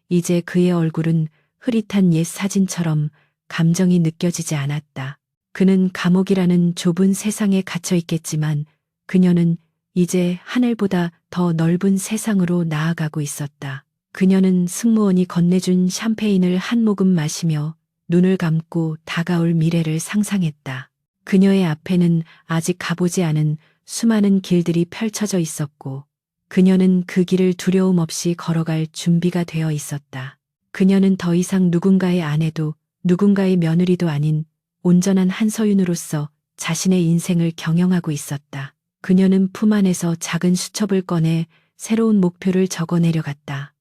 이제 그의 얼굴은 흐릿한 옛 사진처럼 감정이 느껴지지 않았다. 그는 감옥이라는 좁은 세상에 갇혀 있겠지만 그녀는 이제 하늘보다 더 넓은 세상으로 나아가고 있었다. 그녀는 승무원이 건네준 샴페인을 한 모금 마시며 눈을 감고 다가올 미래를 상상했다. 그녀의 앞에는 아직 가보지 않은 수많은 길들이 펼쳐져 있었고 그녀는 그 길을 두려움 없이 걸어갈 준비가 되어 있었다. 그녀는 더 이상 누군가의 아내도 누군가의 며느리도 아닌 온전한 한서윤으로서 자신의 인생을 경영하고 있었다. 그녀는 품 안에서 작은 수첩을 꺼내 새로운 목표를 적어 내려갔다.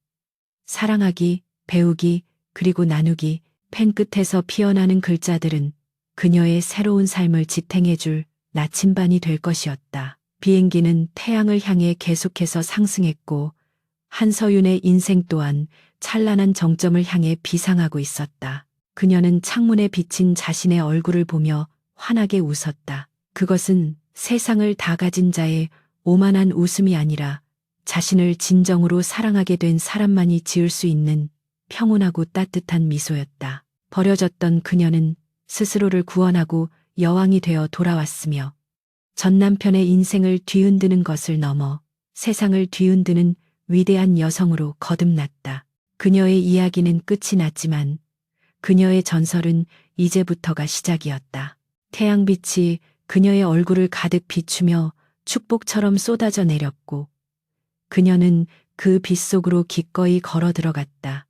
사랑하기, 배우기, 그리고 나누기. 펜 끝에서 피어나는 글자들은 그녀의 새로운 삶을 지탱해줄 나침반이 될 것이었다. 비행기는 태양을 향해 계속해서 상승했고 한서윤의 인생 또한 찬란한 정점을 향해 비상하고 있었다. 그녀는 창문에 비친 자신의 얼굴을 보며 환하게 웃었다. 그것은 세상을 다 가진 자의 오만한 웃음이 아니라 자신을 진정으로 사랑하게 된 사람만이 지을 수 있는 평온하고 따뜻한 미소였다. 버려졌던 그녀는 스스로를 구원하고 여왕이 되어 돌아왔으며 전 남편의 인생을 뒤흔드는 것을 넘어 세상을 뒤흔드는 위대한 여성으로 거듭났다. 그녀의 이야기는 끝이 났지만 그녀의 전설은 이제부터가 시작이었다. 태양빛이 그녀의 얼굴을 가득 비추며 축복처럼 쏟아져 내렸고 그녀는 그 빛 속으로 기꺼이 걸어 들어갔다.